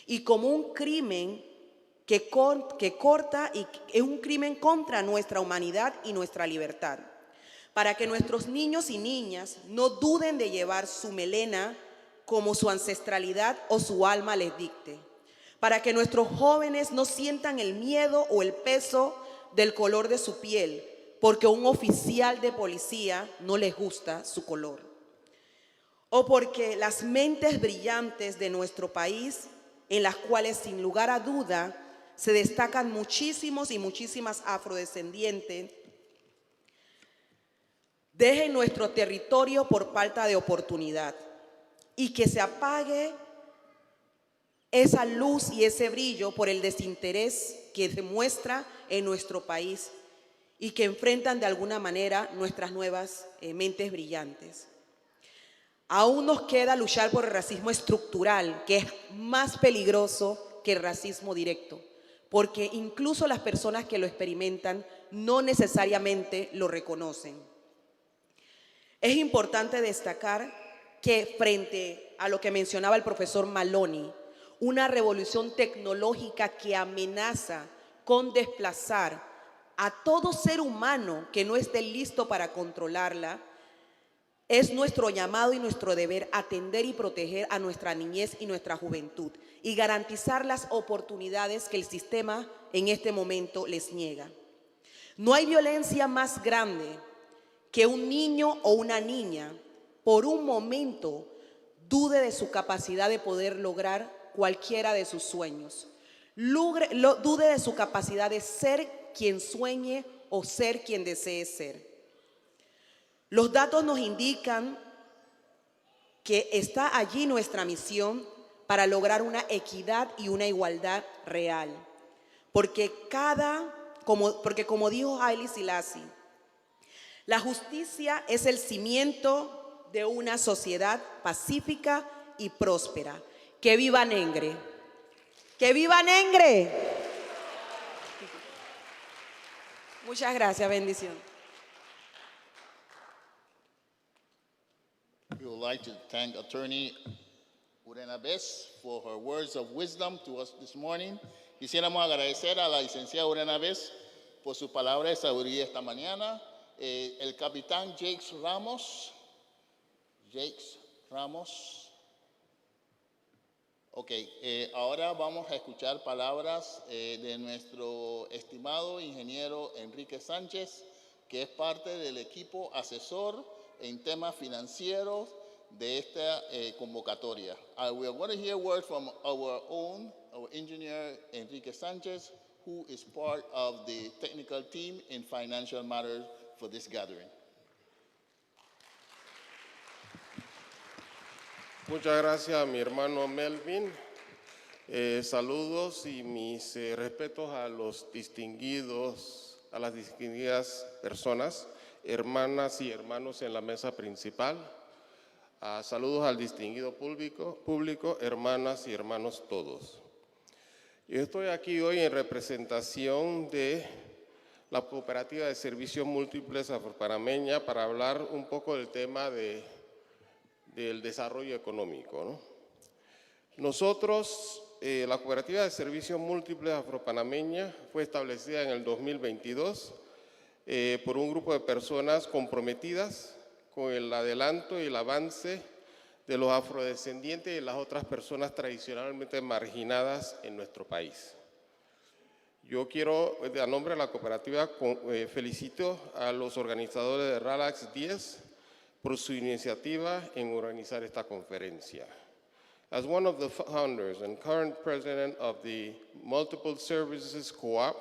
y como un crimen que corta y es un crimen contra nuestra humanidad y nuestra libertad. Para que nuestros niños y niñas no duden de llevar su melena como su ancestralidad o su alma les dicte. Para que nuestros jóvenes no sientan el miedo o el peso del color de su piel, porque a un oficial de policía no les gusta su color. O porque las mentes brillantes de nuestro país, en las cuales sin lugar a duda se destacan muchísimos y muchísimas afrodescendientes, dejen nuestro territorio por falta de oportunidad y que se apague esa luz y ese brillo por el desinterés que se muestra en nuestro país y que enfrentan de alguna manera nuestras nuevas mentes brillantes. Aún nos queda luchar por el racismo estructural, que es más peligroso que el racismo directo, porque incluso las personas que lo experimentan no necesariamente lo reconocen. Es importante destacar que frente a lo que mencionaba el profesor Maloney, una revolución tecnológica que amenaza con desplazar a todo ser humano que no esté listo para controlarla, es nuestro llamado y nuestro deber atender y proteger a nuestra niñez y nuestra juventud y garantizar las oportunidades que el sistema en este momento les niega. No hay violencia más grande que un niño o una niña por un momento dude de su capacidad de poder lograr cualquiera de sus sueños. Dude de su capacidad de ser quien sueñe o ser quien desee ser. Los datos nos indican que está allí nuestra misión para lograr una equidad y una igualdad real. Porque como dijo Haile Selassie, la justicia es el cimiento de una sociedad pacífica y próspera. ¡Que viva Nengre! ¡Que viva Nengre! Muchas gracias, bendición. We would like to thank Attorney Urena Bess for her words of wisdom to us this morning. Quisiéramos agradecer a la licenciada Urena Bess por su palabra de sabiduría esta mañana. El capitán Jakes Ramos. Ok, ahora vamos a escuchar palabras de nuestro estimado ingeniero Enrique Sánchez, que es parte del equipo asesor en temas financieros de esta convocatoria. We are going to hear word from our engineer Enrique Sánchez, who is part of the technical team in financial matters for this gathering. Muchas gracias a mi hermano Melvin. Saludos y mis respetos a las distinguidas personas, hermanas y hermanos en la mesa principal. Saludos al distinguido público, hermanas y hermanos todos. Yo estoy aquí hoy en representación de la Cooperativa de Servicios Múltiples Afropanameña para hablar un poco del tema del desarrollo económico, ¿no? Nosotros, la Cooperativa de Servicios Múltiples Afropanameña fue establecida en el 2022 por un grupo de personas comprometidas con el adelanto y el avance de los afrodescendientes y las otras personas tradicionalmente marginadas en nuestro país. Yo quiero, a nombre de la cooperativa, felicito a los organizadores de RALAK 10 por su iniciativa en organizar esta conferencia. As one of the founders and current president of the Multiple Services Co-op,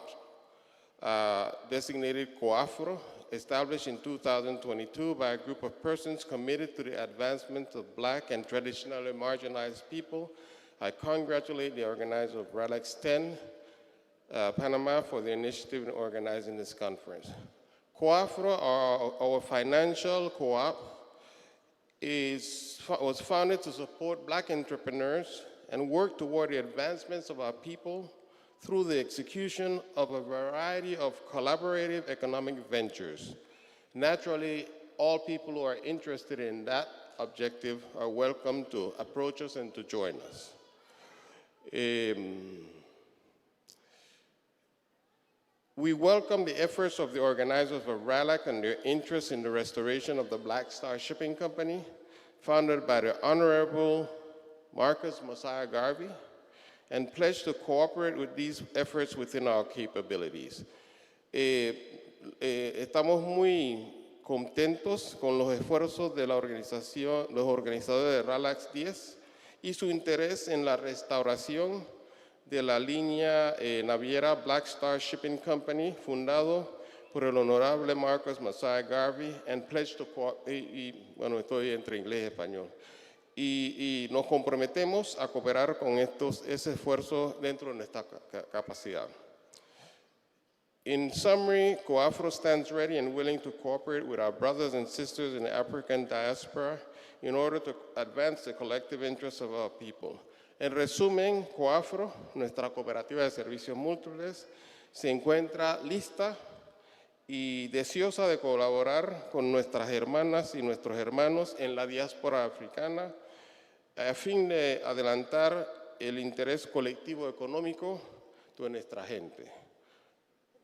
designated COAFRO, established in 2022 by a group of persons committed to the advancement of Black and traditionally marginalized people, I congratulate the organizer of RALAK 10, Panama, for the initiative in organizing this conference. COAFRO, our financial co-op, was founded to support Black entrepreneurs and work toward the advancements of our people through the execution of a variety of collaborative economic ventures. Naturally, all people who are interested in that objective are welcome to approach us and to join us. We welcome the efforts of the organizers of RALAK and their interest in the restoration of the Black Star Shipping Company, founded by the Honorable Marcus Mosiah Garvey, and pledge to cooperate with these efforts within our capabilities. Estamos muy contentos con los esfuerzos de la organización, los organizadores de RALAK 10 y su interés en la restauración de la línea naviera Black Star Shipping Company, fundado por el honorable Marcus Mosiah Garvey, and pledge to bueno, estoy entre inglés y español. Y nos comprometemos a cooperar con ese esfuerzo dentro de nuestra capacidad. In summary, COAFRO stands ready and willing to cooperate with our brothers and sisters in the African diaspora in order to advance the collective interests of our people. En resumen, COAFRO, nuestra cooperativa de servicios múltiples, se encuentra lista y deseosa de colaborar con nuestras hermanas y nuestros hermanos en la diáspora africana a fin de adelantar el interés colectivo económico de nuestra gente.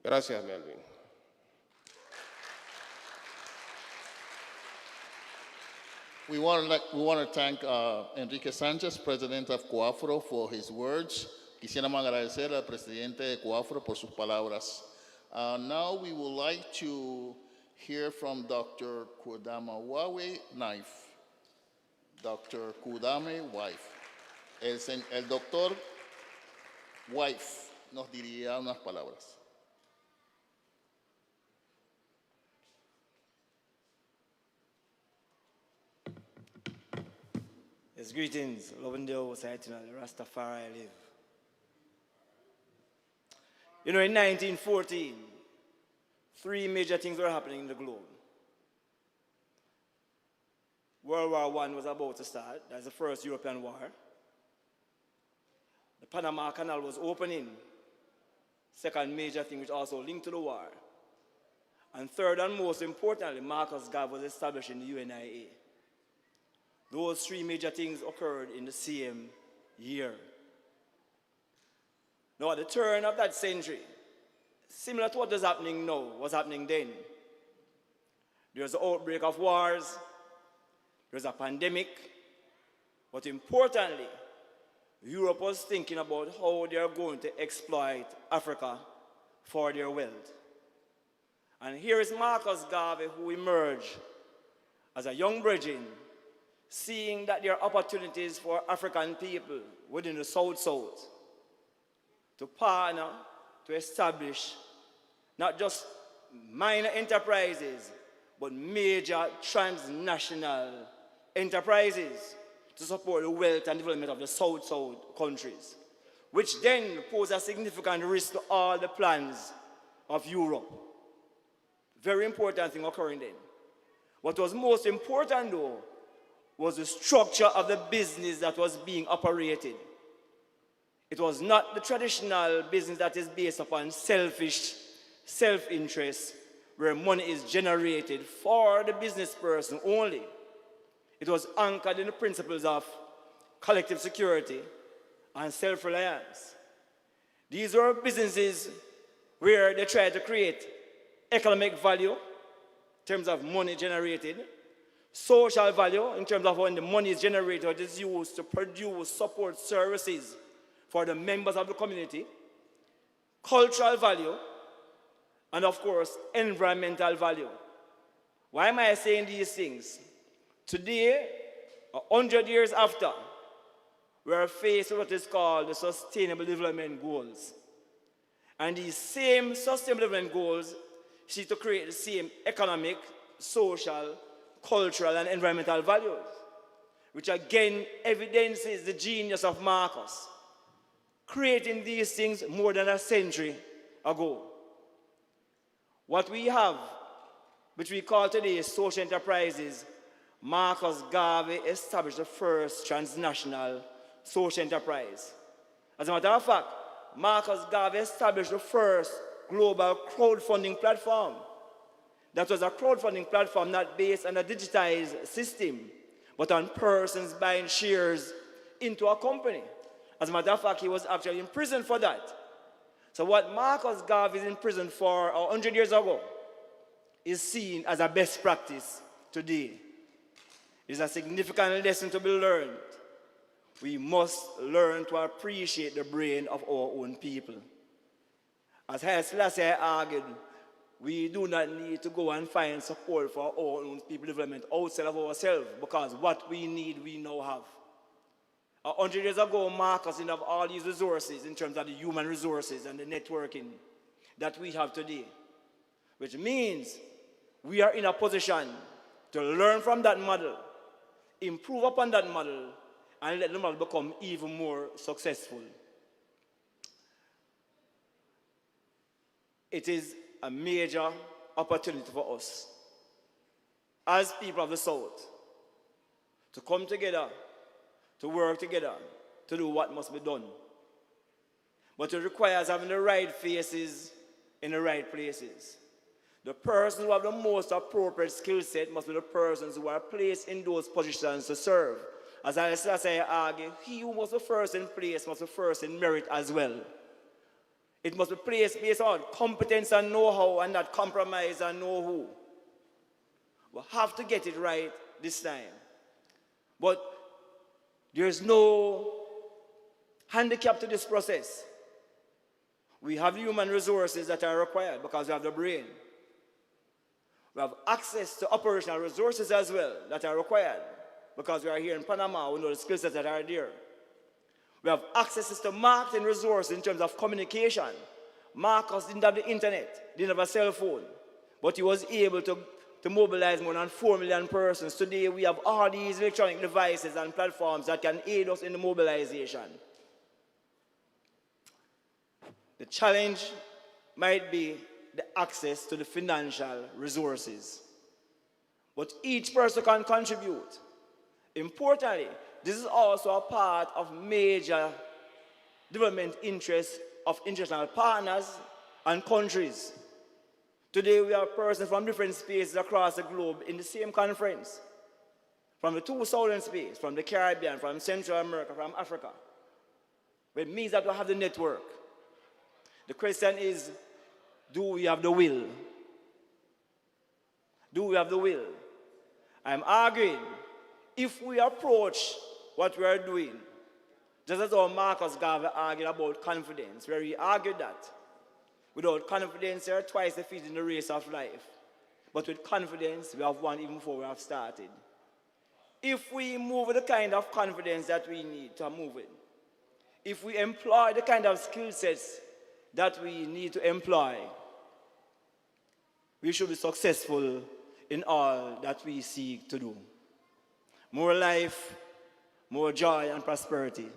Gracias, Melvin. We want to thank Enrique Sánchez, President of COAFRO, for his words. Quisiéramos agradecer al presidente de COAFRO por sus palabras. Now we would like to hear from Dr. Kudama Wife. Dr. Kudame Wife. El doctor Wife nos dirigirá unas palabras. Yes, greetings, loving the society, Rastafari I live. You know, in 1914, 3 major things were happening in the globe. World War I was about to start. That's the first European war. The Panama Canal was opening. Second major thing, which also linked to the war. And third and most importantly, Marcus Garvey was established in the UNIA. Those 3 major things occurred in the same year. Now, at the turn of that century, similar to what is happening now, was happening then. There's an outbreak of wars, there's a pandemic, but importantly, Europe was thinking about how they are going to exploit Africa for their wealth. And here is Marcus Garvey, who emerged as a young virgin, seeing that there are opportunities for African people within the South-South to partner, to establish not just minor enterprises, but major transnational enterprises to support the wealth and development of the South-South countries, which then pose a significant risk to all the plans of Europe. Very important thing occurring then. What was most important though was the structure of the business that was being operated. It was not the traditional business that is based upon selfish self-interest, where money is generated for the business person only. It was anchored in the principles of collective security and self-reliance. These were businesses where they tried to create economic value in terms of money generated, social value in terms of when the money is generated is used to produce support services for the members of the community, cultural value, and of course, environmental value. Why am I saying these things? Today, 100 years after, we are faced with what is called the Sustainable Development Goals. And these same Sustainable Development Goals seek to create the same economic, social, cultural, and environmental values, which again evidences the genius of Marcus, creating these things more than a century ago. What we have, which we call today social enterprises, Marcus Garvey established the first transnational social enterprise. As a matter of fact, Marcus Garvey established the first global crowdfunding platform. That was a crowdfunding platform not based on a digitized system, but on persons buying shares into a company. As a matter of fact, he was actually in prison for that. So what Marcus Garvey is in prison for 100 years ago is seen as a best practice today. It's a significant lesson to be learned. We must learn to appreciate the brain of our own people. As Haile Selassie argued, we do not need to go and find support for our own people development outside of ourselves, because what we need, we now have. 100 years ago, Marcus didn't have all these resources in terms of the human resources and the networking that we have today, which means we are in a position to learn from that model, improve upon that model, and let the model become even more successful. It is a major opportunity for us as people of the South to come together, to work together, to do what must be done. But it requires having the right faces in the right places. The persons who have the most appropriate skill set must be the persons who are placed in those positions to serve. As I argue, he who was the first in place must be first in merit as well. It must be placed based on competence and know-how and not compromise and know-who. We have to get it right this time. But there's no handicap to this process. We have human resources that are required because we have the brain. We have access to operational resources as well that are required because we are here in Panama. We know the skill sets that are there. We have access to marketing resources in terms of communication. Marcus didn't have the internet, didn't have a cell phone, but he was able to mobilize more than 4 million persons. Today we have all these electronic devices and platforms that can aid us in the mobilization. The challenge might be the access to the financial resources, but each person can contribute. Importantly, this is also a part of major development interests of international partners and countries. Today we have persons from different spaces across the globe in the same conference. From the two southern spaces, from the Caribbean, from Central America, from Africa. It means that we have the network. The question is, do we have the will? Do we have the will? I'm arguing, if we approach what we are doing, just as our Marcus Garvey argued about confidence, where he argued that without confidence, you are twice defeated in the race of life. But with confidence, we have won even before we have started. If we move with the kind of confidence that we need to move with, if we employ the kind of skill sets that we need to employ, we should be successful in all that we seek to do. More life, more joy and prosperity.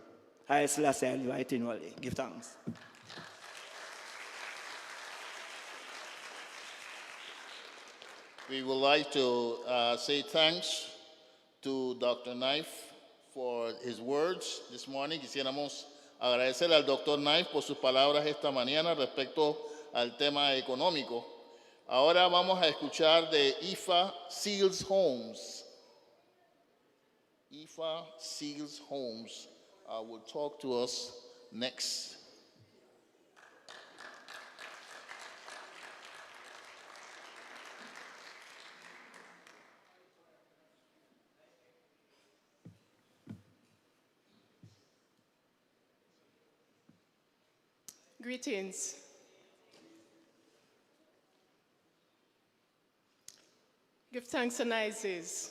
Haile Selassie continually. Give thanks. We would like to say thanks to Dr. Knife for his words this morning. Quisiéramos agradecer al Dr. Knife por sus palabras esta mañana respecto al tema económico. Ahora vamos a escuchar de Ifa Seals Holmes. Ifa Seals Holmes will talk to us next. Greetings. Give thanks and praises.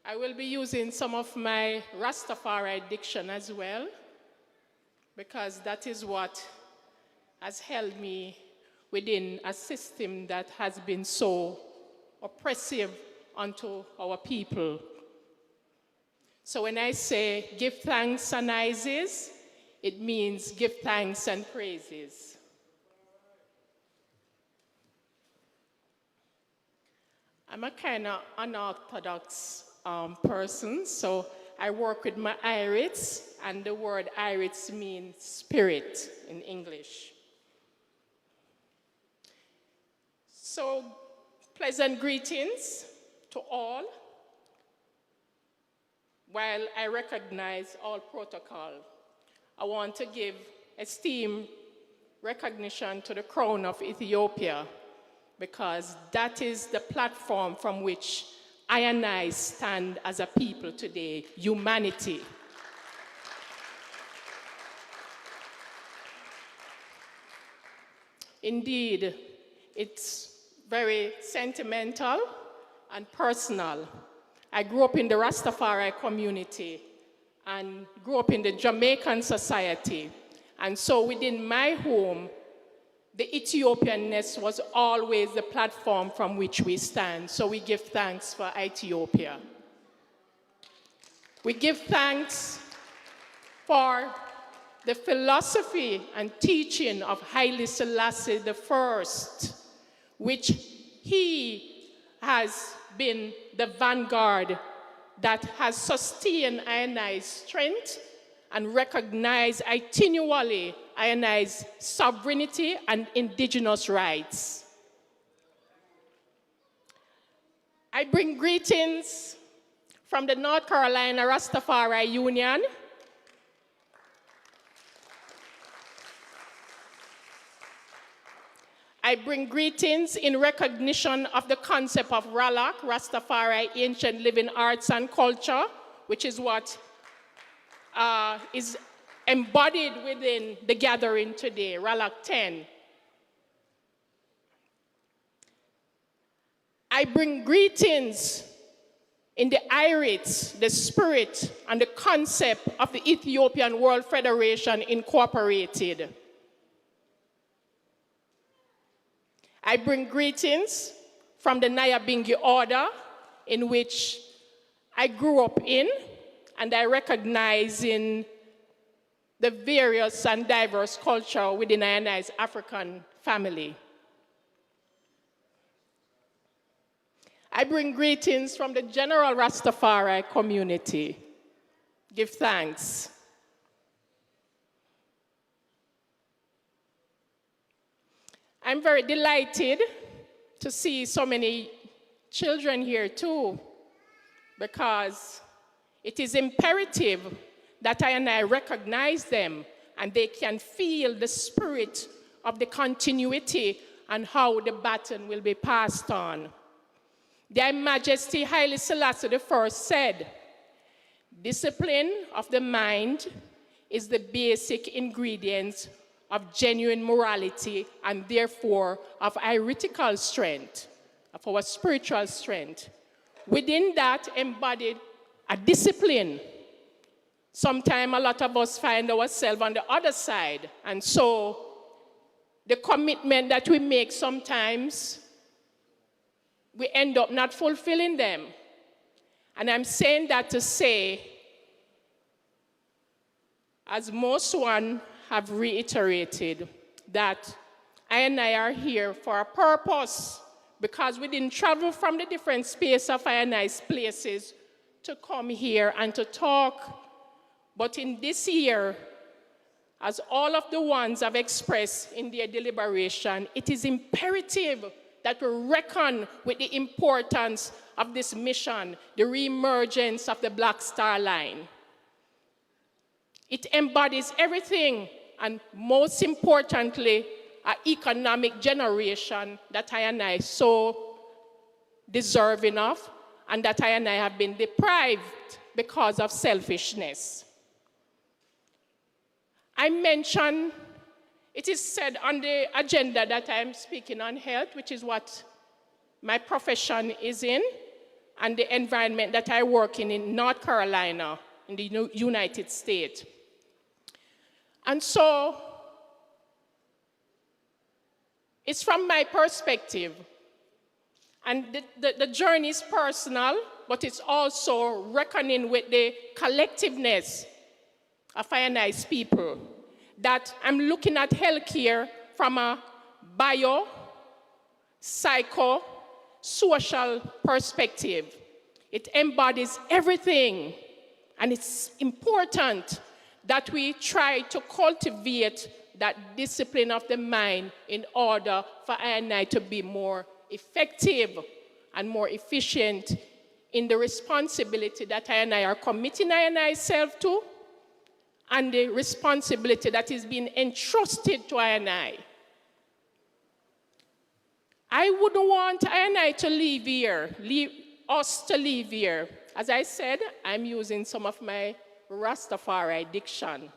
I will be using some of my Rastafari diction as well, because that is what has held me within a system that has been so oppressive unto our people. So when I say give thanks and praises, it means give thanks and praises. I'm a kind of unorthodox person, so I work with my irids, and the word irids means spirit in English. So, pleasant greetings to all. While I recognize all protocol, I want to give esteemed recognition to the Crown of Ethiopia, because that is the platform from which I and I stand as a people today, humanity. Indeed, it's very sentimental and personal. I grew up in the Rastafari community and grew up in the Jamaican society. And so within my home, the Ethiopianness was always the platform from which we stand. So we give thanks for Ethiopia. We give thanks for the philosophy and teaching of Haile Selassie I, which he has been the vanguard that has sustained Ionai's strength and recognized continually Ionai's sovereignty and indigenous rights. I bring greetings from the North Carolina Rastafari Union. I bring greetings in recognition of the concept of RALAK, Rastafari Ancient Living Arts and Culture, which is what is embodied within the gathering today, RALAK 10. I bring greetings in the irids, the spirit, and the concept of the Ethiopian World Federation Incorporated. I bring greetings from the Nyabingi order, in which I grew up in, and I recognize in the various and diverse culture within Ionai's African family. I bring greetings from the general Rastafari community. Give thanks. I'm very delighted to see so many children here too, because it is imperative that I and I recognize them and they can feel the spirit of the continuity and how the baton will be passed on. Their Majesty Haile Selassie I said, "Discipline of the mind is the basic ingredient of genuine morality and therefore of heretical strength, of our spiritual strength." Within that embodied a discipline. Sometimes a lot of us find ourselves on the other side, and so the commitment that we make sometimes, we end up not fulfilling them. And I'm saying that to say, as most one have reiterated, that I and I are here for a purpose, because we didn't travel from the different space of I and I's places to come here and to talk. But in this year, as all of the ones have expressed in their deliberation, it is imperative that we reckon with the importance of this mission, the reemergence of the Black Star Line. It embodies everything, and most importantly, an economic generation that I and I so deserving of, and that I and I have been deprived because of selfishness. I mentioned, it is said on the agenda that I'm speaking on health, which is what my profession is in, and the environment that I work in North Carolina, in the United States. And so, it's from my perspective, and the journey is personal, but it's also reckoning with the collectiveness of I and I's people, that I'm looking at healthcare from a bio, psycho, social perspective. It embodies everything, And it's important that we try to cultivate that discipline of the mind in order for I and I to be more effective and more efficient in the responsibility that I and I are committing I and I self to, and the responsibility that is being entrusted to I and I. I wouldn't want I and I to leave here, us to leave here. As I said, I'm using some of my Rastafari diction.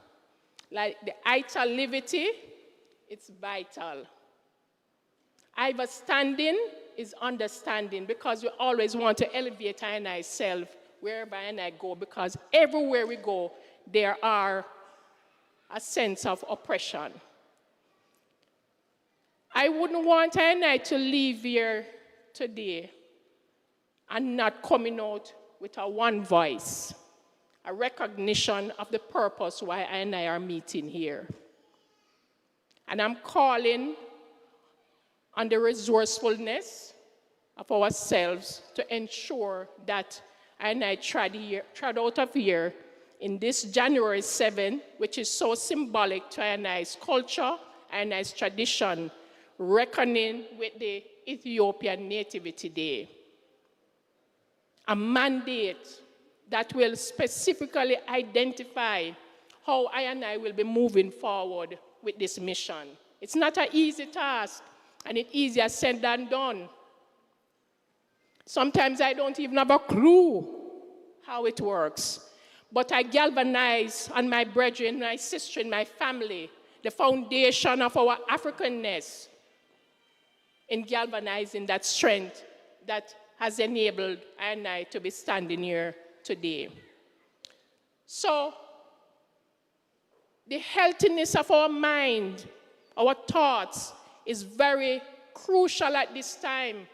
Like the ital livity, it's vital. Either standing is understanding, because we always want to elevate I and I self wherever I and I go, because everywhere we go, there are a sense of oppression. I wouldn't want I and I to leave here today and not coming out with a one voice, a recognition of the purpose why I and I are meeting here. And I'm calling on the resourcefulness of ourselves to ensure that I and I trod out of here in this January 7th, which is so symbolic to I and I's culture, I and I's tradition, reckoning with the Ethiopian Nativity Day. A mandate that will specifically identify how I and I will be moving forward with this mission. It's not an easy task, and it's easier said than done. Sometimes I don't even have a clue how it works. But I galvanize on my brethren, my sister, and my family, the foundation of our Africanness, in galvanizing that strength that has enabled I and I to be standing here today. So, the healthiness of our mind, our thoughts, is very crucial at this time.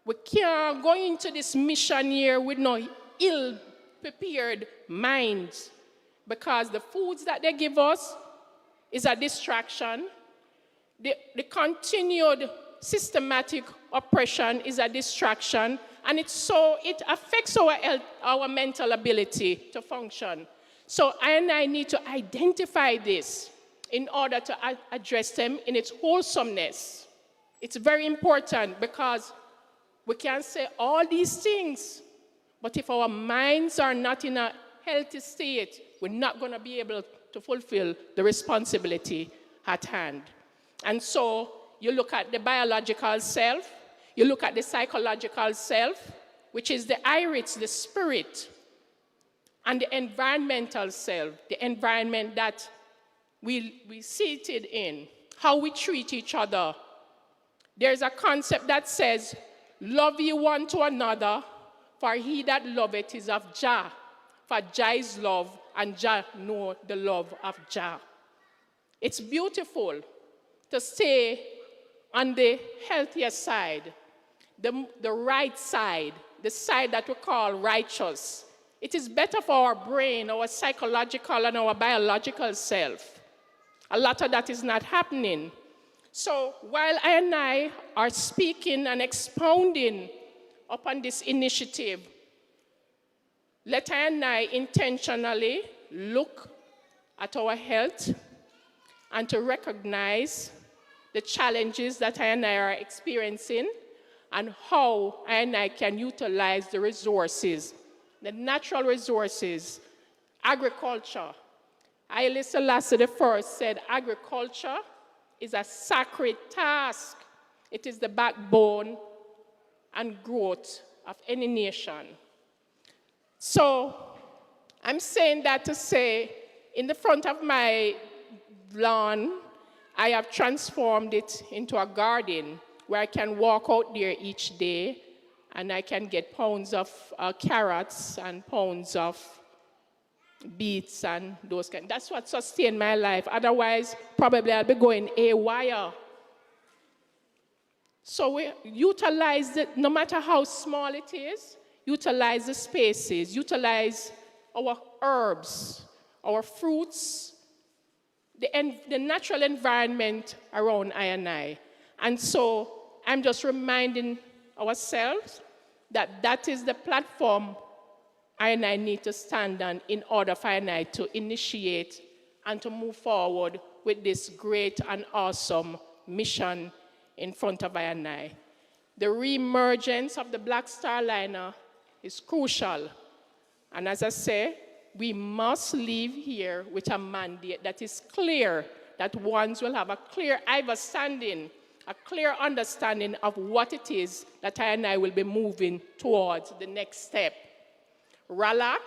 We can't go into this mission here with no ill-prepared minds, because the foods that they give us is a distraction. The continued systematic oppression is a distraction, and it affects our health, our mental ability to function. So I and I need to identify this in order to address them in its wholesomeness. It's very important, because we can say all these things, but if our minds are not in a healthy state, we're not going to be able to fulfill the responsibility at hand. And so you look at the biological self, you look at the psychological self, which is the iris, the spirit, and the environmental self, the environment that we seated in, how we treat each other. There's a concept that says, love ye one to another, for he that loveth is of Jah. For Jah is love, and Jah know the love of Jah. It's beautiful to stay on the healthier side, the right side, the side that we call righteous. It is better for our brain, our psychological and our biological self. A lot of that is not happening. So while I and I are speaking and expounding upon this initiative, let I and I intentionally look at our health and to recognize the challenges that I and I are experiencing, and how I and I can utilize the resources, the natural resources, agriculture. Haile Selassie I said agriculture is a sacred task. It is the backbone and growth of any nation. So I'm saying that to say, in the front of my lawn, I have transformed it into a garden where I can walk out there each day and I can get pounds of carrots and pounds of beets and those kind. That's what sustained my life. Otherwise, probably I'll be going haywire. So we utilize it, no matter how small it is, utilize the spaces, utilize our herbs, our fruits, the natural environment around I and I. And so I'm just reminding ourselves that that is the platform I need to stand on in order for I to initiate and to move forward with this great and awesome mission in front of I. The re-emergence of the Black Star Liner is crucial. And as I say, we must leave here with a mandate that is clear, that ones will have a clear understanding, a clear understanding of what it is that I will be moving towards the next step. RALAK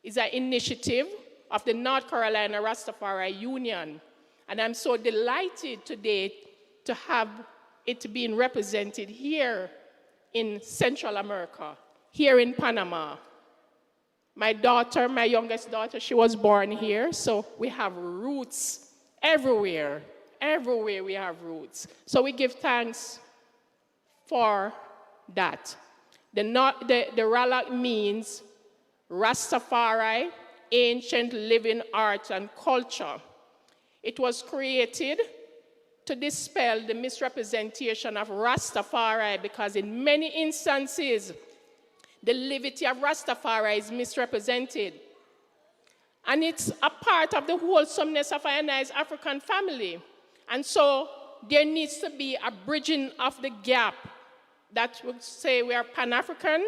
is an initiative of the North Carolina Rastafari Union. And I'm so delighted today to have it being represented here in Central America, here in Panama. My daughter, my youngest daughter, she was born here, so we have roots everywhere. Everywhere we have roots. So we give thanks for that. The RALAK means Rastafari, Ancient Living Art and Culture. It was created to dispel the misrepresentation of Rastafari, because in many instances, the livity of Rastafari is misrepresented. And it's a part of the wholesomeness of I&I's African family. And so there needs to be a bridging of the gap that would say we are Pan-African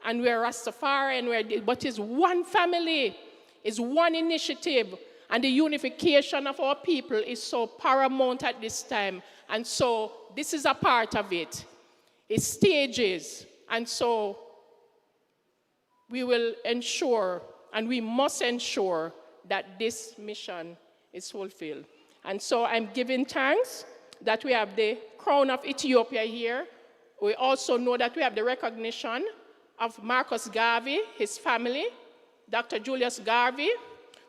and we are Rastafari, but it's one family, it's one initiative. And the unification of our people is so paramount at this time. And so this is a part of it. It's stages. And so we will ensure, and we must ensure, that this mission is fulfilled. And so I'm giving thanks that we have the Crown of Ethiopia here. We also know that we have the recognition of Marcus Garvey, his family, Dr. Julius Garvey.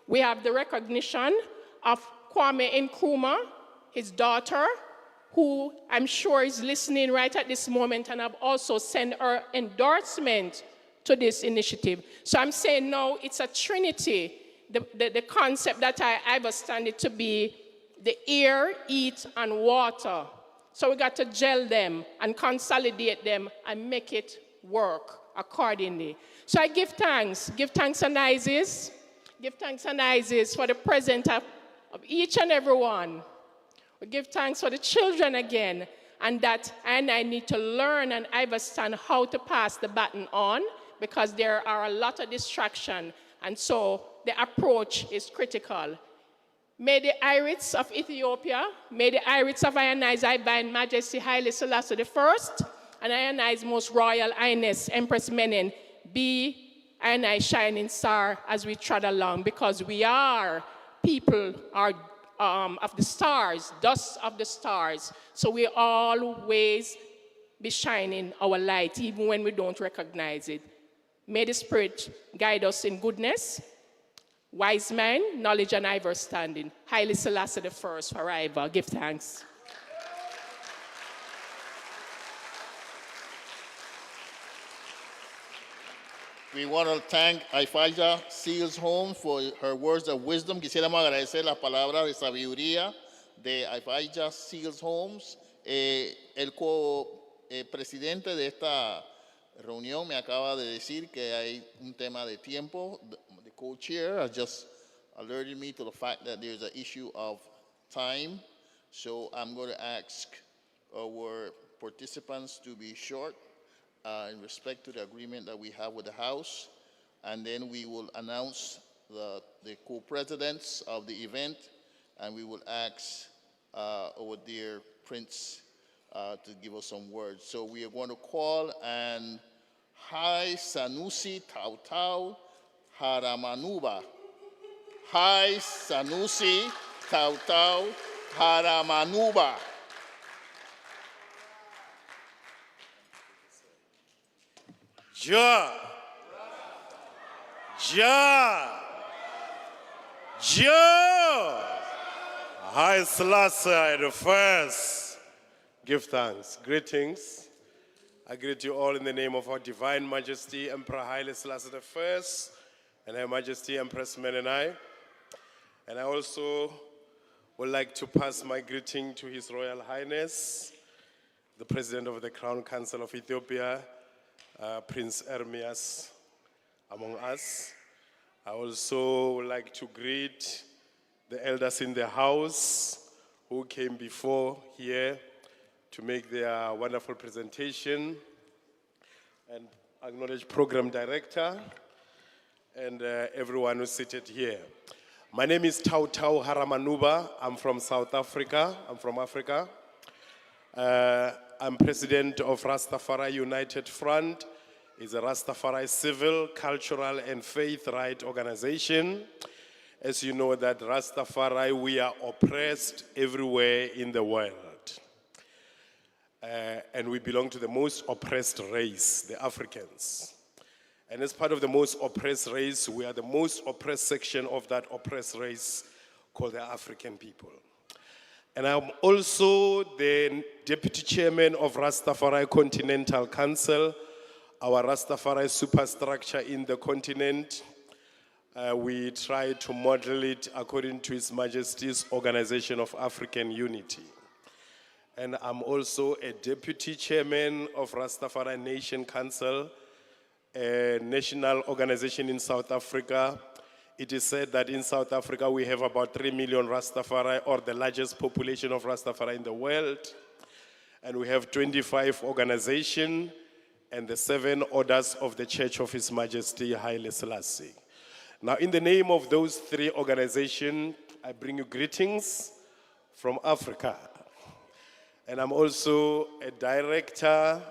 We have the recognition of Kwame Nkrumah, his daughter, who I'm sure is listening right at this moment, and I've also sent her endorsement to this initiative. So I'm saying no, it's a trinity. The concept that I understand it to be the air, eat, and water. So we got to gel them and consolidate them and make it work accordingly. So I give thanks and Isis. Give thanks and Isis for the presence of each and every one. We give thanks for the children again, and that I need to learn and understand how to pass the baton on, because there are a lot of distraction, and so the approach is critical. May the Irids of Ethiopia, may the Irids of I&I's Divine Majesty Haile Selassie I, and I&I's Most Royal Highness Empress Menen be I&I's shining star as we trot along, because we are people of the stars, dust of the stars. So we always be shining our light, even when we don't recognize it. May the Spirit guide us in goodness, wise mind, knowledge, and understanding. Haile Selassie I forever. Give thanks. We want to thank Ifeija Seals Holmes for her words of wisdom. Quisiéramos agradecer las palabras de sabiduría de Ifeija Seals Holmes. El co-presidente de esta reunión me acaba de decir que hay un tema de tiempo. The co-chair has just alerted me to the fact that there's an issue of time. So I'm going to ask our participants to be short in respect to the agreement that we have with the House. And then we will announce the co-presidents of the event, and we will ask our dear Prince to give us some words. So we are going to call and Hai Sanusi Tautau Haramanuba. Hai Sanusi Tautau Haramanuba. Ja. Haile Selassie the first. Give thanks. Greetings. I greet you all in the name of our Divine Majesty Emperor Haile Selassie I and Her Majesty Empress Menen. And I also would like to pass my greeting to His Royal Highness, the President of the Crown Council of Ethiopia, Prince Ermias among us. I also would like to greet the elders in the house who came before here to make their wonderful presentation, and acknowledge program director and everyone who's seated here. My name is Tau Tau Haramanuba. I'm from South Africa. I'm from Africa. I'm president of Rastafari United Front. It's a Rastafari civil, cultural, and faith right organization. As you know that Rastafari, we are oppressed everywhere in the world. And we belong to the most oppressed race, the Africans. And as part of the most oppressed race, we are the most oppressed section of that oppressed race called the African people. And I'm also the deputy chairman of Rastafari Continental Council, our Rastafari superstructure in the continent. We try to model it according to His Majesty's Organization of African Unity. And I'm also a deputy chairman of Rastafari Nation Council, a national organization in South Africa. It is said that in South Africa we have about 3 million Rastafari, or the largest population of Rastafari in the world. And we have 25 organizations and the 7 orders of the Church of His Majesty Haile Selassie. Now, in the name of those 3 organizations, I bring you greetings from Africa. And I'm also a director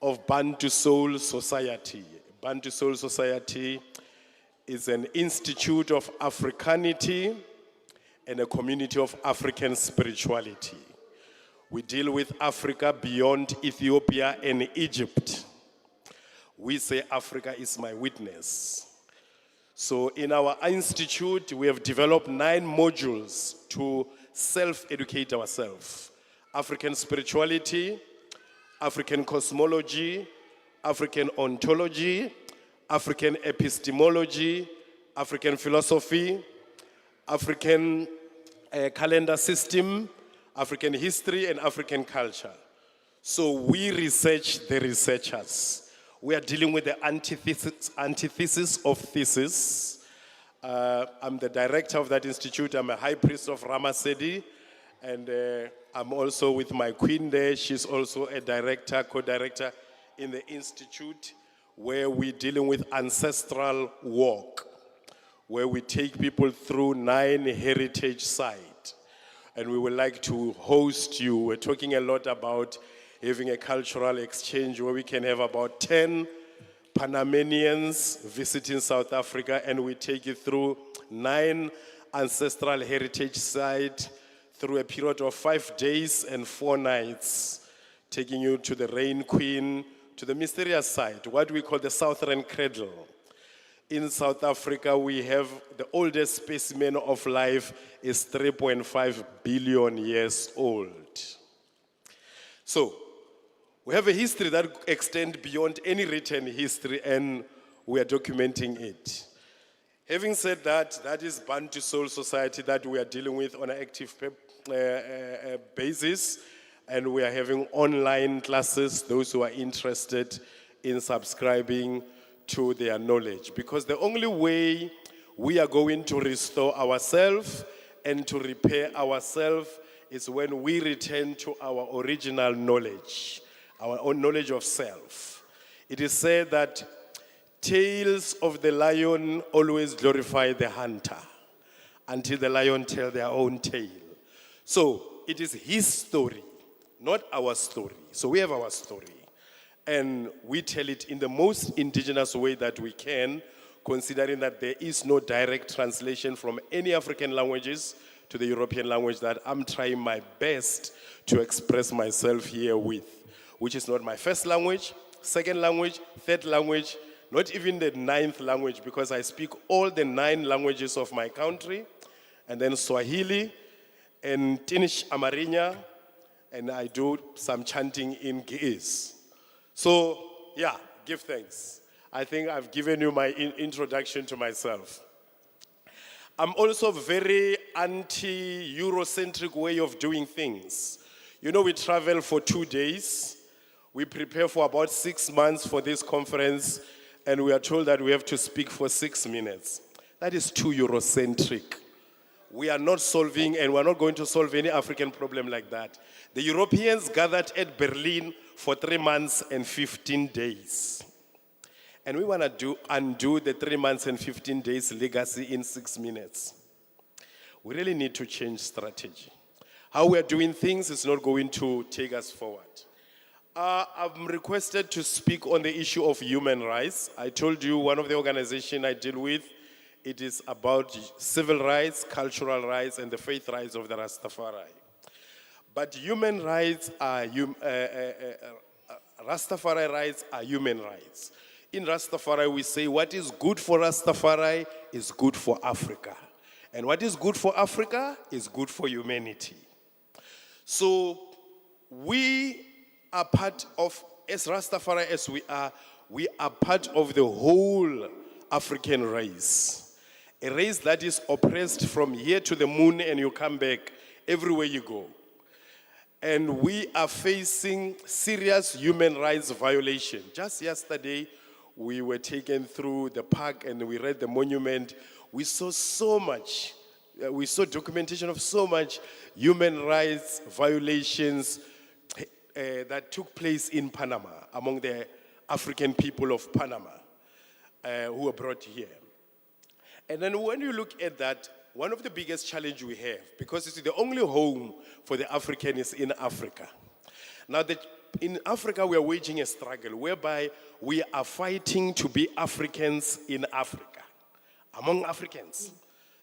of Bantu Soul Society. Bantu Soul Society is an institute of Africanity and a community of African spirituality. We deal with Africa beyond Ethiopia and Egypt. We say Africa is my witness. So in our institute, we have developed 9 modules to self-educate ourselves. African spirituality, African cosmology, African ontology, African epistemology, African philosophy, African calendar system, African history, and African culture. So we research the researchers. We are dealing with the antithesis of thesis. I'm the director of that institute. I'm a high priest of Ramasedi, and I'm also with my queen there. She's also a director, co-director in the institute, where we're dealing with ancestral walk, where we take people through 9 heritage sites. And we would like to host you. We're talking a lot about having a cultural exchange where we can have about 10 Panamanians visiting South Africa, and we take you through 9 ancestral heritage sites through a period of 5 days and 4 nights, taking you to the Rain Queen, to the mysterious site, what we call the Southern Cradle. In South Africa, we have the oldest specimen of life is 3.5 billion years old. So, we have a history that extends beyond any written history, and we are documenting it. Having said that, that is Bantu Soul Society that we are dealing with on an active basis. And we are having online classes, those who are interested in subscribing to their knowledge. Because the only way we are going to restore ourselves and to repair ourselves is when we return to our original knowledge, our own knowledge of self. It is said that tales of the lion always glorify the hunter until the lion tells their own tale. So it is his story, not our story. So we have our story, and we tell it in the most indigenous way that we can, considering that there is no direct translation from any African languages to the European language that I'm trying my best to express myself here with, which is not my first language, second language, third language, not even the 9th language, because I speak all the 9 languages of my country, and then Swahili, and Tinish Amarinya, and I do some chanting in Ge'ez. So, yeah, give thanks. I think I've given you my introduction to myself. I'm also very anti-Eurocentric way of doing things. You know, we travel for 2 days. We prepare for about 6 months for this conference, and we are told that we have to speak for 6 minutes. That is too Eurocentric. We are not solving, and we're not going to solve any African problem like that. The Europeans gathered at Berlin for 3 months and 15 days. And we want to undo the 3 months and 15 days legacy in 6 minutes. We really need to change strategy. How we are doing things is not going to take us forward. I'm requested to speak on the issue of human rights. I told you one of the organizations I deal with, it is about civil rights, cultural rights, and the faith rights of the Rastafari. But human rights are, Rastafari rights are human rights. In Rastafari, we say what is good for Rastafari is good for Africa. And what is good for Africa is good for humanity. So we are part of, as Rastafari as we are part of the whole African race. A race that is oppressed from here to the moon and you come back everywhere you go. And we are facing serious human rights violation. Just yesterday, we were taken through the park and we read the monument. We saw so much, we saw documentation of so much human rights violations that took place in Panama among the African people of Panama who were brought here. And then when you look at that, one of the biggest challenges we have, because it's the only home for the African is in Africa. Now, in Africa, we are waging a struggle whereby we are fighting to be Africans in Africa, among Africans.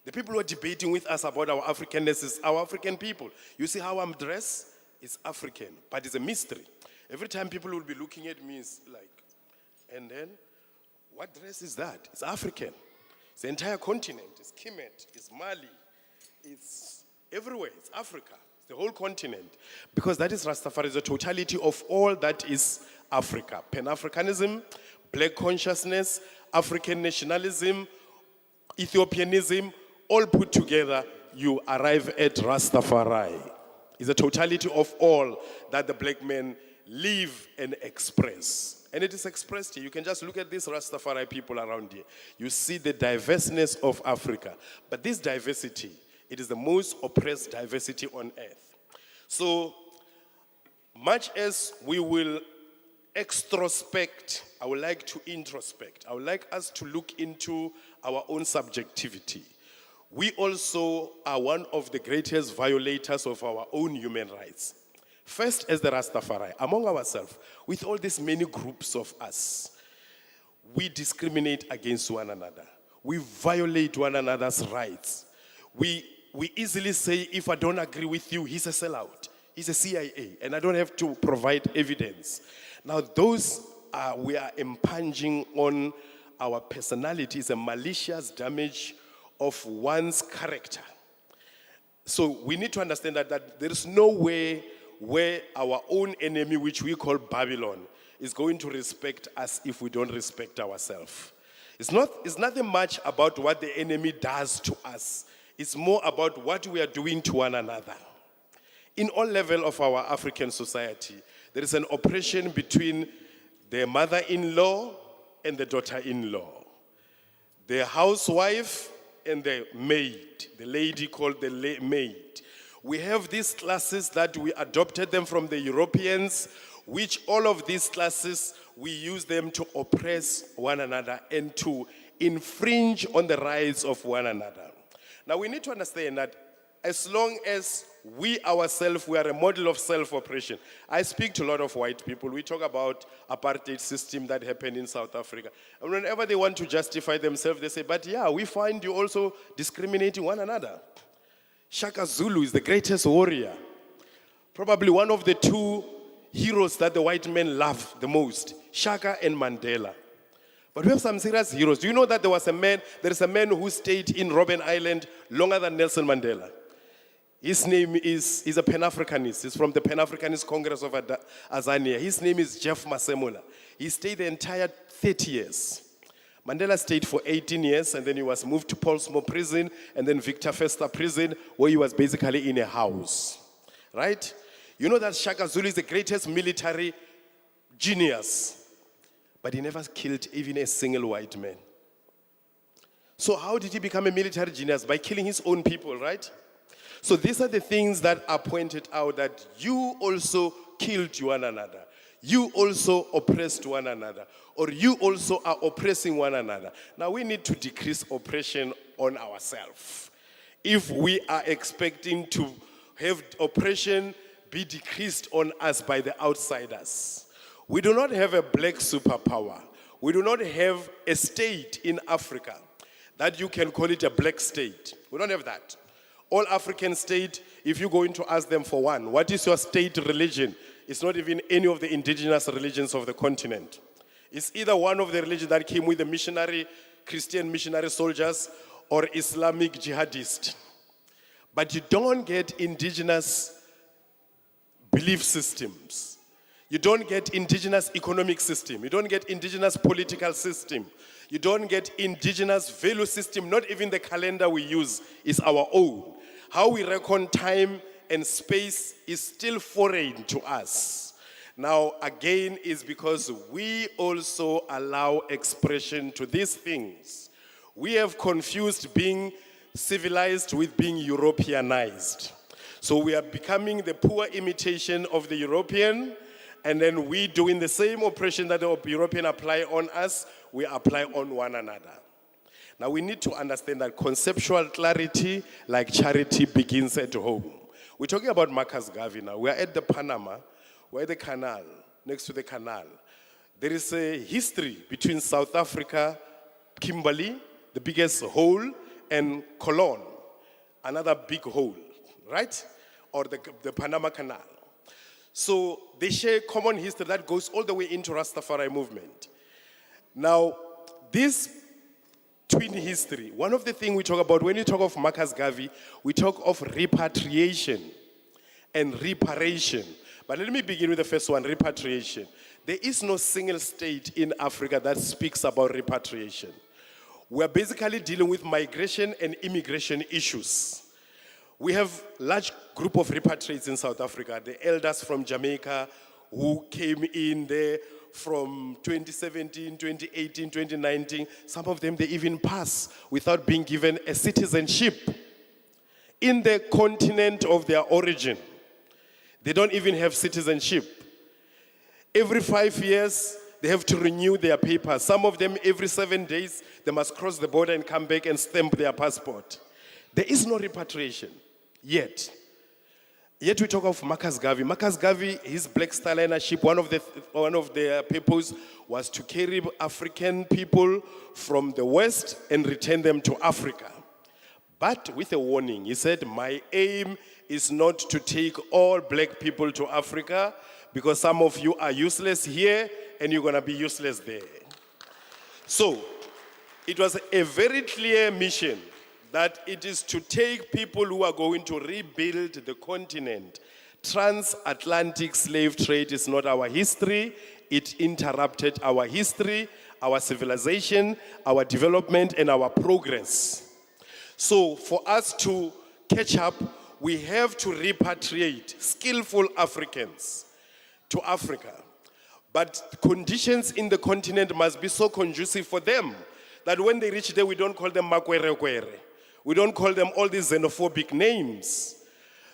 The people who are debating with us about our Africanness is our African people. You see how I'm dressed? It's African, but it's a mystery. Every time people will be looking at me, it's like, and then, what dress is that? It's African. It's the entire continent. It's Kemet, it's Mali, it's everywhere. It's Africa. It's the whole continent. Because that is Rastafari, the totality of all that is Africa. Pan-Africanism, black consciousness, African nationalism, Ethiopianism, all put together, you arrive at Rastafari. It's the totality of all that the black men live and express. And it is expressed here. You can just look at these Rastafari people around here. You see the diverseness of Africa. But this diversity, it is the most oppressed diversity on earth. So, much as we will extrospect, I would like to introspect. I would like us to look into our own subjectivity. We also are one of the greatest violators of our own human rights. First, as the Rastafari, among ourselves, with all these many groups of us, we discriminate against one another. We violate one another's rights. We easily say, if I don't agree with you, he's a sellout. He's a CIA, and I don't have to provide evidence. Now, those we are impinging on our personalities, a malicious damage of one's character. So we need to understand that there is no way where our own enemy, which we call Babylon, is going to respect us if we don't respect ourselves. It's nothing much about what the enemy does to us. It's more about what we are doing to one another. In all levels of our African society, there is an oppression between the mother-in-law and the daughter-in-law, the housewife and the maid, the lady called the maid. We have these classes that we adopted them from the Europeans, which all of these classes, we use them to oppress one another and to infringe on the rights of one another. Now we need to understand that as long as we ourselves, we are a model of self-oppression. I speak to a lot of white people. We talk about apartheid system that happened in South Africa. And whenever they want to justify themselves, they say, but yeah, we find you also discriminating one another. Shaka Zulu is the greatest warrior. Probably one of the two heroes that the white men love the most, Shaka and Mandela. But we have some serious heroes. Do you know that there is a man who stayed in Robben Island longer than Nelson Mandela? His name he's a Pan-Africanist. He's from the Pan-Africanist Congress of Azania. His name is Jeff Masemola. He stayed the entire 30 years. Mandela stayed for 18 years, and then he was moved to Paulsmoor prison, and then Victor Verster prison, where he was basically in a house. Right? You know that Shaka Zulu is the greatest military genius. but he never killed even a single white man. So how did he become a military genius? By killing his own people, right? So these are the things that are pointed out, that you also killed one another. You also oppressed one another, or you also are oppressing one another. Now we need to decrease oppression on ourselves. If we are expecting to have oppression be decreased on us by the outsiders. We do not have a black superpower. We do not have a state in Africa that you can call it a black state. We don't have that. All African states, if you're going to ask them for one, what is your state religion? It's not even any of the indigenous religions of the continent. It's either one of the religions that came with the missionary, Christian missionary soldiers, or Islamic jihadists. But you don't get indigenous belief systems. You don't get indigenous economic system. You don't get indigenous political system. You don't get indigenous value system. Not even the calendar we use is our own. How we reckon time and space is still foreign to us. Now, again, is because we also allow expression to these things. We have confused being civilized with being Europeanized. So we are becoming the poor imitation of the European, and then we doing the same oppression that the European apply on us, we apply on one another. Now we need to understand that conceptual clarity, like charity, begins at home. We're talking about Marcus Garvey now. We're at the Panama, we're at the canal, next to the canal. There is a history between South Africa, Kimberley, the biggest hole, and Cologne, another big hole, right? Or the Panama Canal. So they share common history that goes all the way into Rastafari movement. Now, this twin history, one of the things we talk about when you talk of Marcus Garvey, we talk of repatriation and reparation. But let me begin with the first one, repatriation. There is no single state in Africa that speaks about repatriation. We're basically dealing with migration and immigration issues. We have a large group of repatriates in South Africa, the elders from Jamaica who came in there from 2017, 2018, 2019. Some of them, they even pass without being given a citizenship in the continent of their origin. They don't even have citizenship. Every 5 years, they have to renew their papers. Some of them, every 7 days, they must cross the border and come back and stamp their passport. There is no repatriation yet. Yet we talk of Marcus Garvey. Marcus Garvey, his Black Star Liner ship, one of the purpose was to carry African people from the West and return them to Africa. But with a warning, he said, my aim is not to take all black people to Africa because some of you are useless here and you're going to be useless there. So, it was a very clear mission that it is to take people who are going to rebuild the continent. Transatlantic slave trade is not our history. It interrupted our history, our civilization, our development, and our progress. So for us to catch up, we have to repatriate skillful Africans to Africa. But conditions in the continent must be so conducive for them that when they reach there, we don't call them Makwere. We don't call them all these xenophobic names.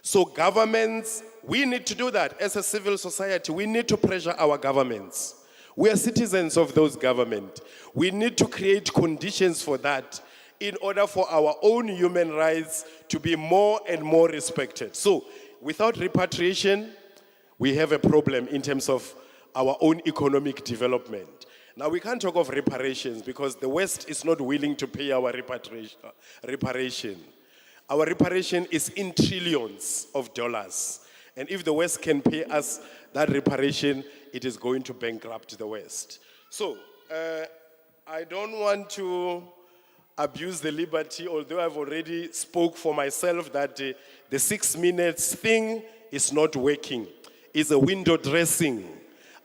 So governments, we need to do that. As a civil society, we need to pressure our governments. We are citizens of those governments. We need to create conditions for that in order for our own human rights to be more and more respected. So without repatriation, we have a problem in terms of our own economic development. Now, we can't talk of reparations because the West is not willing to pay our reparation. Our reparation is in trillions of dollars. And if the West can pay us that reparation, it is going to bankrupt the West. So, I don't want to abuse the liberty, although I've already spoke for myself that the 6 minutes thing is not working. It's a window dressing.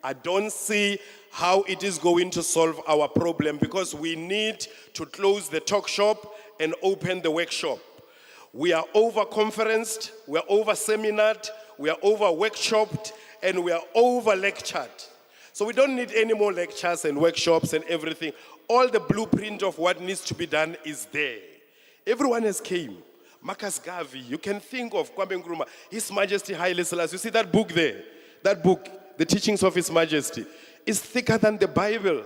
I don't see how it is going to solve our problem because we need to close the talk shop and open the workshop. We are over-conferenced, we are over-seminared, we are over-workshopped, and we are over-lectured. So we don't need any more lectures and workshops and everything. All the blueprint of what needs to be done is there. Everyone has came. Marcus Garvey, you can think of Kwame Nkrumah, His Majesty Haile Selassie. You see that book there? That book, The Teachings of His Majesty, is thicker than the Bible.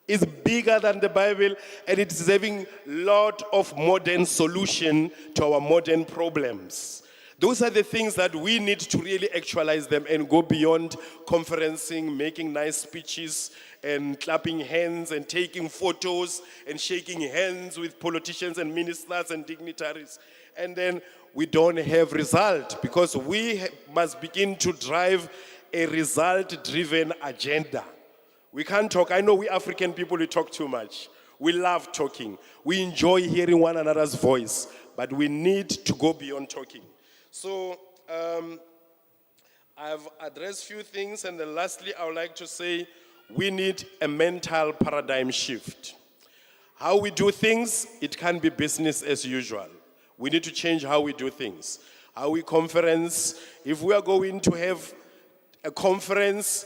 It's bigger than the Bible, and it's having a lot of modern solution to our modern problems. Those are the things that we need to really actualize them and go beyond conferencing, making nice speeches, and clapping hands and taking photos and shaking hands with politicians and ministers and dignitaries. And then we don't have result, because we must begin to drive a result-driven agenda. We can't talk. I know we African people, we talk too much. We love talking. We enjoy hearing one another's voice, but we need to go beyond talking. So I've addressed a few things, and then lastly, I would like to say we need a mental paradigm shift. How we do things, it can't be business as usual. We need to change how we do things. How we conference. If we are going to have a conference,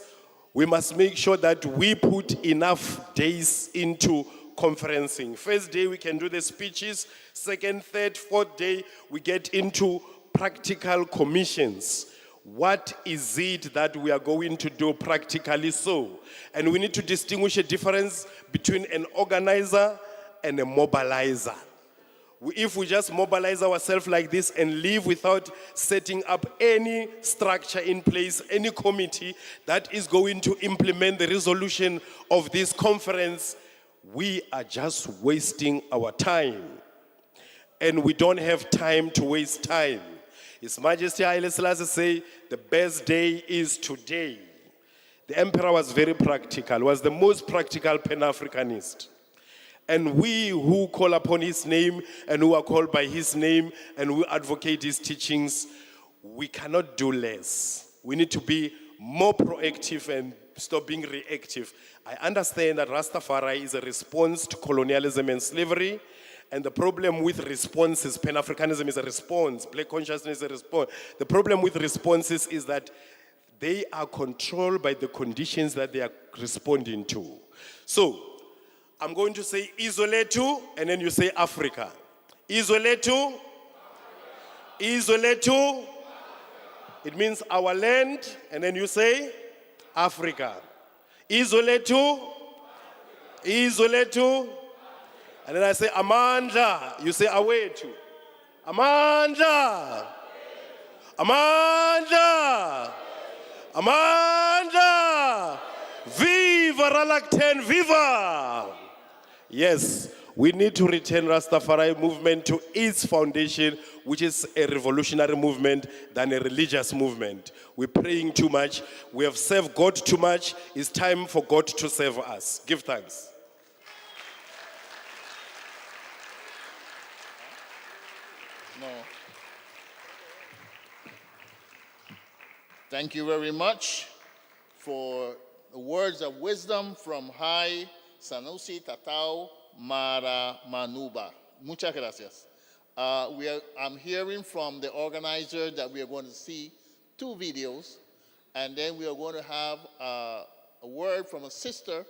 we must make sure that we put enough days into conferencing. First day, we can do the speeches. Second, third, fourth day, we get into practical commissions. What is it that we are going to do practically so? And we need to distinguish a difference between an organizer and a mobilizer. If we just mobilize ourselves like this and leave without setting up any structure in place, any committee that is going to implement the resolution of this conference, we are just wasting our time. And we don't have time to waste time. His Majesty Haile Selassie say, the best day is today. The emperor was very practical, was the most practical Pan-Africanist. And we who call upon his name and who are called by his name and who advocate his teachings, we cannot do less. We need to be more proactive and stop being reactive. I understand that Rastafari is a response to colonialism and slavery. And the problem with responses, Pan-Africanism is a response, Black consciousness is a response. The problem with responses is that they are controlled by the conditions that they are responding to. So, I'm going to say Isoletu, and then you say Africa. Isoletu. Isoletu. It means our land, and then you say Africa. Isoletu. Isoletu. And then I say Amandla. You say Awetu. Amandla. Amandla. Amandla. Viva RALAK 10, viva! Yes, we need to return Rastafari movement to its foundation, which is a revolutionary movement than a religious movement. We're praying too much. We have served God too much. It's time for God to serve us. Give thanks. No. Thank you very much for the words of wisdom from High Sanusi Tatau Mara Manuba. Muchas gracias. I'm hearing from the organizer that we are going to see 2 videos, and then we are going to have a word from a sister,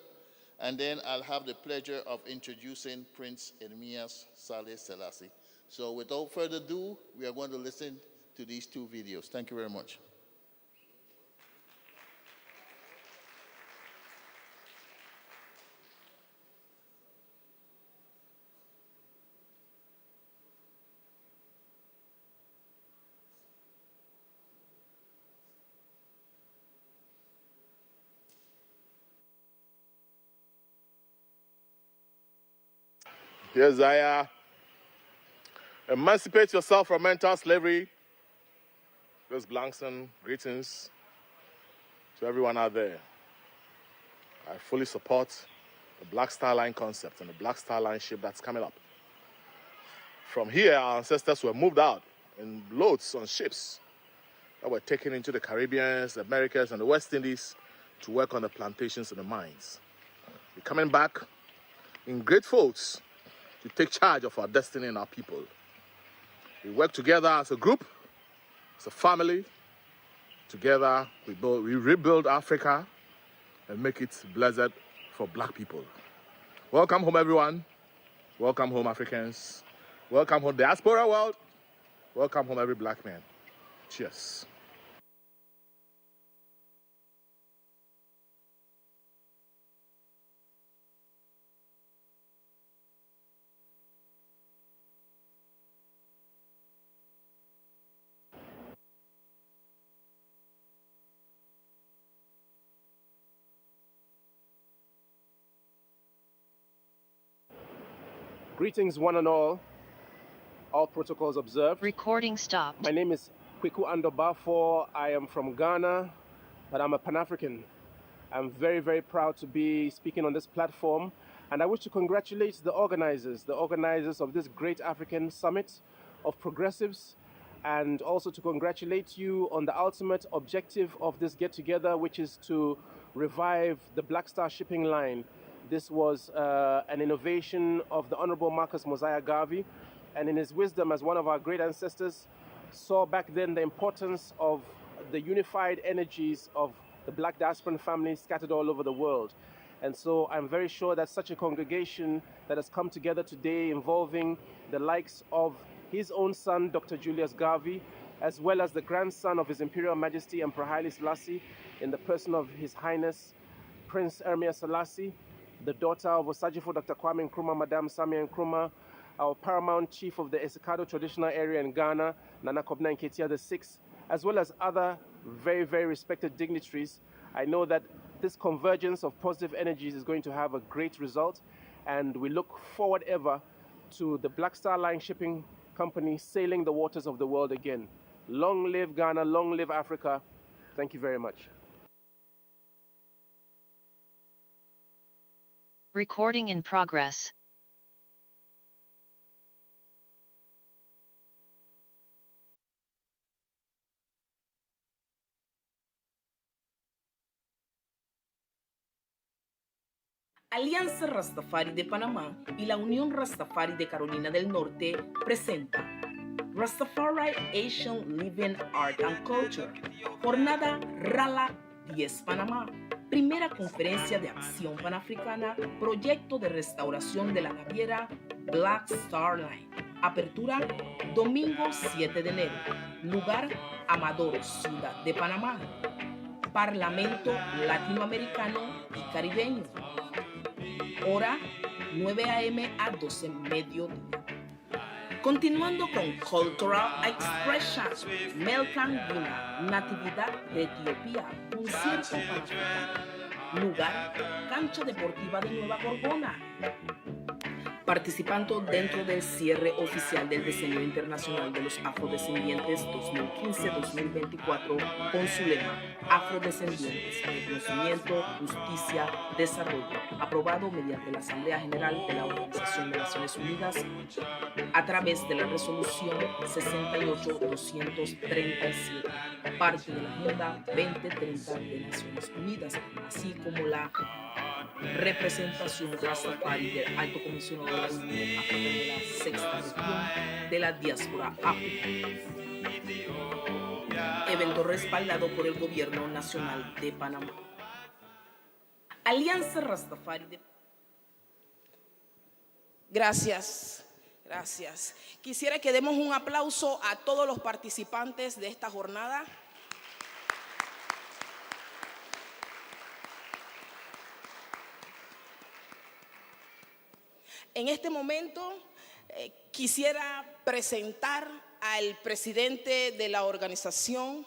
and then I'll have the pleasure of introducing Prince Ermias Saleh Selassie. So without further ado, we are going to listen to these 2 videos. Thank you very much. Dear Isaiah, emancipate yourself from mental slavery. Chris Blankson, greetings to everyone out there. I fully support the Black Star Line concept and the Black Star Line ship that's coming up. From here, our ancestors were moved out in loads on ships that were taken into the Caribbean, the Americas, and the West Indies to work on the plantations and the mines. We're coming back in great folds to take charge of our destiny and our people. We work together as a group, as a family. Together, we rebuild Africa. and make it blessed for black people. Welcome home, everyone. Welcome home, Africans. Welcome home, diaspora world. Welcome home, every black man. Cheers. Greetings, one and all protocols observed. Recording stopped. My name is Kweku Andobafo. I am from Ghana, but I'm a Pan-African. I'm very, very proud to be speaking on this platform, and I wish to congratulate the organizers of this great African summit of progressives, and also to congratulate you on the ultimate objective of this get-together, which is to revive the Black Star shipping line. This was an innovation of the Honorable Marcus Mosiah Garvey, and in his wisdom as one of our great ancestors, saw back then the importance of the unified energies of the black diasporan families scattered all over the world. And so I'm very sure that such a congregation that has come together today, involving the likes of his own son, Dr. Julius Garvey, as well as the grandson of His Imperial Majesty Emperor Haile Selassie, in the person of His Highness Prince Ermia Selassie, the daughter of Osajifo Dr. Kwame Nkrumah, Madame Samia Nkrumah, our paramount chief of the Esekado traditional area in Ghana, Nana Kobna Nketia VI, as well as other very, very respected dignitaries. I know that this convergence of positive energies is going to have a great result, and we look forward ever to the Black Star Line Shipping Company sailing the waters of the world again. Long live Ghana, long live Africa. Thank you very much. Recording in progress. Alianza Rastafari de Panamá y la Unión Rastafari de Carolina del Norte presenta Rastafari Asian Living Art and Culture, Jornada RALAK 10 Panamá, primera conferencia de acción panafricana, proyecto de restauración de la naviera Black Star Line. Apertura domingo 7 de enero, lugar Amador, Ciudad de Panamá. Parlamento Latinoamericano y Caribeño. Hora 9 a.m. a 12 mediodía. Continuando con Cultural Expression, Melkan Guna, Natividad de Etiopía, concierto panafricano. Lugar, Cancha Deportiva de Nueva Gorgona. Participando dentro del cierre oficial del Decenio Internacional de los Afrodescendientes 2015-2024 con su lema Afrodescendientes, Reconocimiento, Justicia, Desarrollo, aprobado mediante la Asamblea General de la Organización de Naciones Unidas a través de la Resolución 68-237, parte de la Agenda 2030 de Naciones Unidas, así como la representación Rastafari del Alto Comisionado de la Unión Africana de la Sexta Región de la Diáspora Africana. Evento respaldado por el Gobierno Nacional de Panamá. Alianza Rastafari de... Gracias. Quisiera que demos un aplauso a todos los participantes de esta jornada. En este momento quisiera presentar al presidente de la organización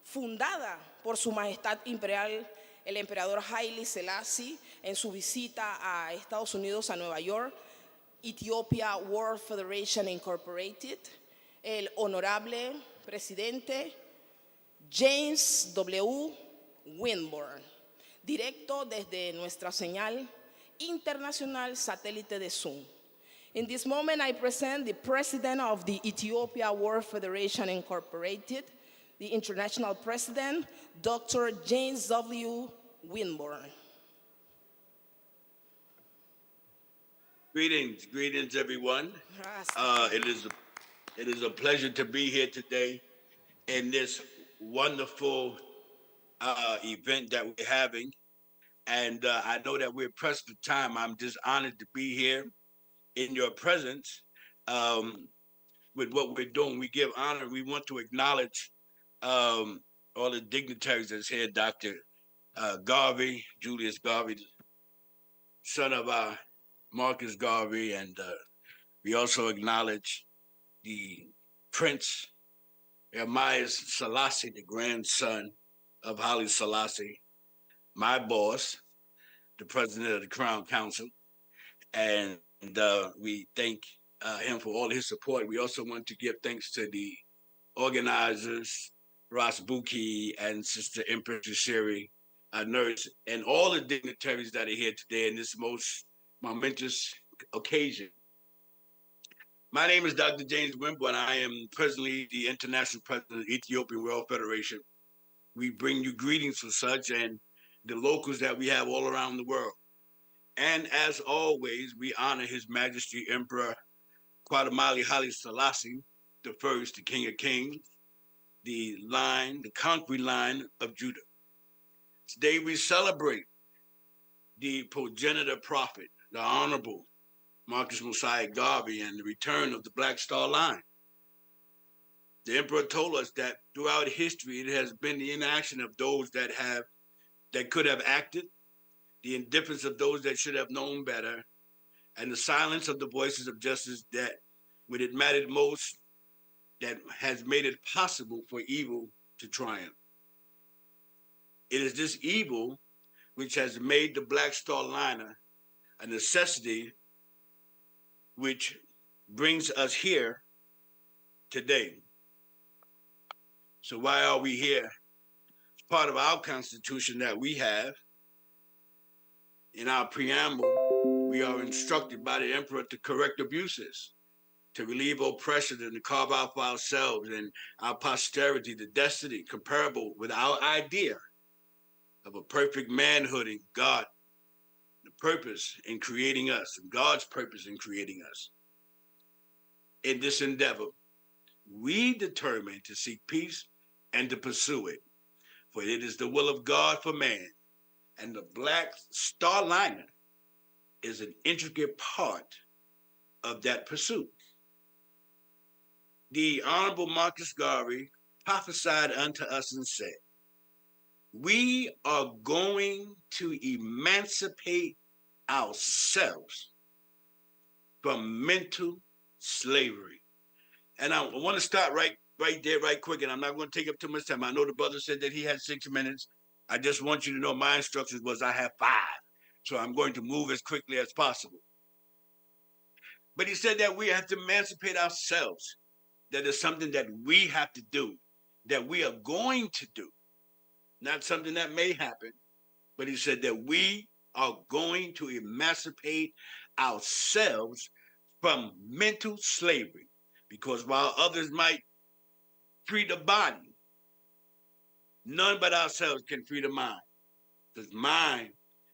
fundada por Su Majestad Imperial, el emperador Haile Selassie, en su visita a Estados Unidos, a Nueva York, Ethiopia World Federation Incorporated, el honorable presidente James W. Winburn, directo desde nuestra señal internacional satélite de Zoom. In this moment, I present the president of the Ethiopia World Federation Incorporated, the international president, Dr. James W. Winburn. Greetings, everyone. It is a pleasure to be here today in this wonderful event that we're having. And I know that we're pressed for time. I'm just honored to be here in your presence with what we're doing. We give honor. We want to acknowledge all the dignitaries that's here, Dr. Garvey, Julius Garvey, son of Marcus Garvey, and we also acknowledge the Prince Ermias Selassie, the grandson of Haile Selassie, my boss, the president of the Crown Council, and we thank him for all his support. We also want to give thanks to the organizers, Ross Buki and Sister Empress Ushiri, nurse, and all the dignitaries that are here today in this most momentous occasion. My name is Dr. James Wimbo, and I am presently the International President of the Ethiopian World Federation. We bring you greetings for such and the locals that we have all around the world. And as always, we honor His Majesty Emperor Kwadamali Haile Selassie the First, the King of Kings, the conquering line of Judah. Today we celebrate the progenitor prophet, the Honorable Marcus Mosiah Garvey, and the return of the Black Star Line. The Emperor told us that throughout history, it has been the inaction of those that could have acted, the indifference of those that should have known better, and the silence of the voices of justice that, when it mattered most, that has made it possible for evil to triumph. It is this evil which has made the Black Star Liner a necessity which brings us here today. So why are we here? It's part of our Constitution that we have. In our preamble, we are instructed by the Emperor to correct abuses, to relieve oppression, and to carve out for ourselves and our posterity the destiny comparable with our idea of a perfect manhood in God, the purpose in creating us, and God's purpose in creating us. In this endeavor, we determine to seek peace and to pursue it, for it is the will of God for man, and the Black Star Liner is an intricate part of that pursuit. The Honorable Marcus Garvey prophesied unto us and said, we are going to emancipate ourselves from mental slavery. And I want to start right there, right quick, and I'm not going to take up too much time. I know the brother said that he had 6 minutes. I just want you to know my instructions was I have 5. So I'm going to move as quickly as possible. But he said that we have to emancipate ourselves. That is something that we have to do, that we are going to do. Not something that may happen, but he said that we are going to emancipate ourselves from mental slavery. Because while others might free the body, none but ourselves can free the mind. Because mind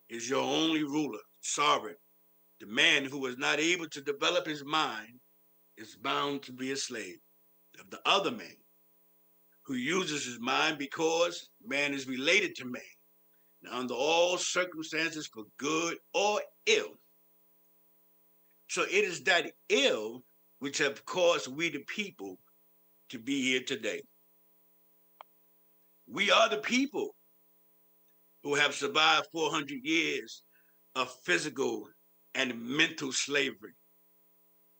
is your only ruler, sovereign. The man who is not able to develop his mind is bound to be a slave of the other man who uses his mind, because man is related to man, now, under all circumstances, for good or ill. So it is that ill which have caused we the people to be here today. We are the people who have survived 400 years of physical and mental slavery.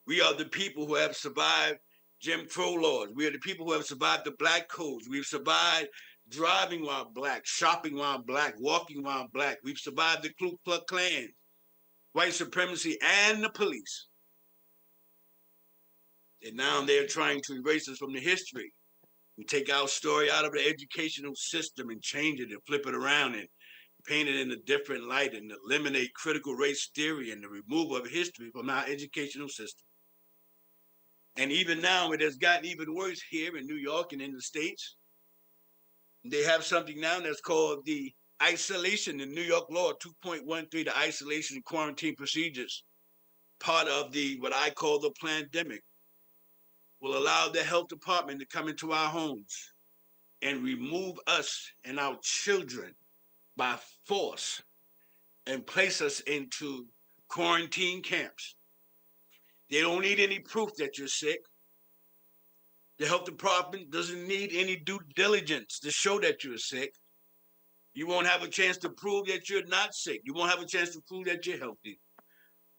We are the people who have survived Jim Crow laws. We are the people who have survived the black codes. We've survived driving while black, shopping while black, walking while black. We've survived the Ku Klux Klan, white supremacy, and the police. And now they're trying to erase us from the history and take our story out of the educational system and change it and flip it around and paint it in a different light and eliminate critical race theory and the removal of history from our educational system. And even now, it has gotten even worse here in New York and in the States. They have something now that's called the isolation in New York law 2.13, the isolation and quarantine procedures, part of the what I call the pandemic, will allow the health department to come into our homes and remove us and our children by force and place us into quarantine camps. They don't need any proof that you're sick. The health department doesn't need any due diligence to show that you're sick. You won't have a chance to prove that you're not sick. You won't have a chance to prove that you're healthy.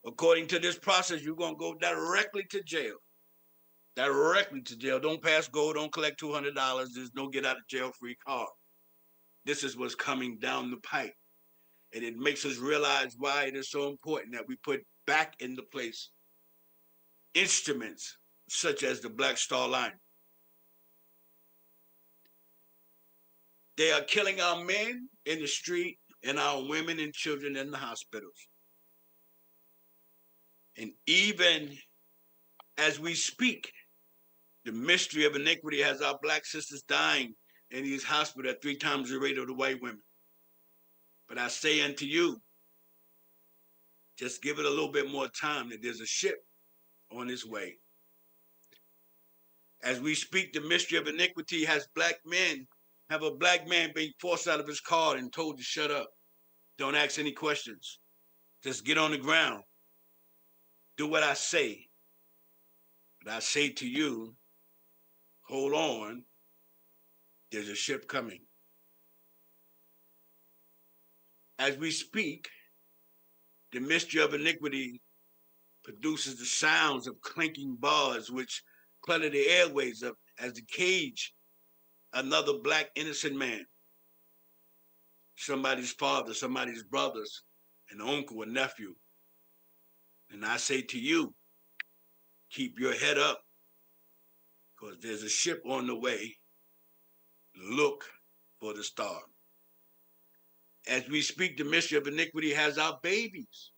According to this process, you're going to go directly to jail. Directly to jail. Don't pass go. Don't collect $200. There's no get out of jail free card. This is what's coming down the pipe. And it makes us realize why it is so important that we put back into place instruments such as the Black Star Line. They are killing our men in the street and our women and children in the hospitals. And even as we speak, the mystery of iniquity has our black sisters dying in these hospitals at 3 times the rate of the white women. But I say unto you, just give it a little bit more time, that there's a ship on its way. As we speak, the mystery of iniquity has have a black man being forced out of his car and told to shut up. Don't ask any questions. Just get on the ground. Do what I say. But I say to you, hold on, there's a ship coming. As we speak, the mystery of iniquity produces the sounds of clinking bars which clutter the airways of as the cage another black innocent man, somebody's father, somebody's brothers, an uncle, a nephew. And I say to you, keep your head up, because there's a ship on the way. Look for the star. As we speak, the mystery of iniquity has our babies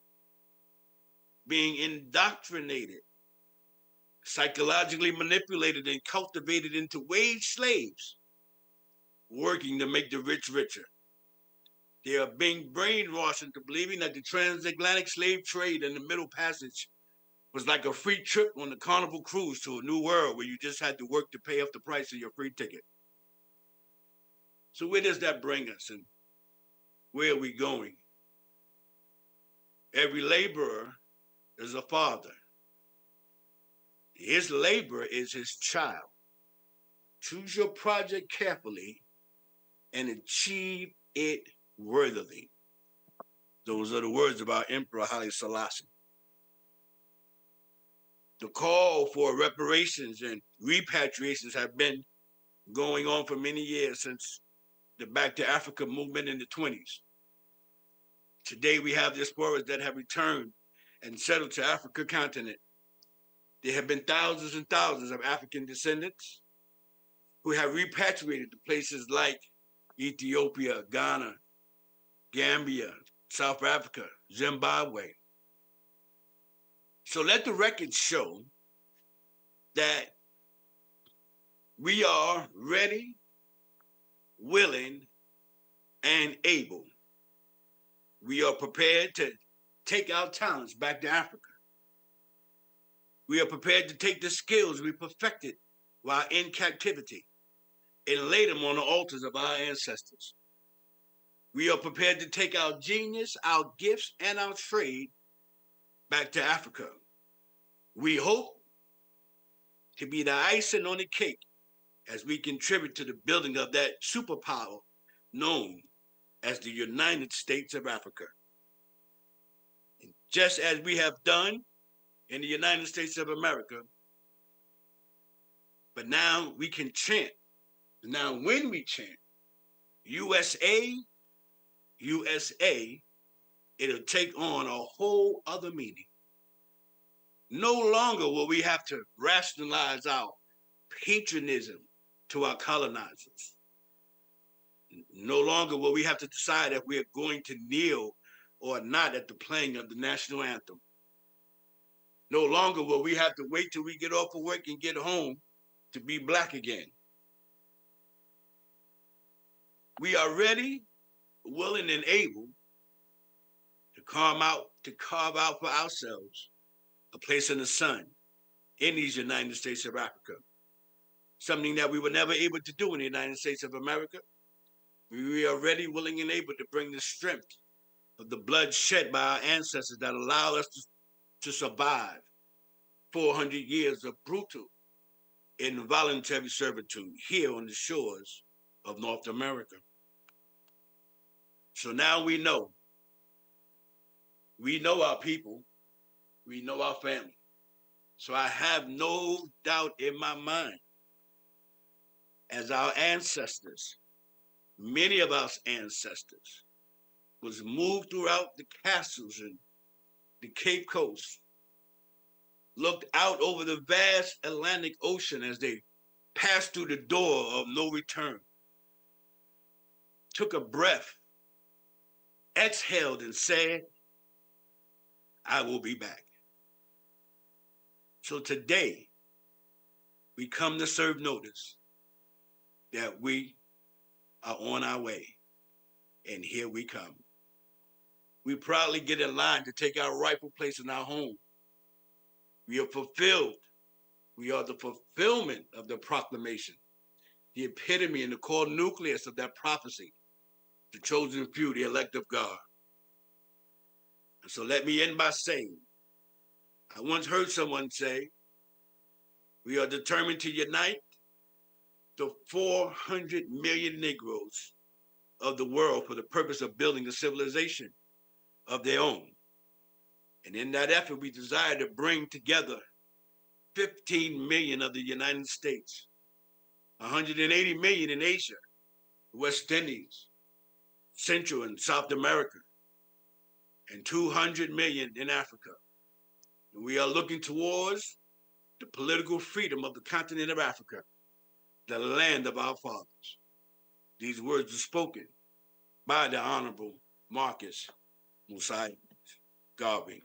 being indoctrinated, psychologically manipulated and cultivated into wage slaves, working to make the rich richer. They are being brainwashed into believing that the transatlantic slave trade and the Middle Passage was like a free trip on the Carnival cruise to a new world where you just had to work to pay off the price of your free ticket. So where does that bring us, and where are we going? Every laborer is a father. His labor is his child. Choose your project carefully and achieve it worthily. Those are the words of our Emperor Haile Selassie. The call for reparations and repatriations have been going on for many years, since the Back to Africa movement in the 1920s. Today we have diasporas that have returned and settled to Africa continent. There have been thousands and thousands of African descendants who have repatriated to places like Ethiopia, Ghana, Gambia, South Africa, Zimbabwe. So let the record show that we are ready, willing, and able. We are prepared to take our talents back to Africa. We are prepared to take the skills we perfected while in captivity and lay them on the altars of our ancestors. We are prepared to take our genius, our gifts, and our trade back to Africa. We hope to be the icing on the cake as we contribute to the building of that superpower known as the United States of Africa. And just as we have done in the United States of America, but now we can chant. Now when we chant, USA, USA, it'll take on a whole other meaning. No longer will we have to rationalize our patronism to our colonizers. No longer will we have to decide if we are going to kneel or not at the playing of the national anthem. No longer will we have to wait till we get off of work and get home to be black again. We are ready, willing, and able to carve out for ourselves a place in the sun in these United States of Africa. Something that we were never able to do in the United States of America. We are ready, willing, and able to bring the strength of the blood shed by our ancestors that allowed us to survive 400 years of brutal involuntary servitude here on the shores of North America. So now we know our people, we know our family. So I have no doubt in my mind, as our ancestors, many of our ancestors, was moved throughout the castles and the Cape Coast, looked out over the vast Atlantic Ocean as they passed through the door of no return, took a breath, exhaled and said, I will be back. So today, we come to serve notice that we are on our way, and here we come. We proudly get in line to take our rightful place in our home. We are fulfilled. We are the fulfillment of the proclamation, the epitome and the core nucleus of that prophecy, the chosen few, the elect of God. And so let me end by saying, I once heard someone say, we are determined to unite the 400 million Negroes of the world for the purpose of building a civilization of their own. And in that effort, we desire to bring together 15 million of the United States, 180 million in Asia, West Indies, Central and South America, and 200 million in Africa. And we are looking towards the political freedom of the continent of Africa, the land of our fathers. These words are spoken by the Honorable Marcus Musai Garvey.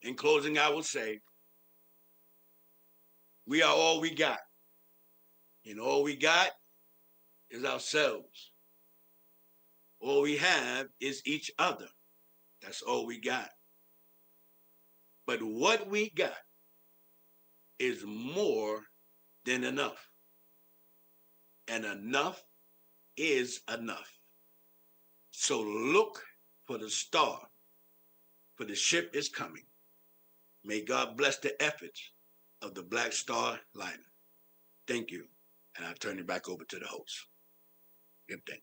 In closing, I will say, we are all we got. And all we got is ourselves. All we have is each other. That's all we got. But what we got is more than enough. And enough is enough. So look for the star, for the ship is coming. May God bless the efforts of the Black Star Liner. Thank you. And I turn it back over to the host. Give thanks.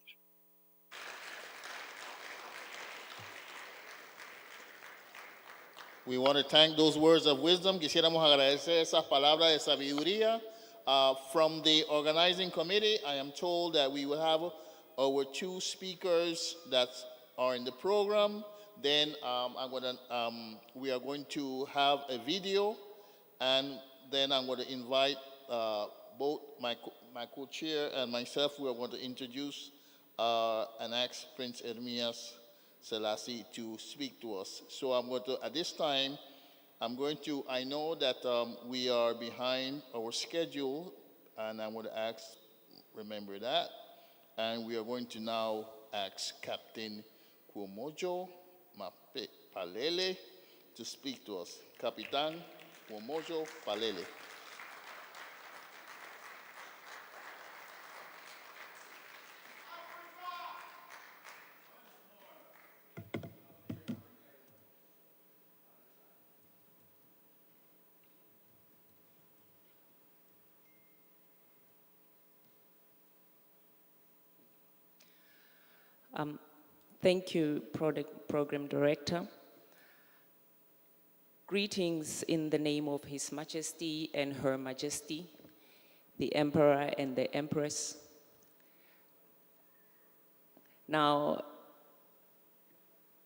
We want to thank those words of wisdom. Quisiéramos agradecer esas palabras de sabiduría. From the organizing committee, I am told that we will have our two speakers that are in the program. Then we are going to have a video, and then I'm going to invite both my co-chair and myself. We are going to introduce and ask Prince Ermias Selassie to speak to us. So I'm going to, at this time, I know that we are behind our schedule, and I'm going to ask, remember that, and we are going to now ask Captain Kuomojo Palele to speak to us. Capitan Kuomojo Palele. Thank you, Program Director. Greetings in the name of His Majesty and Her Majesty, the Emperor and the Empress. Now,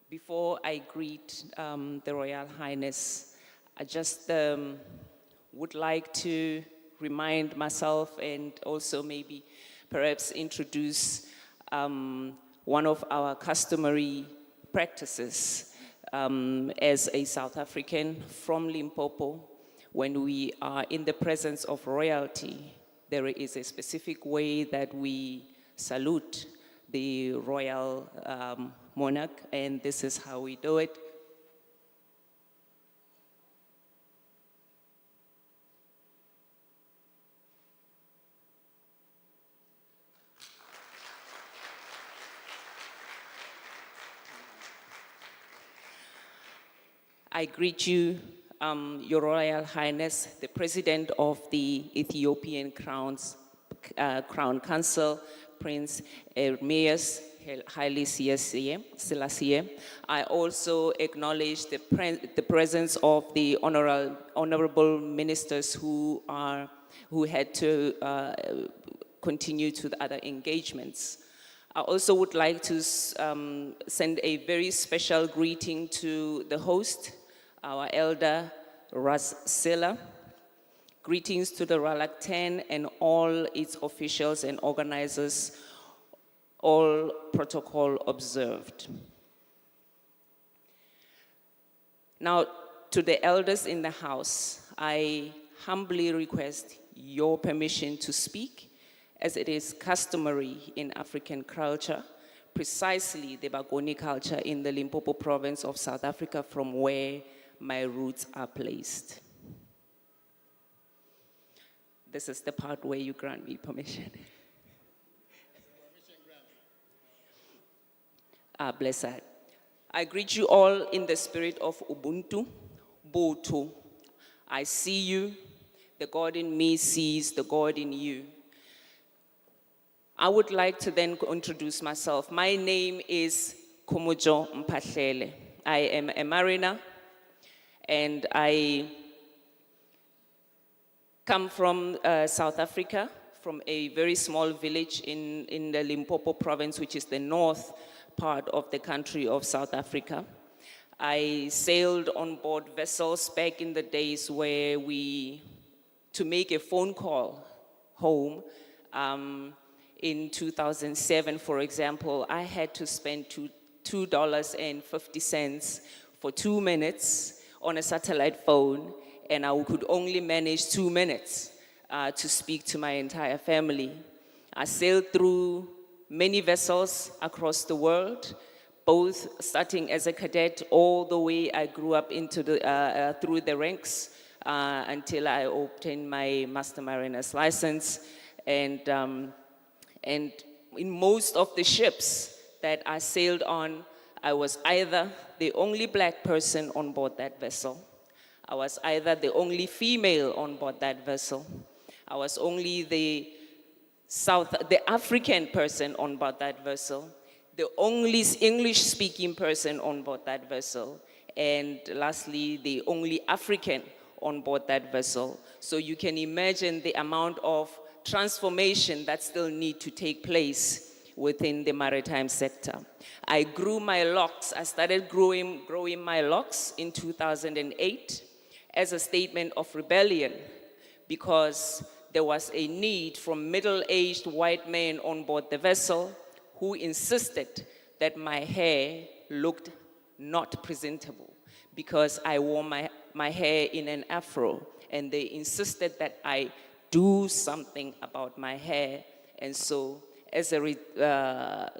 before I greet the Royal Highness, I just would like to remind myself and also maybe perhaps introduce one of our customary practices as a South African from Limpopo. When we are in the presence of royalty, there is a specific way that we salute the royal monarch, and this is how we do it. I greet you, Your Royal Highness, the President of the Ethiopian Crown Council, Prince Ermias Haile Selassie. I also acknowledge the presence of the honorable ministers who had to continue to the other engagements. I also would like to send a very special greeting to the host, our elder Ras Sela. Greetings to the RALAK 10 and all its officials and organizers, all protocol observed. Now, to the elders in the house, I humbly request your permission to speak, as it is customary in African culture, precisely the Bagoni culture in the Limpopo province of South Africa, from where my roots are placed. This is the part where you grant me permission. Blessed. I greet you all in the spirit of Ubuntu, Boto. I see you, the God in me sees the God in you. I would like to then introduce myself. My name is Kumujo Mpahlele. I am a mariner, and I come from South Africa, from a very small village in the Limpopo province, which is the north part of the country of South Africa. I sailed on board vessels back in the days where to make a phone call home, in 2007, for example, I had to spend $2.50 for 2 minutes on a satellite phone, and I could only manage 2 minutes to speak to my entire family. I sailed through many vessels across the world, both starting as a cadet all the way I grew up into through the ranks until I obtained my Master Mariner's license. And in most of the ships that I sailed on, I was either the only black person on board that vessel, I was either the only female on board that vessel, I was only the African person on board that vessel, the only English-speaking person on board that vessel, and lastly, the only African on board that vessel. So you can imagine the amount of transformation that still need to take place within the maritime sector. I grew my locks. I started growing my locks in 2008 as a statement of rebellion, because there was a need from middle-aged white men on board the vessel who insisted that my hair looked not presentable because I wore my hair in an afro, and they insisted that I do something about my hair. And so, as a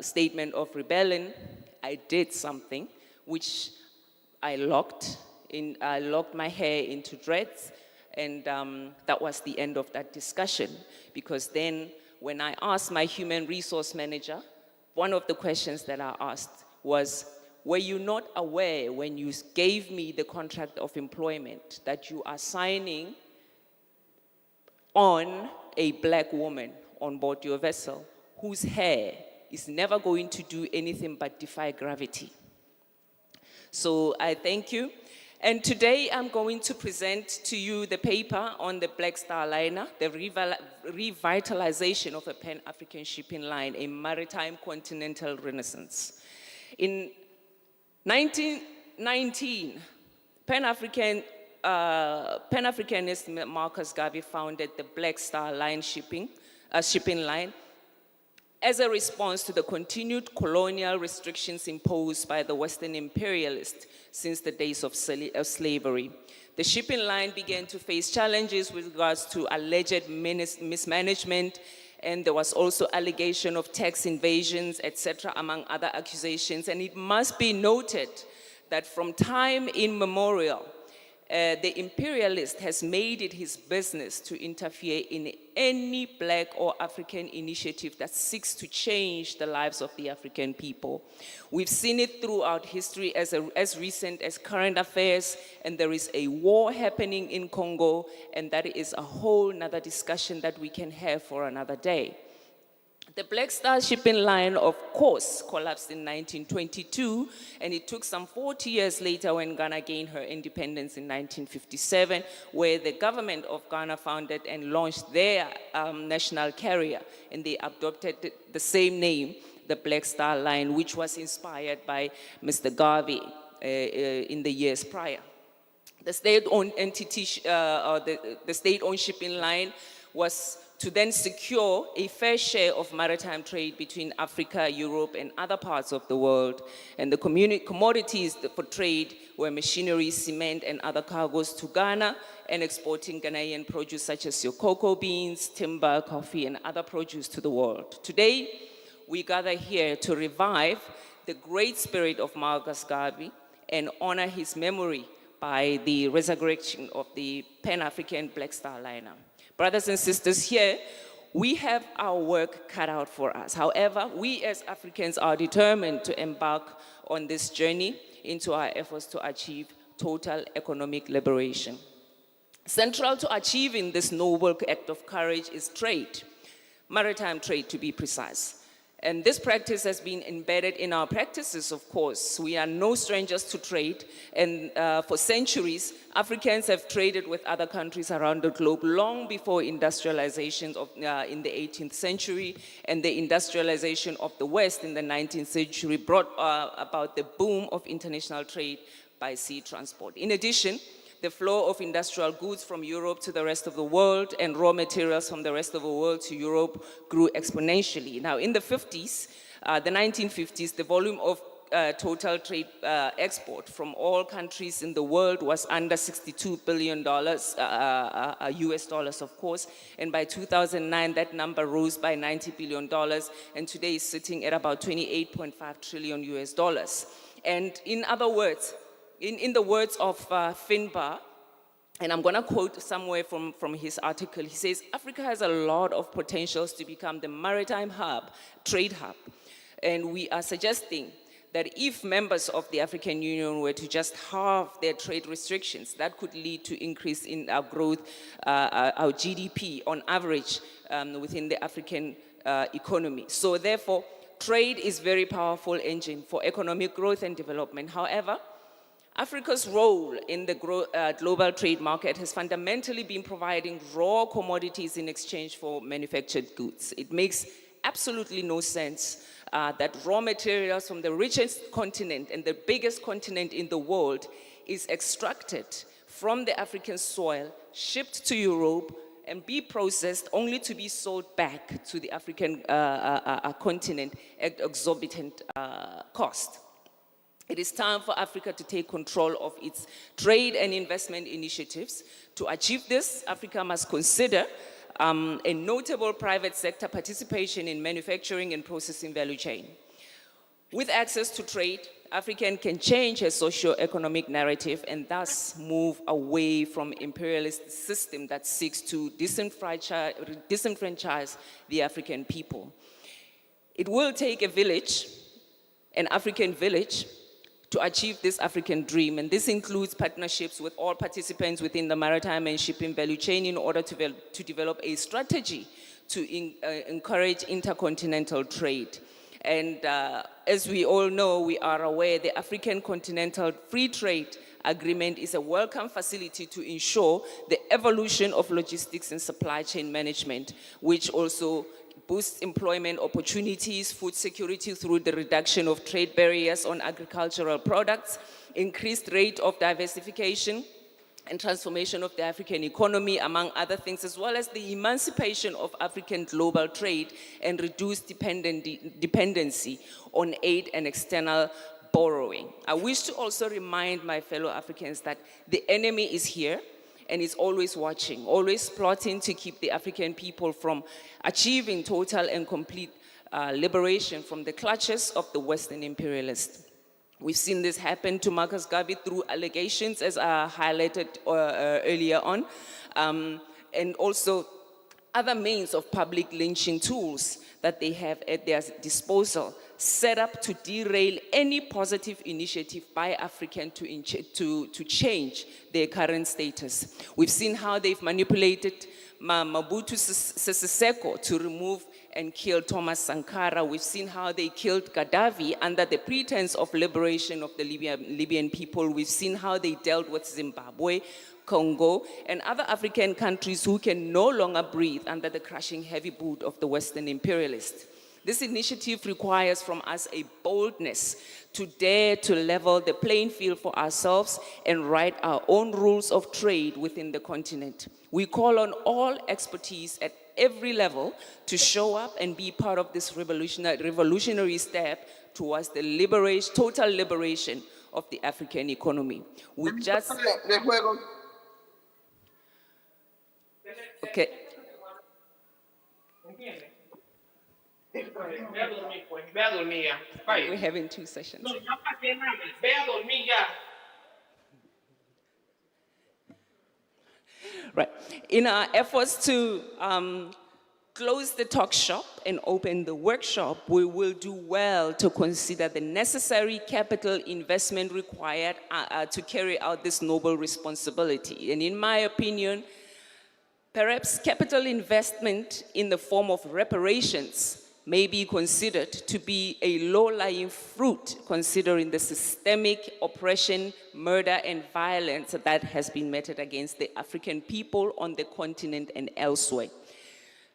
statement of rebellion, I did something, which I locked my hair into dreads, and that was the end of that discussion. Because then, when I asked my human resource manager, one of the questions that I asked was, were you not aware when you gave me the contract of employment that you are signing on a black woman on board your vessel whose hair is never going to do anything but defy gravity? So I thank you. And today I'm going to present to you the paper on the Black Star Liner, the revitalization of a Pan-African shipping line, a maritime continental renaissance. In 1919, Pan-Africanist Marcus Garvey founded the Black Star Line shipping line as a response to the continued colonial restrictions imposed by the Western imperialists since the days of slavery. The shipping line began to face challenges with regards to alleged mismanagement, and there was also allegation of tax invasions, etc., among other accusations. And it must be noted that from time immemorial, the imperialist has made it his business to interfere in any Black or African initiative that seeks to change the lives of the African people. We've seen it throughout history as recent as current affairs, and there is a war happening in Congo, and that is a whole nother discussion that we can have for another day. The Black Star shipping line, of course, collapsed in 1922, and it took some 40 years later when Ghana gained her independence in 1957, where the government of Ghana founded and launched their national carrier, and they adopted the same name, the Black Star Line, which was inspired by Mr. Garvey in the years prior. The state-owned entity, the state-owned shipping line was to then secure a fair share of maritime trade between Africa, Europe, and other parts of the world. And the commodities for trade were machinery, cement, and other cargoes to Ghana, and exporting Ghanaian produce such as your cocoa beans, timber, coffee, and other produce to the world. Today, we gather here to revive the great spirit of Marcus Garvey and honor his memory by the resurrection of the Pan-African Black Star Liner. Brothers and sisters, here, we have our work cut out for us. However, we as Africans are determined to embark on this journey into our efforts to achieve total economic liberation. Central to achieving this noble act of courage is trade, maritime trade to be precise. And this practice has been embedded in our practices, of course. We are no strangers to trade, and for centuries, Africans have traded with other countries around the globe long before industrialization in the 18th century, and the industrialization of the West in the 19th century brought about the boom of international trade by sea transport. In addition, the flow of industrial goods from Europe to the rest of the world and raw materials from the rest of the world to Europe grew exponentially. Now, in the 50s, the 1950s, the volume of total trade export from all countries in the world was under $62 billion, US dollars, of course. And by 2009, that number rose by $90 billion, and today is sitting at about 28.5 trillion US dollars. And in other words, in the words of Finbar, and I'm going to quote somewhere from his article, he says, Africa has a lot of potentials to become the maritime hub, trade hub. And we are suggesting that if members of the African Union were to just halve their trade restrictions, that could lead to increase in our growth, our GDP on average within the African economy. So therefore, trade is a very powerful engine for economic growth and development. However, Africa's role in the global trade market has fundamentally been providing raw commodities in exchange for manufactured goods. It makes absolutely no sense that raw materials from the richest continent and the biggest continent in the world is extracted from the African soil, shipped to Europe, and be processed only to be sold back to the African continent at exorbitant cost. It is time for Africa to take control of its trade and investment initiatives. To achieve this, Africa must consider a notable private sector participation in manufacturing and processing value chain. With access to trade, Africa can change her socio-economic narrative and thus move away from imperialist system that seeks to disenfranchise the African people. It will take a village, an African village, to achieve this African dream, and this includes partnerships with all participants within the maritime and shipping value chain in order to develop a strategy to encourage intercontinental trade. And as we all know, we are aware, the African Continental Free Trade Agreement is a welcome facility to ensure the evolution of logistics and supply chain management, which also boosts employment opportunities, food security through the reduction of trade barriers on agricultural products, increased rate of diversification and transformation of the African economy, among other things, as well as the emancipation of African global trade and reduced dependency on aid and external borrowing. I wish to also remind my fellow Africans that the enemy is here and is always watching, always plotting to keep the African people from achieving total and complete liberation from the clutches of the Western imperialists. We've seen this happen to Marcus Garvey through allegations, as I highlighted earlier on, and also other means of public lynching tools that they have at their disposal, set up to derail any positive initiative by African to change their current status. We've seen how they've manipulated Mobutu Sese Seko to remove and kill Thomas Sankara. We've seen how they killed Gaddafi under the pretense of liberation of the Libyan people. We've seen how they dealt with Zimbabwe, Congo, and other African countries who can no longer breathe under the crushing heavy boot of the Western imperialists. This initiative requires from us a boldness to dare to level the playing field for ourselves and write our own rules of trade within the continent. We call on all expertise at every level to show up and be part of this revolutionary step towards the total liberation of the African economy. We just... Okay. We're having two sessions. Right. In our efforts to close the talk shop and open the workshop, we will do well to consider the necessary capital investment required to carry out this noble responsibility. And in my opinion, perhaps capital investment in the form of reparations may be considered to be a low-lying fruit, considering the systemic oppression, murder, and violence that has been meted against the African people on the continent and elsewhere.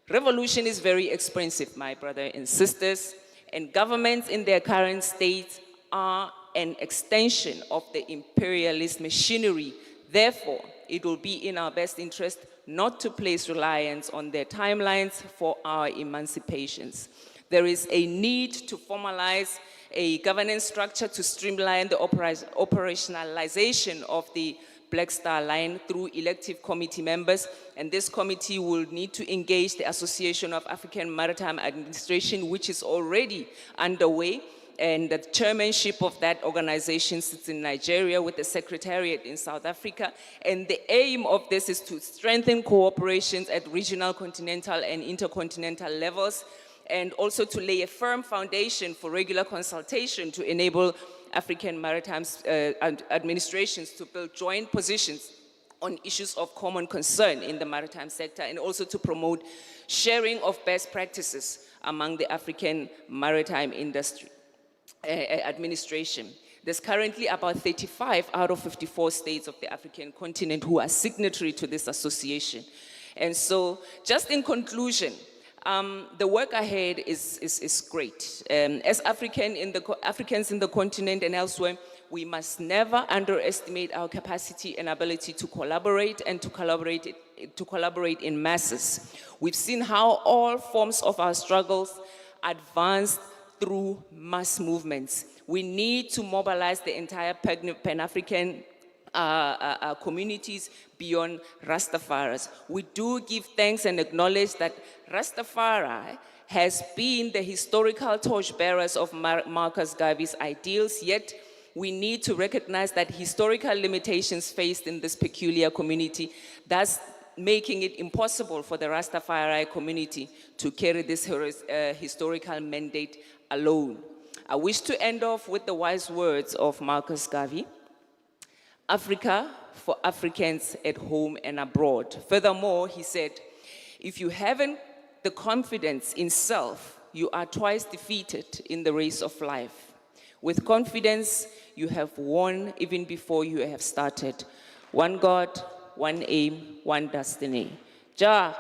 Revolution is very expensive, my brothers and sisters, and governments in their current state are an extension of the imperialist machinery. Therefore, it will be in our best interest not to place reliance on their timelines for our emancipations. There is a need to formalize a governance structure to streamline the operationalization of the Black Star Line through elective committee members, and this committee will need to engage the Association of African Maritime Administration, which is already underway, and the chairmanship of that organization sits in Nigeria with the secretariat in South Africa. And the aim of this is to strengthen cooperations at regional, continental, and intercontinental levels, and also to lay a firm foundation for regular consultation to enable African maritime administrations to build joint positions on issues of common concern in the maritime sector, and also to promote sharing of best practices among the African maritime industry. Administration. There's currently about 35 out of 54 states of the African continent who are signatory to this association. And so, just in conclusion, the work ahead is great. As Africans in the continent and elsewhere, we must never underestimate our capacity and ability to collaborate and to collaborate in masses. We've seen how all forms of our struggles advanced through mass movements. We need to mobilize the entire Pan-African communities beyond Rastafaris. We do give thanks and acknowledge that Rastafari has been the historical torchbearers of Marcus Garvey's ideals, yet we need to recognize that historical limitations faced in this peculiar community, thus making it impossible for the Rastafari community to carry this historical mandate alone. I wish to end off with the wise words of Marcus Garvey: Africa for Africans at home and abroad. Furthermore, he said, if you haven't the confidence in self, you are twice defeated in the race of life. With confidence, you have won even before you have started. One God, one aim, one destiny. Ja,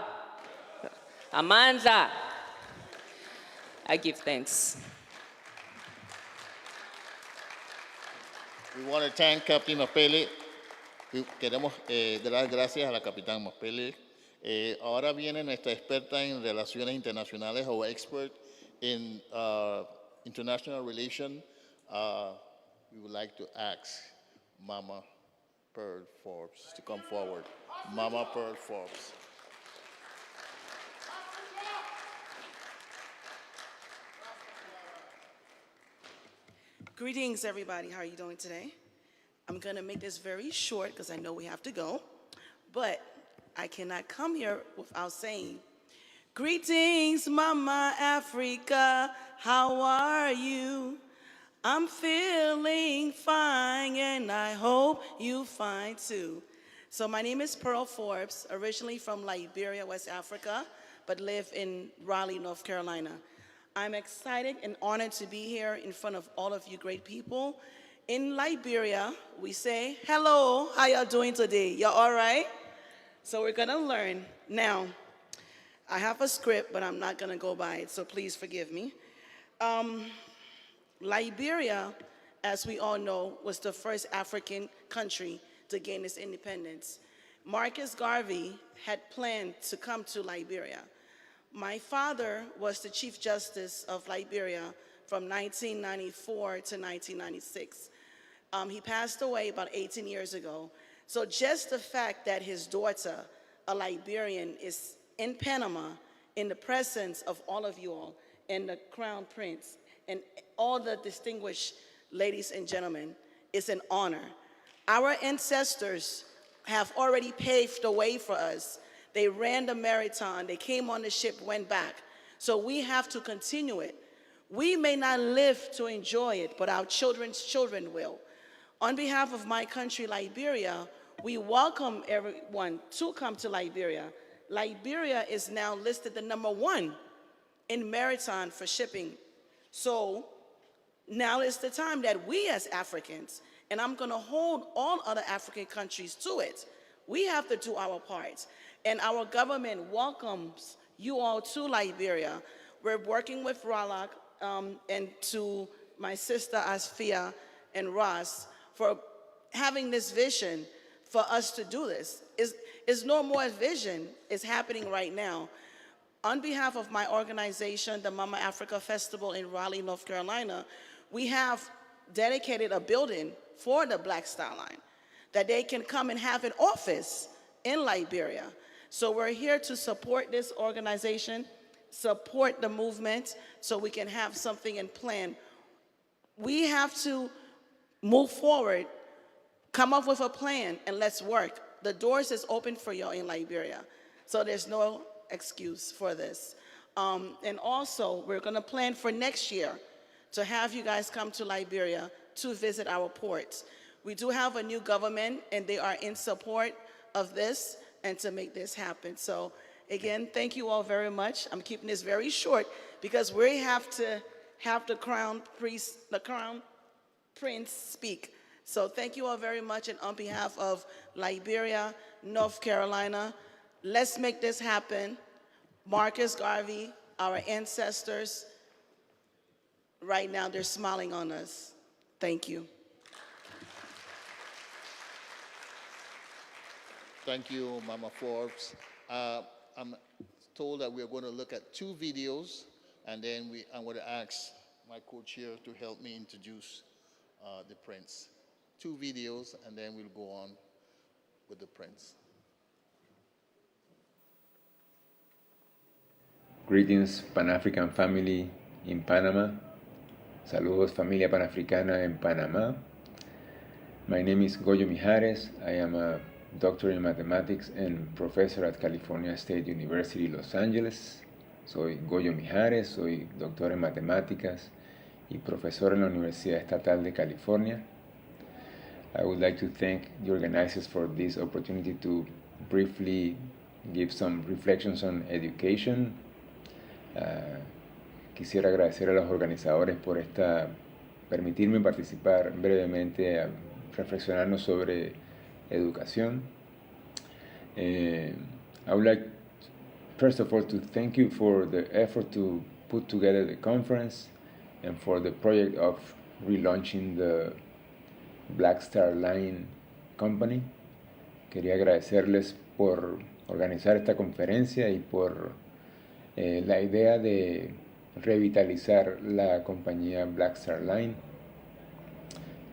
Amandla. I give thanks. We want to thank Captain Mapele. Queremos dar las gracias a la Capitán Mapele. Ahora viene nuestra experta en relaciones internacionales, o expert in international relations. We would like to ask Mama Pearl Forbes to come forward. Mama Pearl Forbes. Greetings, everybody. How are you doing today? I'm going to make this very short because I know we have to go, but I cannot come here without saying, greetings, Mama Africa. How are you? I'm feeling fine, and I hope you fine too. So my name is Pearl Forbes, originally from Liberia, West Africa, but live in Raleigh, North Carolina. I'm excited and honored to be here in front of all of you great people. In Liberia, we say, hello, how y'all doing today? Y'all all right? So we're gonna learn. Now, I have a script, but I'm not gonna go by it, so please forgive me. Liberia, as we all know, was the first African country to gain its independence. Marcus Garvey had planned to come to Liberia. My father was the Chief Justice of Liberia from 1994 to 1996. He passed away about 18 years ago. So just the fact that his daughter, a Liberian, is in Panama in the presence of all of you all, and the Crown Prince, and all the distinguished ladies and gentlemen, is an honor. Our ancestors have already paved the way for us. They ran the marathon, they came on the ship, went back. So we have to continue it. We may not live to enjoy it, but our children's children will. On behalf of my country, Liberia, we welcome everyone to come to Liberia. Liberia is now listed the #1 in marathon for shipping. So now is the time that we as Africans, and I'm gonna hold all other African countries to it, we have to do our part. And our government welcomes you all to Liberia. We're working with RALAK and to my sister Asfia and Ross for having this vision for us to do this. It's no more vision, it's happening right now. On behalf of my organization, the Mama Africa Festival in Raleigh, North Carolina, we have dedicated a building for the Black Star Line that they can come and have an office in Liberia. So we're here to support this organization, support the movement, so we can have something in plan. We have to move forward, come up with a plan, and let's work. The doors is open for y'all in Liberia, so there's no excuse for this. And also, we're gonna plan for next year to have you guys come to Liberia to visit our ports. We do have a new government, and they are in support of this and to make this happen. So again, thank you all very much. I'm keeping this very short because we have to have the Crown Prince speak. So thank you all very much, and on behalf of Liberia, North Carolina, let's make this happen. Marcus Garvey, our ancestors, right now they're smiling on us. Thank you. Thank you, Mama Forbes. I'm told that we're going to look at 2 videos, and then I'm going to ask my co-chair to help me introduce the Prince. 2 videos, and then we'll go on with the Prince. Greetings, Pan-African family in Panama. Saludos, familia panafricana en Panamá. My name is Goyo Mijares. I am a doctor in mathematics and professor at California State University, Los Angeles. Soy Goyo Mijares, soy doctor en matemáticas y profesor en la Universidad Estatal de California. I would like to thank the organizers for this opportunity to briefly give some reflections on education. Quisiera agradecer a los organizadores por permitirme participar brevemente a reflexionarnos sobre educación. I would like, first of all, to thank you for the effort to put together the conference and for the project of relaunching the Black Star Line Company. Quería agradecerles por organizar esta conferencia y por la idea de revitalizar la compañía Black Star Line.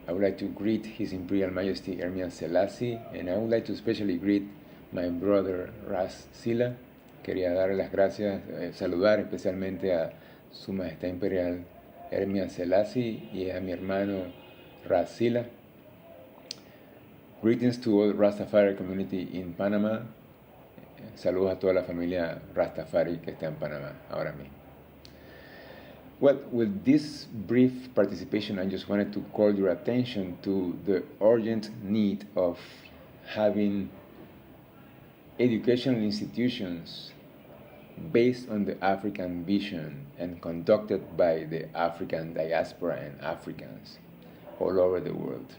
I would like to greet His Imperial Majesty Hermian Selassie, and I would like to especially greet my brother Ras Sila. Quería darle las gracias, saludar especialmente a Su Majestad Imperial Hermia Selassie y a mi hermano Rasila. Greetings to all Rastafari community in Panama. Saludos a toda la familia Rastafari que está en Panamá ahora mismo. Well, with this brief participation, I just wanted to call your attention to the urgent need of having educational institutions based on the African vision and conducted by the African diaspora and Africans all over the world.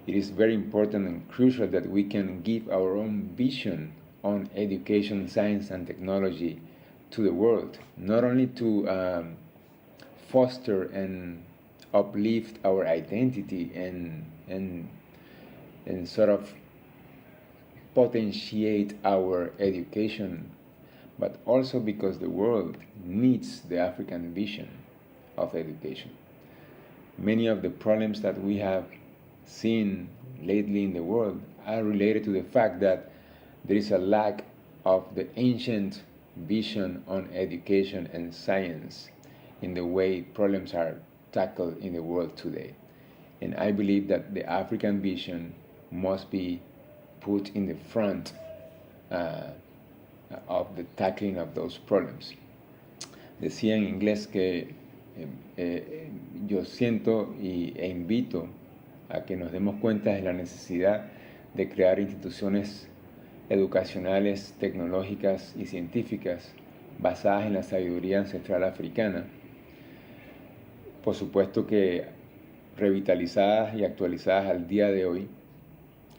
It is very important and crucial that we can give our own vision on education, science, and technology to the world, not only to foster and uplift our identity and sort of potentiate our education, but also because the world needs the African vision of education. Many of the problems that we have seen lately in the world are related to the fact that there is a lack of the ancient vision on education and science in the way problems are tackled in the world today. And I believe that the African vision must be put in the front of the tackling of those problems. Decía en inglés que yo siento e invito a que nos demos cuenta de la necesidad de crear instituciones educacionales, tecnológicas y científicas basadas en la sabiduría ancestral africana, por supuesto que revitalizadas y actualizadas al día de hoy,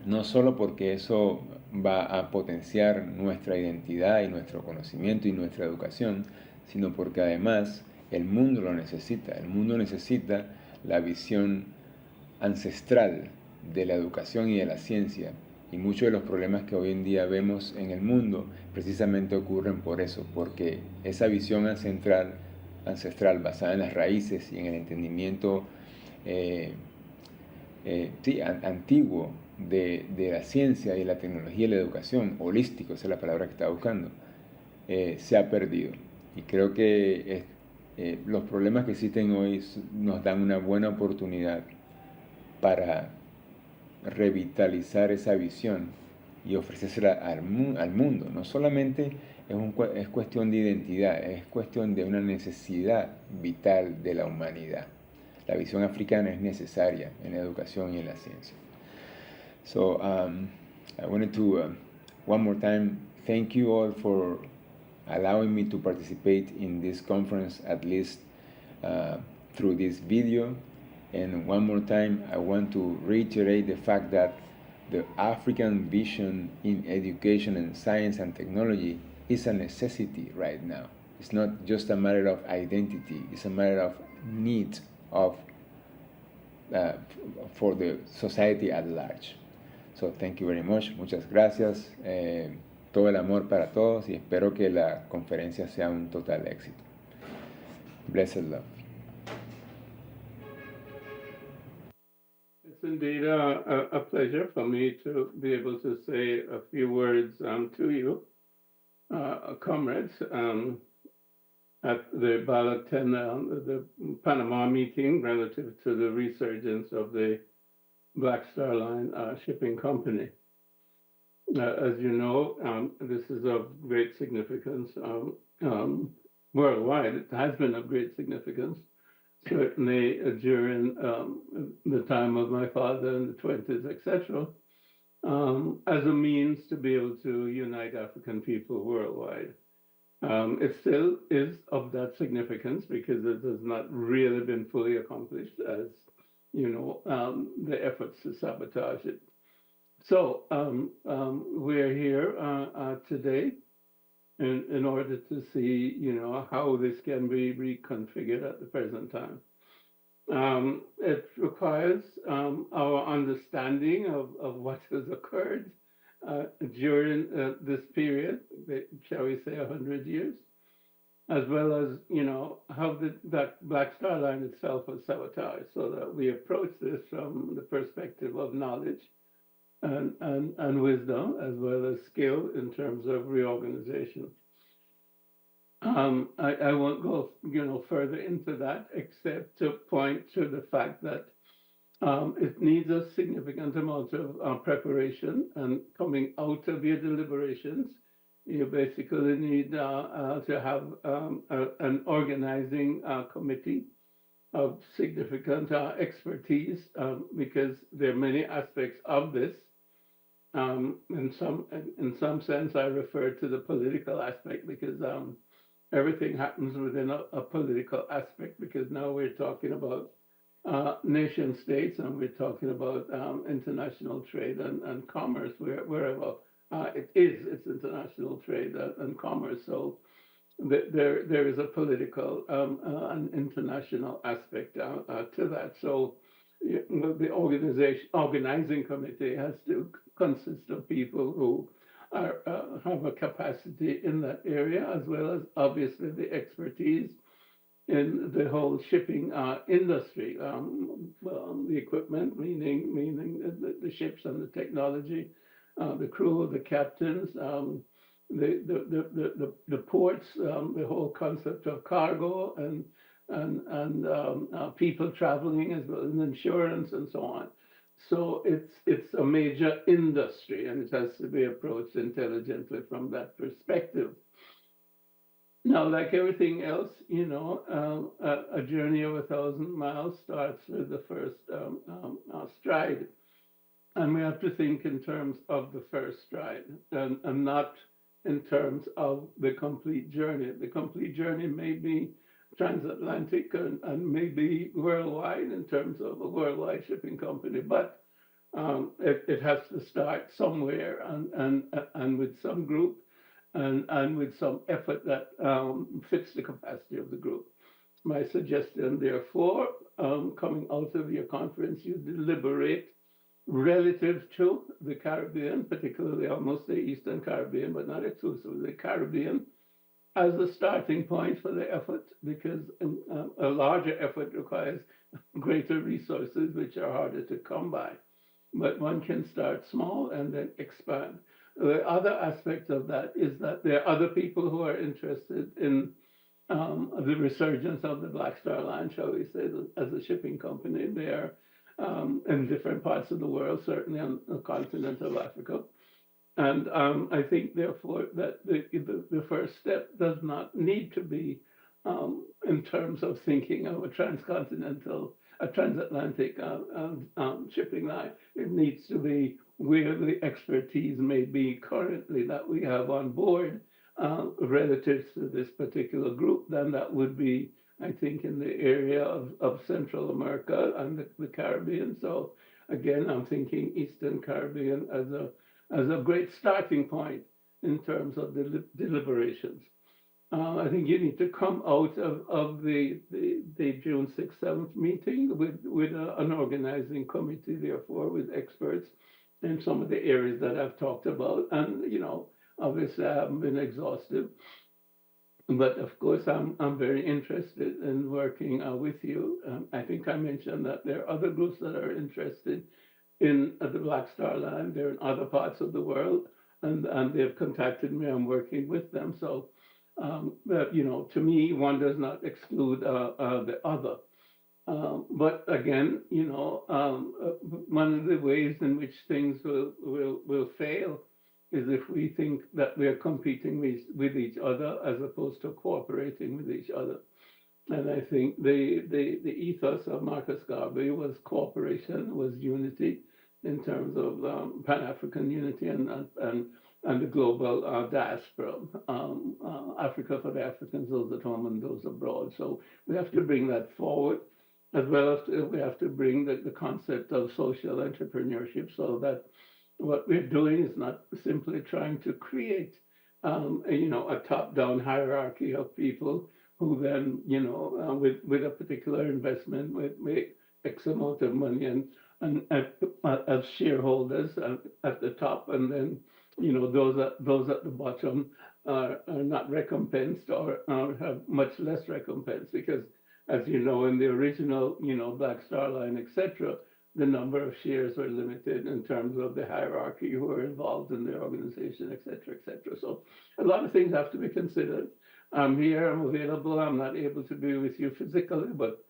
no solo porque eso va a potenciar nuestra identidad y nuestro conocimiento y nuestra educación, sino porque además el mundo lo necesita. El mundo necesita la visión ancestral de la educación y de la ciencia, y muchos de los problemas que hoy en día vemos en el mundo precisamente ocurren por eso, porque esa visión ancestral basada en las raíces y en el entendimiento antiguo de la ciencia y la tecnología y la educación, holístico, esa es la palabra que estaba buscando, se ha perdido. Y creo que los problemas que existen hoy nos dan una buena oportunidad para revitalizar esa visión y ofrecérsela al mundo. No solamente es cuestión de identidad, es cuestión de una necesidad vital de la humanidad. La visión africana es necesaria en la educación y en la ciencia. So I wanted to one more time thank you all for allowing me to participate in this conference, at least through this video. And one more time, I want to reiterate the fact that the African vision in education and science and technology is a necessity right now. It's not just a matter of identity, it's a matter of need for the society at large. So thank you very much. Muchas gracias. Todo el amor para todos y espero que la conferencia sea un total éxito. Blessed love. It's indeed a pleasure for me to be able to say a few words to you, comrades, at the ballot 10, the Panama meeting relative to the resurgence of the Black Star Line shipping company. As you know, this is of great significance worldwide. It has been of great significance, certainly during the time of my father in the 20s, etc., as a means to be able to unite African people worldwide. It still is of that significance because it has not really been fully accomplished, as you know, the efforts to sabotage it. So we're here today in order to see, you know, how this can be reconfigured at the present time. It requires our understanding of what has occurred during this period, shall we say 100 years, as well as, you know, how that Black Star Line itself was sabotaged, so that we approach this from the perspective of knowledge and wisdom, as well as skill in terms of reorganization. I won't go, further into that except to point to the fact that it needs a significant amount of preparation, and coming out of your deliberations, you basically need to have an organizing committee of significant expertise, because there are many aspects of this. In some sense, I refer to the political aspect, because everything happens within a political aspect, because now we're talking about nation states, and we're talking about international trade and commerce, wherever it's international trade and commerce. So there is a political and international aspect to that. So the organizing committee has to consist of people who have a capacity in that area, as well as obviously the expertise in the whole shipping industry, the equipment, meaning the ships and the technology, the crew, the captains, the ports, the whole concept of cargo and people traveling, as well as insurance and so on. So it's a major industry, and it has to be approached intelligently from that perspective. Now, like everything else, a journey of 1,000 miles starts with the first stride. And we have to think in terms of the first stride, and not in terms of the complete journey. The complete journey may be transatlantic and may be worldwide in terms of a worldwide shipping company, but it has to start somewhere and with some group and with some effort that fits the capacity of the group. My suggestion, therefore, coming out of your conference, you deliberate relative to the Caribbean, particularly almost the Eastern Caribbean, but not exclusively the Caribbean, as a starting point for the effort, because a larger effort requires greater resources, which are harder to come by. But one can start small and then expand. The other aspect of that is that there are other people who are interested in the resurgence of the Black Star Line, shall we say, as a shipping company. They are in different parts of the world, certainly on the continent of Africa. And I think, therefore, that the first step does not need to be in terms of thinking of a transatlantic shipping line. It needs to be where the expertise may be currently that we have on board relative to this particular group. Then that would be, I think, in the area of Central America and the Caribbean. So again, I'm thinking Eastern Caribbean as a great starting point in terms of the deliberations. I think you need to come out of the June 6th, 7th meeting with an organizing committee, therefore, with experts in some of the areas that I've talked about. And, obviously I haven't been exhaustive, but of course I'm very interested in working with you. I think I mentioned that there are other groups that are interested in the Black Star Line. They're in other parts of the world, and they've contacted me. I'm working with them. So, to me, one does not exclude the other. But again, one of the ways in which things will fail is if we think that we are competing with each other as opposed to cooperating with each other. And I think the ethos of Marcus Garvey was cooperation, was unity in terms of Pan-African unity and the global diaspora, Africa for the Africans, those at home and those abroad. So we have to bring that forward, as well as we have to bring the concept of social entrepreneurship, so that what we're doing is not simply trying to create, a top-down hierarchy of people who then, with a particular investment, would make X amount of money and as shareholders at the top, and then, those at the bottom are not recompensed or have much less recompense, because, as you know, in the original, Black Star Line, etc., the number of shares were limited in terms of the hierarchy who are involved in the organization, etc., etc. So a lot of things have to be considered. I'm here, I'm available. I'm not able to be with you physically, but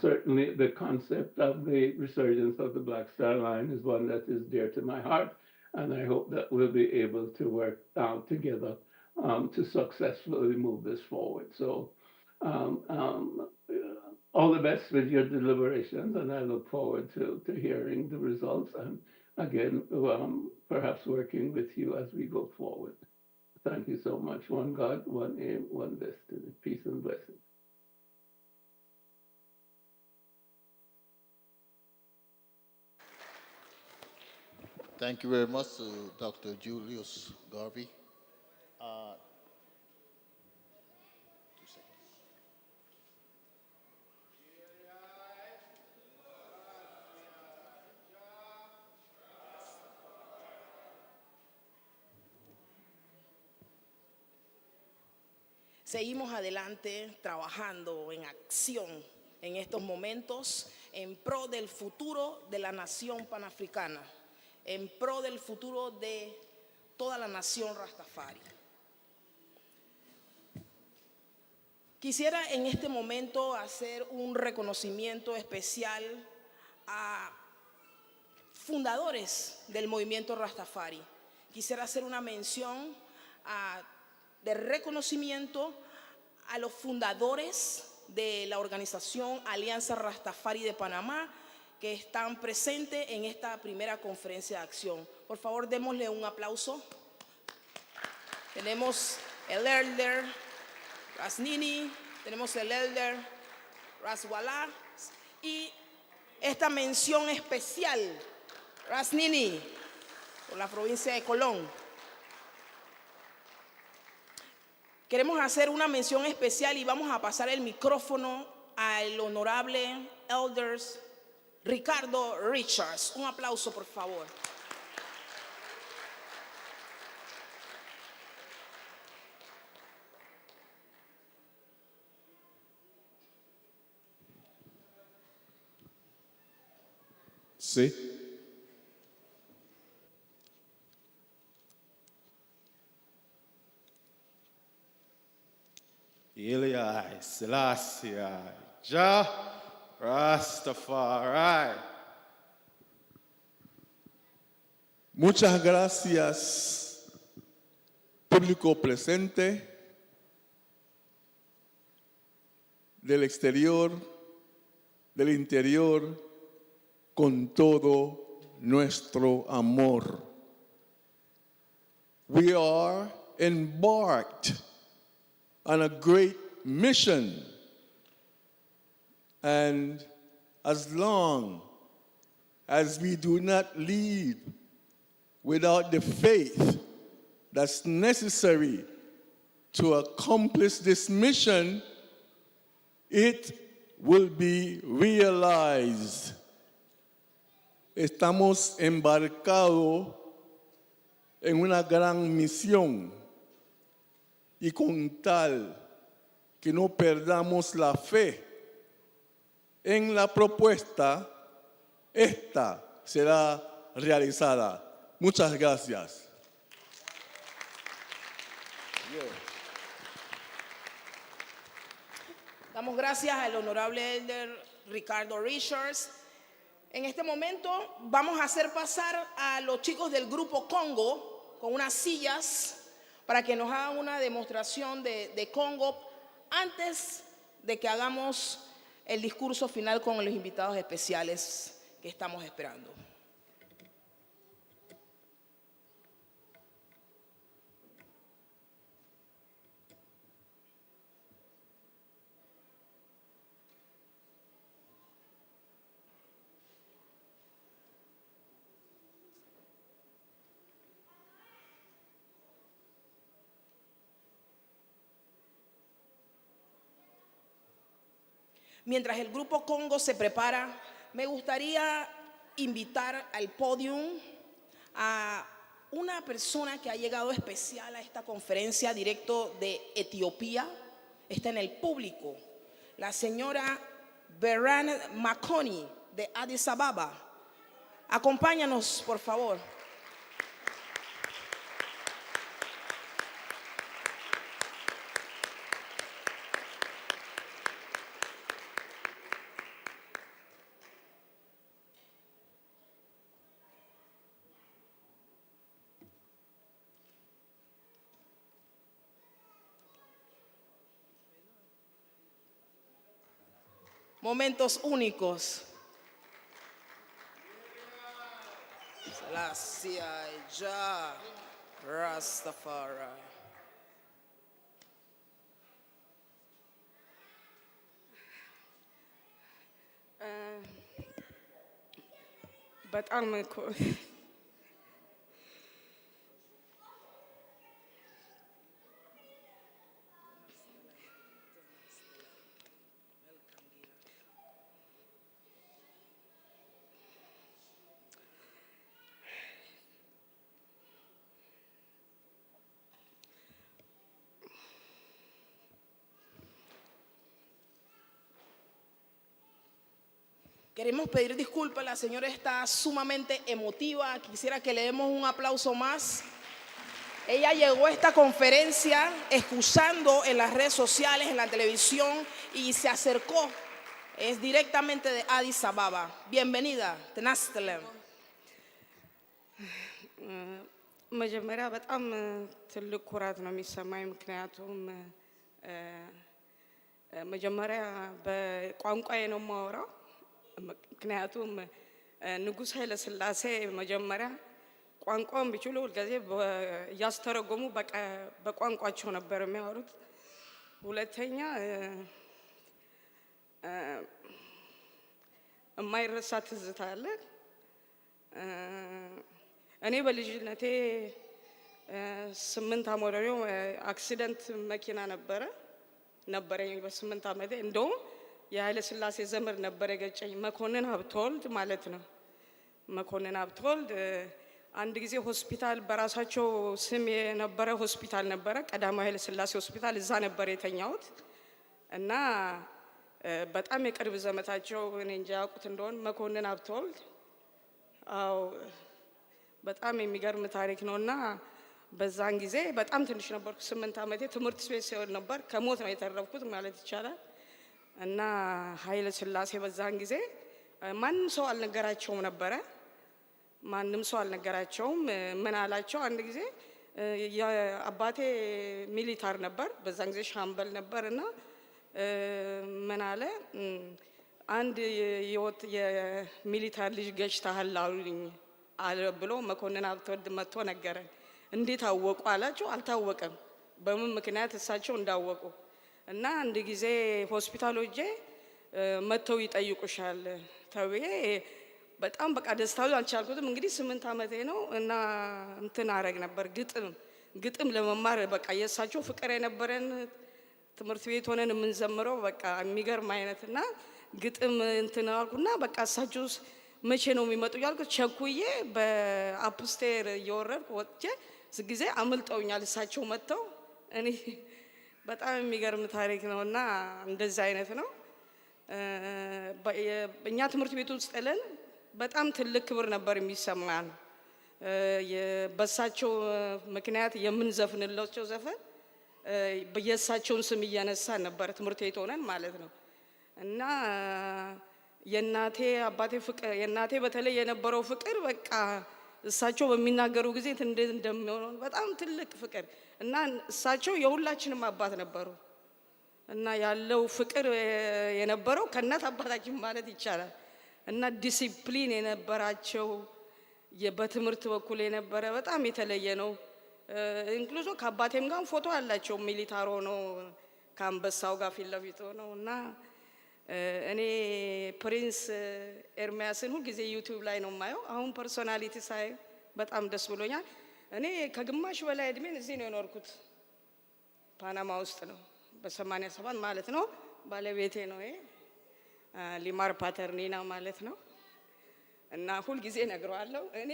certainly the concept of the resurgence of the Black Star Line is one that is dear to my heart, and I hope that we'll be able to work together to successfully move this forward. So all the best with your deliberations, and I look forward to hearing the results and again, perhaps working with you as we go forward. Thank you so much. One God, one aim, one destiny. Peace and blessings. Thank you very much to Dr. Julius Garvey. Seguimos adelante trabajando en acción en estos momentos en pro del futuro de la nación panafricana, en pro del futuro de toda la nación Rastafari. Quisiera en este momento hacer un reconocimiento especial a fundadores del movimiento Rastafari. Quisiera hacer una mención de reconocimiento a los fundadores de la organización Alianza Rastafari de Panamá que están presentes en esta primera conferencia de acción. Por favor, démosle un aplauso. Tenemos el elder Rasnini, tenemos el elder Raswala y esta mención especial, Rasnini, por la provincia de Colón. Queremos hacer una mención especial y vamos a pasar el micrófono al honorable elder Ricardo Richards. Un aplauso, por favor. Sí. Ilya, Selassie, Jah, Rastafari. Muchas gracias, público presente, del exterior, del interior, con todo nuestro amor. We are embarked on a great mission, and as long as we do not leave without the faith that's necessary to accomplish this mission, it will be realized. Estamos embarcados en una gran misión y con tal que no perdamos la fe en la propuesta, esta será realizada. Muchas gracias. Damos gracias al honorable elder Ricardo Richards. En este momento vamos a hacer pasar a los chicos del grupo Congo con unas sillas para que nos hagan una demostración de Congo antes de que hagamos el discurso final con los invitados especiales que estamos esperando. Mientras el grupo Congo se prepara, me gustaría invitar al podium a una persona que ha llegado especial a esta conferencia directo de Etiopía. Está en el público, la señora Beran Makoni de Addis Ababa. Acompáñanos, por favor. momentos únicos. Selassie Jah Rastafari. በጣም Queremos pedir disculpas, la señora está sumamente emotiva, quisiera que le demos un aplauso más. Ella llegó a esta conferencia escuchando en las redes sociales, en la televisión y se acercó. Es directamente de Addis Ababa. Bienvenida, tenastelem. መጀመሪያ በጣም ትልቅ ኩራት ነው የሚሰማኝ ምክንያቱም መጀመሪያ በቋንቋዬ ነው የማወራው ምክንያቱም ንጉሥ ኃይለ ሥላሴ መጀመሪያ ቋንቋውን ቢችሉ ሁልጊዜ እያስተረጎሙ በቋንቋቸው ነበር የሚያወሩት ሁለተኛ የማይረሳ ትዝታ አለ እኔ በልጅነቴ 8 ዓመት ነው አክሲደንት መኪና ነበረኝ በ8 ዓመቴ እንደውም የኃይለ ሥላሴ ዘመድ ነበር የገጨኝ መኮንን ሀብተወልድ ማለት ነው መኮንን ሀብተወልድ አንድ ጊዜ ሆስፒታል በራሳቸው ስም የነበረ ሆስፒታል ነበረ ቀዳማዊ ኃይለ ሥላሴ ሆስፒታል እዛ ነበር የተኛሁት እና በጣም የቅርብ ዘመታቸው እኔ እንጃ ያውቁት እንደሆነ መኮንን ሀብተወልድ አው በጣም የሚገርም ታሪክ ነውና በዛን ጊዜ በጣም ትንሽ ነበርኩ 8 ዓመቴ ትምህርት ቤት ሲሆን ነበር ከሞት ነው የተረፍኩት ማለት ይቻላል እና ኃይለ ሥላሴ በዛን ጊዜ ማንም ሰው አልነገራቸውም ነበረ ማንም ሰው አልነገራቸውም ምን አላቸው አንድ ጊዜ አባቴ ሚሊታር ነበር በዛን ጊዜ ሻምበል ነበርና ምን አለ አንድ የሚሊታር ልጅ ገጭተሃል አሉኝ አለ ብሎ መኮንን ሀብተወልድ መጥቶ ነገረ እንዴት አወቁ አላቸው አልታወቀም በምን ምክንያት እሳቸው እንዳወቁ እና አንድ ጊዜ ሆስፒታሎጄ መተው ይጠይቁሻል ተብዬ በጣም በቃ ደስታው አልቻልኩትም እንግዲህ 8 ዓመቴ ነው እና እንትን አረግ ነበር ግጥም ለመማር በቃ የእሳቸው ፍቅር የነበረን ትምህርት ቤት ሆነን የምንዘምረው በቃ የሚገርም አይነትና ግጥም እንትን አልኩና በቃ እሳቸው መቼ ነው የሚመጡ ያልኩት ቸኩዬ በአፕስቴር እየወረድኩ ወጥቼ ጊዜ አምልጠውኛል እሳቸው መተው እኔ በጣም የሚገርም ታሪክ ነውና እንደዛ አይነት ነው በእኛ ትምህርት ቤት ውስጥ ለን በጣም ትልቅ ክብር ነበር የሚሰማን በእሳቸው ምክንያት የምንዘፍንላቸው ዘፈን በየእሳቸውን ስም እያነሳን ነበር ትምህርት ቤት ሆነን ማለት ነው እና የናቴ አባቴ ፍቅር የናቴ በተለይ የነበረው ፍቅር በቃ እሳቸው በሚናገሩ ጊዜ እንዴት እንደሚሆነው በጣም ትልቅ ፍቅር እና እሳቸው የሁላችንም አባት ነበሩ እና ያለው ፍቅር የነበረው ከእናት አባታችን ማለት ይቻላል እና ዲሲፕሊን የነበራቸው በትምህርት በኩል የነበረ በጣም የተለየ ነው ኢንክሉዞ ከአባቴም ጋር ፎቶ አላቸው ሚሊታር ሆኖ ከአንበሳው ጋር ፊት ለፊት ሆነው እና እኔ ፕሪንስ ኤርሚያስን ሁሉ ጊዜ ዩቲዩብ ላይ ነው የማየው አሁን ፐርሶናሊቲ ሳይ በጣም ደስ ብሎኛል እኔ ከግማሽ በላይ እድሜን እዚህ ነው የኖርኩት ፓናማ ውስጥ ነው በ87 ማለት ነው ባለቤቴ ነው ሊማር ፓተርኒና ማለት ነው እና ሁሉ ጊዜ ነግረዋለሁ እኔ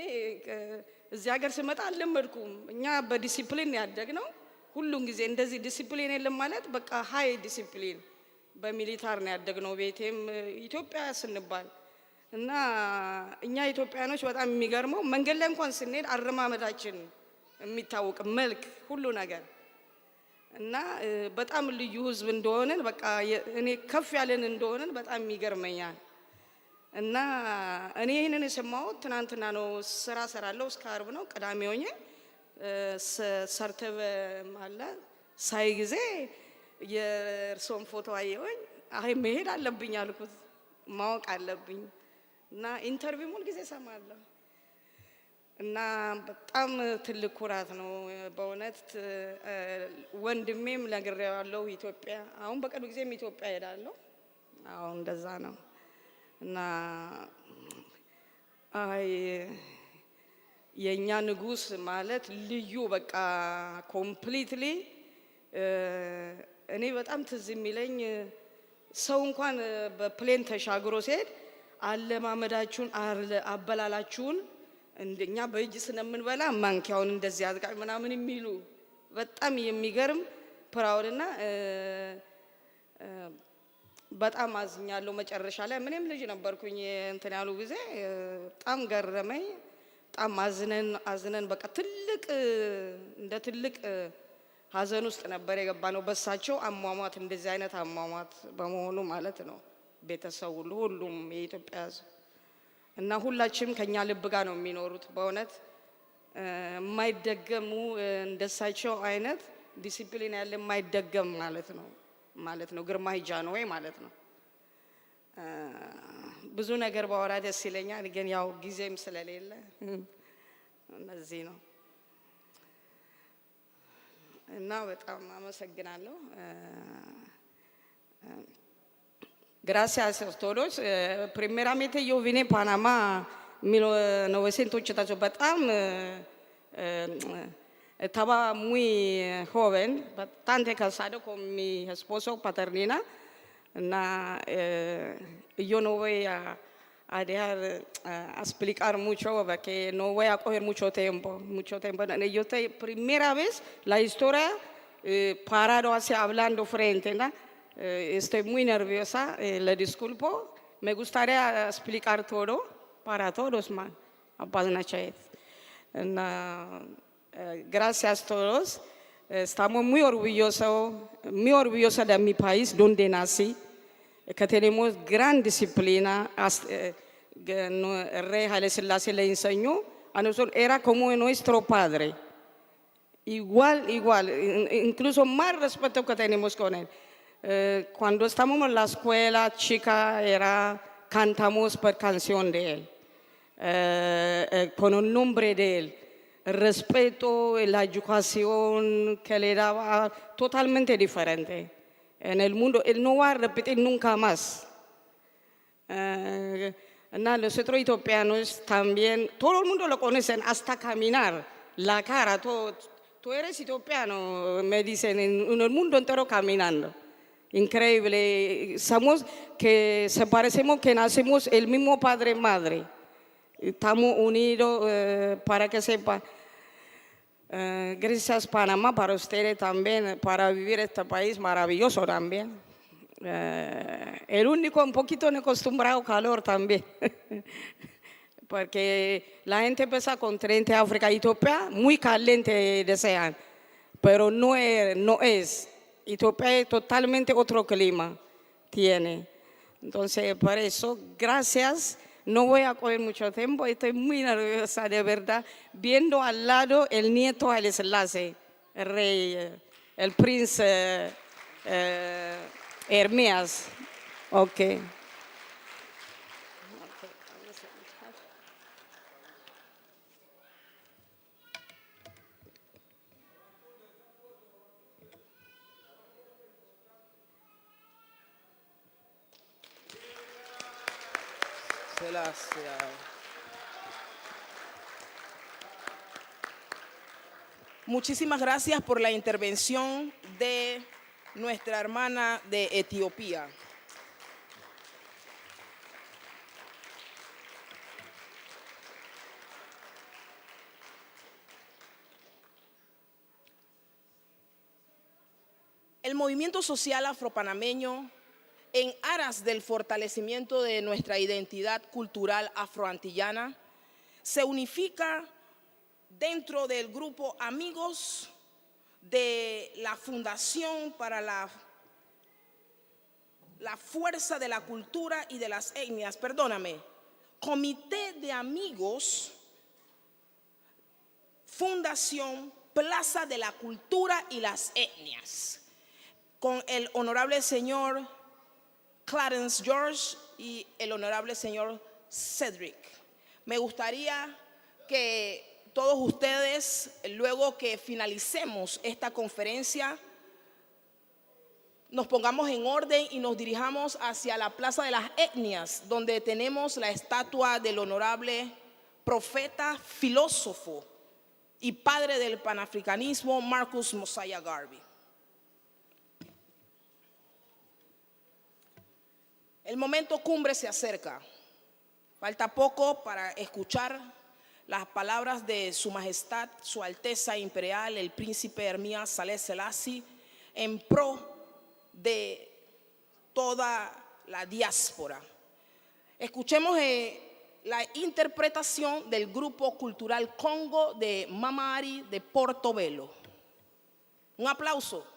እዚህ ሀገር ስመጣ አልለመድኩም እኛ በዲሲፕሊን ያደግነው ሁሉም ጊዜ እንደዚህ ዲሲፕሊን የለም ማለት በቃ ሃይ ዲሲፕሊን በሚሊታር ነው ያደግነው ቤቴም ኢትዮጵያ ስንባል እና እኛ ኢትዮጵያኖች በጣም የሚገርመው መንገድ ላይ እንኳን ስንሄድ አረማመዳችን የሚታወቅ መልክ ሁሉ ነገር እና በጣም ልዩ ህዝብ እንደሆነን በቃ እኔ ከፍ ያለን እንደሆነን በጣም የሚገርመኛል እና እኔ ይሄንን የሰማሁት ትናንትና ነው ስራ ሰራለሁ እስከ ዓርብ ነው ቅዳሜ ሆኜ ሰርተበ ማለት ሳይ ጊዜ የእርሶን ፎቶ አየሁኝ አይ መሄድ አለብኝ አልኩት ማወቅ አለብኝ እና ኢንተርቪው ሁል ጊዜ እሰማለሁ እና በጣም ትልቅ ኩራት ነው በእውነት ወንድሜም ነግሬዋለሁ ኢትዮጵያ አሁን በቅርብ ጊዜም ኢትዮጵያ ሄዳለሁ አሁን እንደዛ ነው እና አይ የኛ ንጉስ ማለት ልዩ በቃ ኮምፕሊትሊ እኔ በጣም ትዝ የሚለኝ ሰው እንኳን በፕሌን ተሻግሮ ሲሄድ አለማመዳችሁን አበላላችሁን እንደኛ በእጅ ስለምንበላ ማንኪያውን እንደዚህ አድርጋ ምናምን የሚሉ በጣም የሚገርም ፕራውድና በጣም አዝኛለሁ መጨረሻ ላይ ምንም ልጅ ነበርኩኝ እንትን ያሉ ጊዜ በጣም ገረመኝ በጣም አዝነን በቃ ትልቅ እንደ ትልቅ ሀዘን ውስጥ ነበር የገባነው በሳቸው አሟሟት እንደዚህ አይነት አሟሟት በመሆኑ ማለት ነው ቤተሰቡ ሁሉም የኢትዮጵያ ሕዝብ እና ሁላችንም ከኛ ልብ ጋር ነው የሚኖሩት በእውነት የማይደገሙ እንደሳቸው አይነት ዲሲፕሊን ያለ የማይደገም ማለት ነው ግርማ ጃንሆይ ማለት ነው ብዙ ነገር ባወራ ደስ ይለኛል ግን ያው ጊዜም ስለሌለ እነዚህ ነው እና በጣም አመሰግናለሁ Gracias a todos. Primeramente yo vine a Panamá en 1980, በጣም estaba muy joven, bastante casado con mi esposo Paternina. Yo no voy a dejar a explicar mucho porque no voy a coger mucho tiempo. Yo primera vez la historia parado así hablando frente, ¿no? Estoy muy nerviosa, le disculpo. Me gustaría explicar todo para todos, man. Gracias a todos. Estamos muy orgullosos de mi país, donde nací, que tenemos gran disciplina. El rey Haile Selassie le enseñó, a nosotros era como nuestro padre. Igual, incluso más respeto que tenemos con él. Cuando estamos en la escuela, chica, cantamos por canción de él, con el nombre de él. El respeto, la educación que le daba, totalmente diferente. En el mundo, él no va a repetir nunca más. Nosotros etiopianos también, todo el mundo lo conocen, hasta caminar, la cara, todo. Tú eres etiopiano, me dicen, en el mundo entero caminando. Increíble, somos que se parecemos que nacemos el mismo padre y madre. Estamos unidos para que sepa. Gracias Panamá para ustedes también, para vivir este país maravilloso también. El único un poquito acostumbrado al calor también. Porque la gente empieza con 30 África y Etiopía, muy caliente desean, pero no es. Etiopía es totalmente otro clima, tiene. Entonces, por eso, gracias. No voy a coger mucho tiempo, estoy muy nerviosa, de verdad. Viendo al lado el nieto Haile Selassie, el rey, el príncipe Hermías. Ok. Muchísimas gracias por la intervención de nuestra hermana de Etiopía. El movimiento social afropanameño, en aras del fortalecimiento de nuestra identidad cultural afroantillana, se unifica dentro del grupo Amigos de la Fundación para la Fuerza de la Cultura y de las Etnias, Comité de Amigos, Fundación Plaza de la Cultura y las Etnias, con el honorable señor Clarence George y el honorable señor Cedric. Me gustaría que todos ustedes, luego que finalicemos esta conferencia, nos pongamos en orden y nos dirijamos hacia la Plaza de las Etnias, donde tenemos la estatua del honorable profeta, filósofo y padre del panafricanismo, Marcus Mosiah Garvey. El momento cumbre se acerca. Falta poco para escuchar las palabras de Su Majestad, Su Alteza Imperial, el Príncipe Hermías Saleh Selassie, en pro de toda la diáspora. Escuchemos la interpretación del Grupo Cultural Congo de Mama Ari de Portobelo. Un aplauso.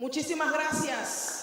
Muchísimas gracias.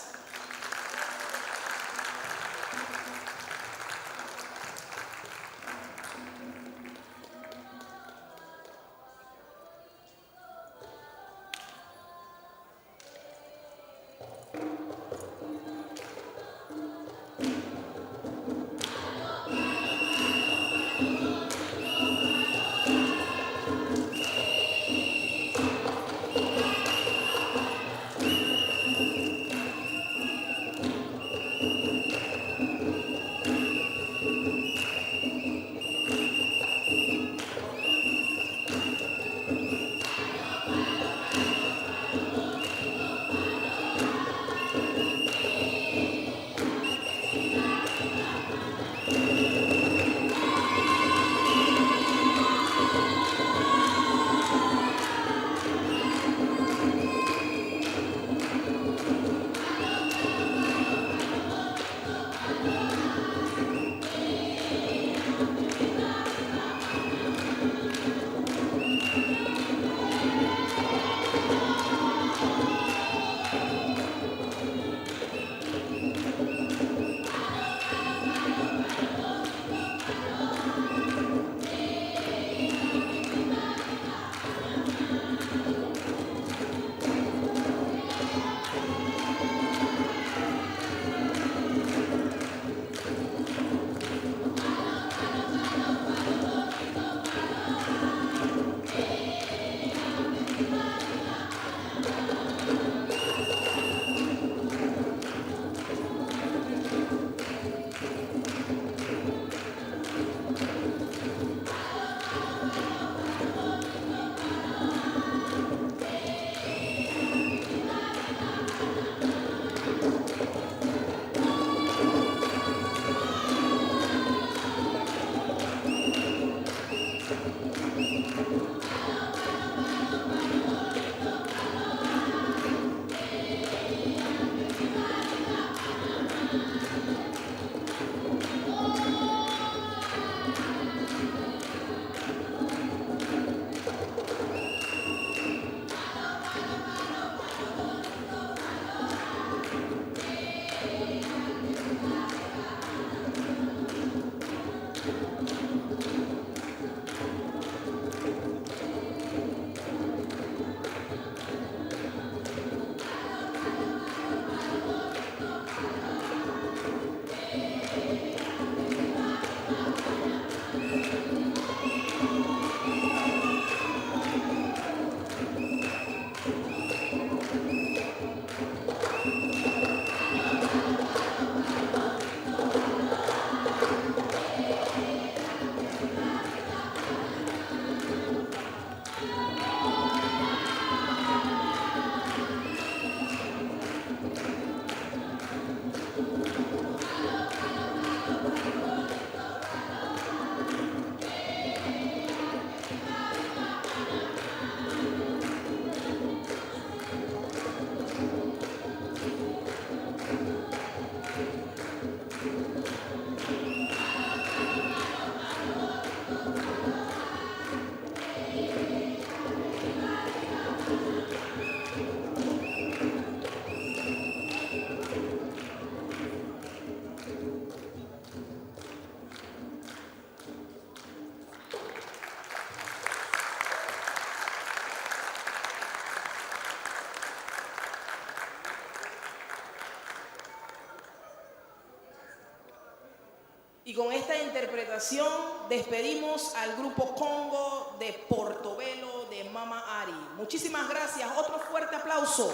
Y con esta interpretación despedimos al grupo Congo de Portobelo de Mama Ari. Muchísimas gracias. Otro fuerte aplauso.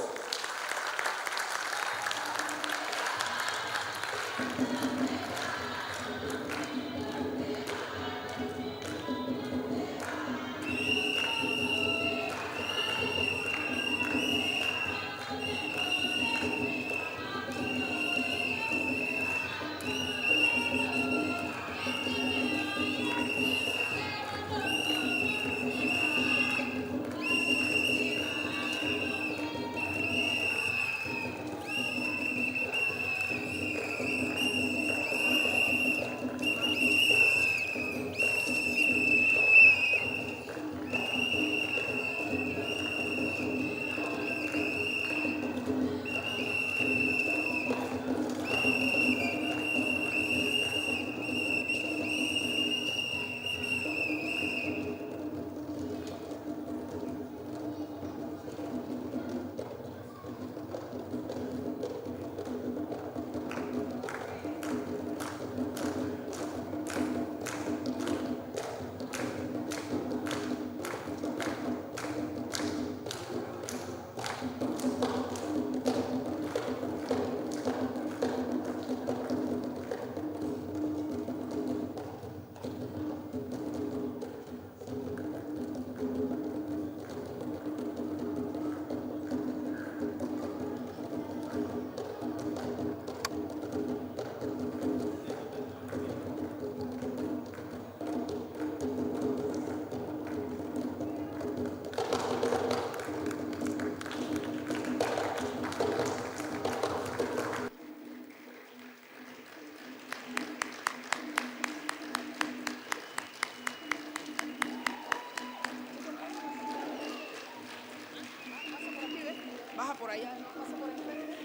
por allá, no pasa por enfrente.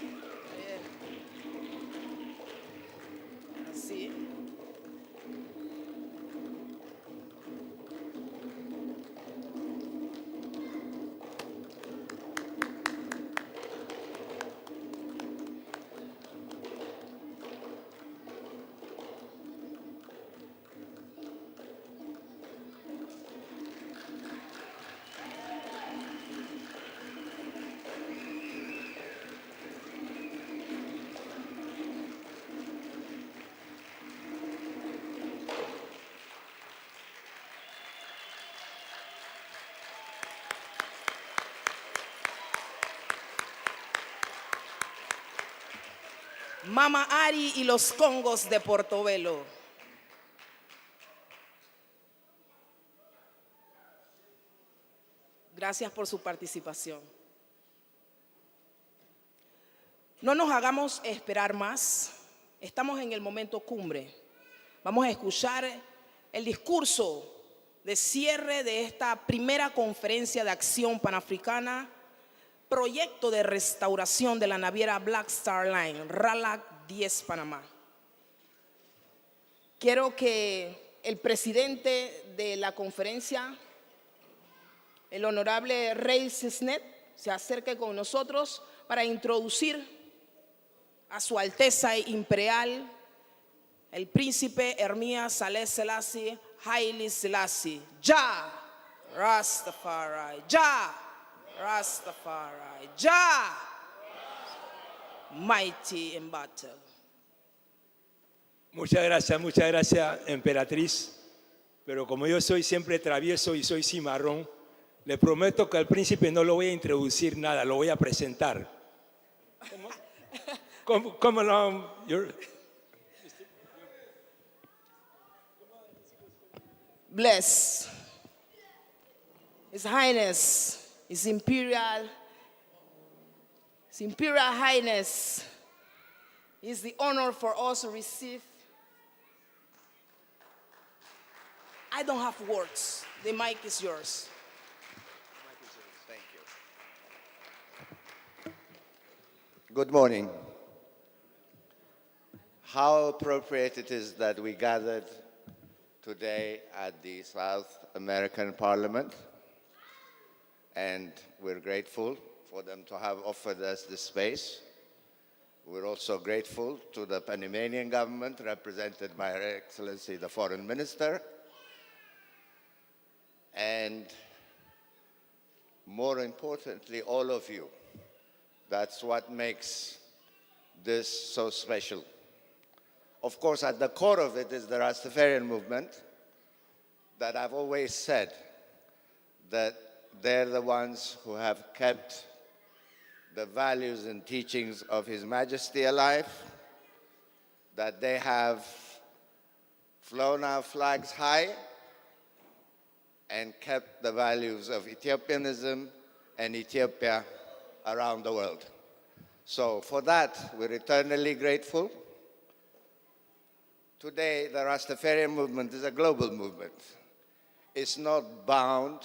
Así. Mama Ari y los Congos de Portobelo. Gracias por su participación. No nos hagamos esperar más. Estamos en el momento cumbre. Vamos a escuchar el discurso de cierre de esta primera conferencia de acción panafricana, proyecto de restauración de la naviera Black Star Line, RALAK 10 Panamá. Quiero que el presidente de la conferencia, el honorable Rey Cisnet, se acerque con nosotros para introducir a su Alteza Imperial, el príncipe Hermías Saleh Selassie, Haile Selassie. Ya, Rastafari, ya, Rastafari, ya, mighty in battle. Muchas gracias, emperatriz. Pero como yo soy siempre travieso y soy cimarrón, le prometo que al príncipe no lo voy a introducir nada, lo voy a presentar. Come along. Bless His Highness, His Imperial Highness. It's the honor for us to receive. I don't have words. The mic is yours. Thank you. Good morning. How appropriate it is that we gathered today at the South American Parliament, and we're grateful for them to have offered us this space. We're also grateful to the Panamanian government, represented by Her Excellency the Foreign Minister, and more importantly, all of you. That's what makes this so special. Of course, at the core of it is the Rastafarian movement that I've always said that they're the ones who have kept the values and teachings of His Majesty alive, that they have flown our flags high and kept the values of Ethiopianism and Ethiopia around the world. So for that, we're eternally grateful. Today, the Rastafarian movement is a global movement. It's not bound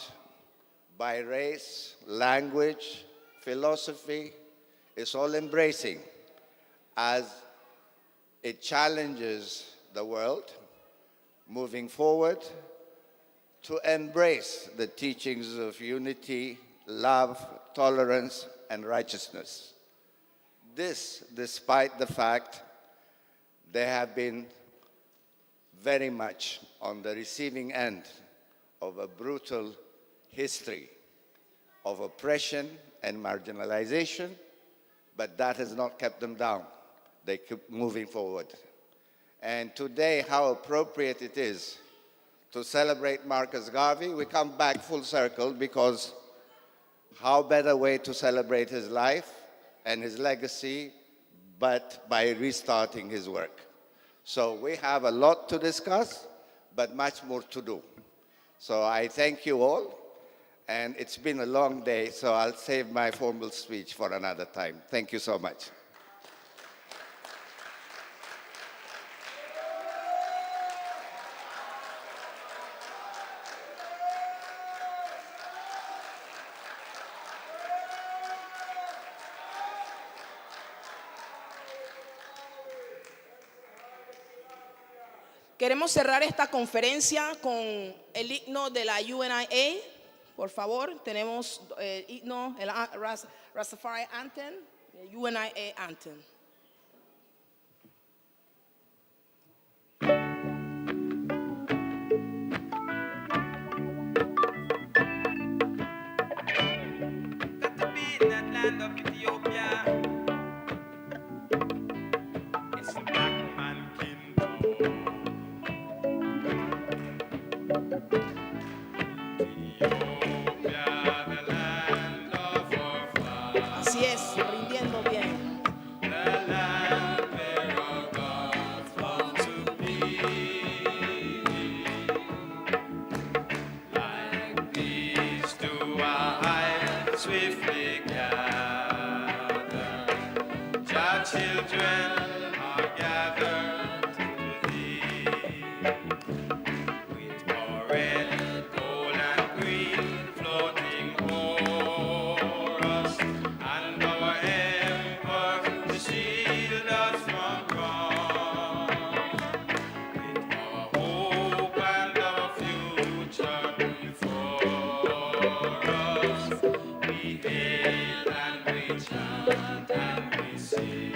by race, language, philosophy. It's all embracing as it challenges the world, moving forward to embrace the teachings of unity, love, tolerance, and righteousness. This, despite the fact they have been very much on the receiving end of a brutal history of oppression and marginalization, but that has not kept them down. They keep moving forward. And today, how appropriate it is to celebrate Marcus Garvey. We come back full circle because how better way to celebrate his life and his legacy but by restarting his work. So we have a lot to discuss, but much more to do. So I thank you all, and it's been a long day, so I'll save my formal speech for another time. Thank you so much. Queremos cerrar esta conferencia con el himno de la UNIA. Por favor, tenemos el himno, el Rastafari Anthem, el UNIA Anthem. Land of Ethiopia, it's the black man kingdom. Ethiopia, the land of our fathers. Así es, rindiendo bien. The land where our gods long to be. Like these do I swiftly children are gathered to thee, with red, gold, and green floating o'er us, and our emperor to shield us from wrong. With our hope and our future before us, we hail and we chant and we sing.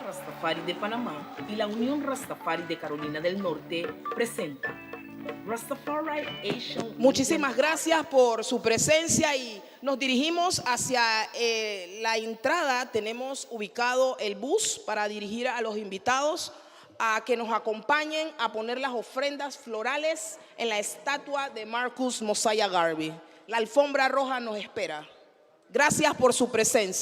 Rastafari de Panamá y la Unión Rastafari de Carolina del Norte presenta Rastafari Asian. Muchísimas gracias por su presencia y Nos dirigimos hacia la entrada. Tenemos ubicado el bus para dirigir a los invitados a que nos acompañen a poner las ofrendas florales en la estatua de Marcus Mosiah Garvey. La alfombra roja nos espera. Gracias por su presencia.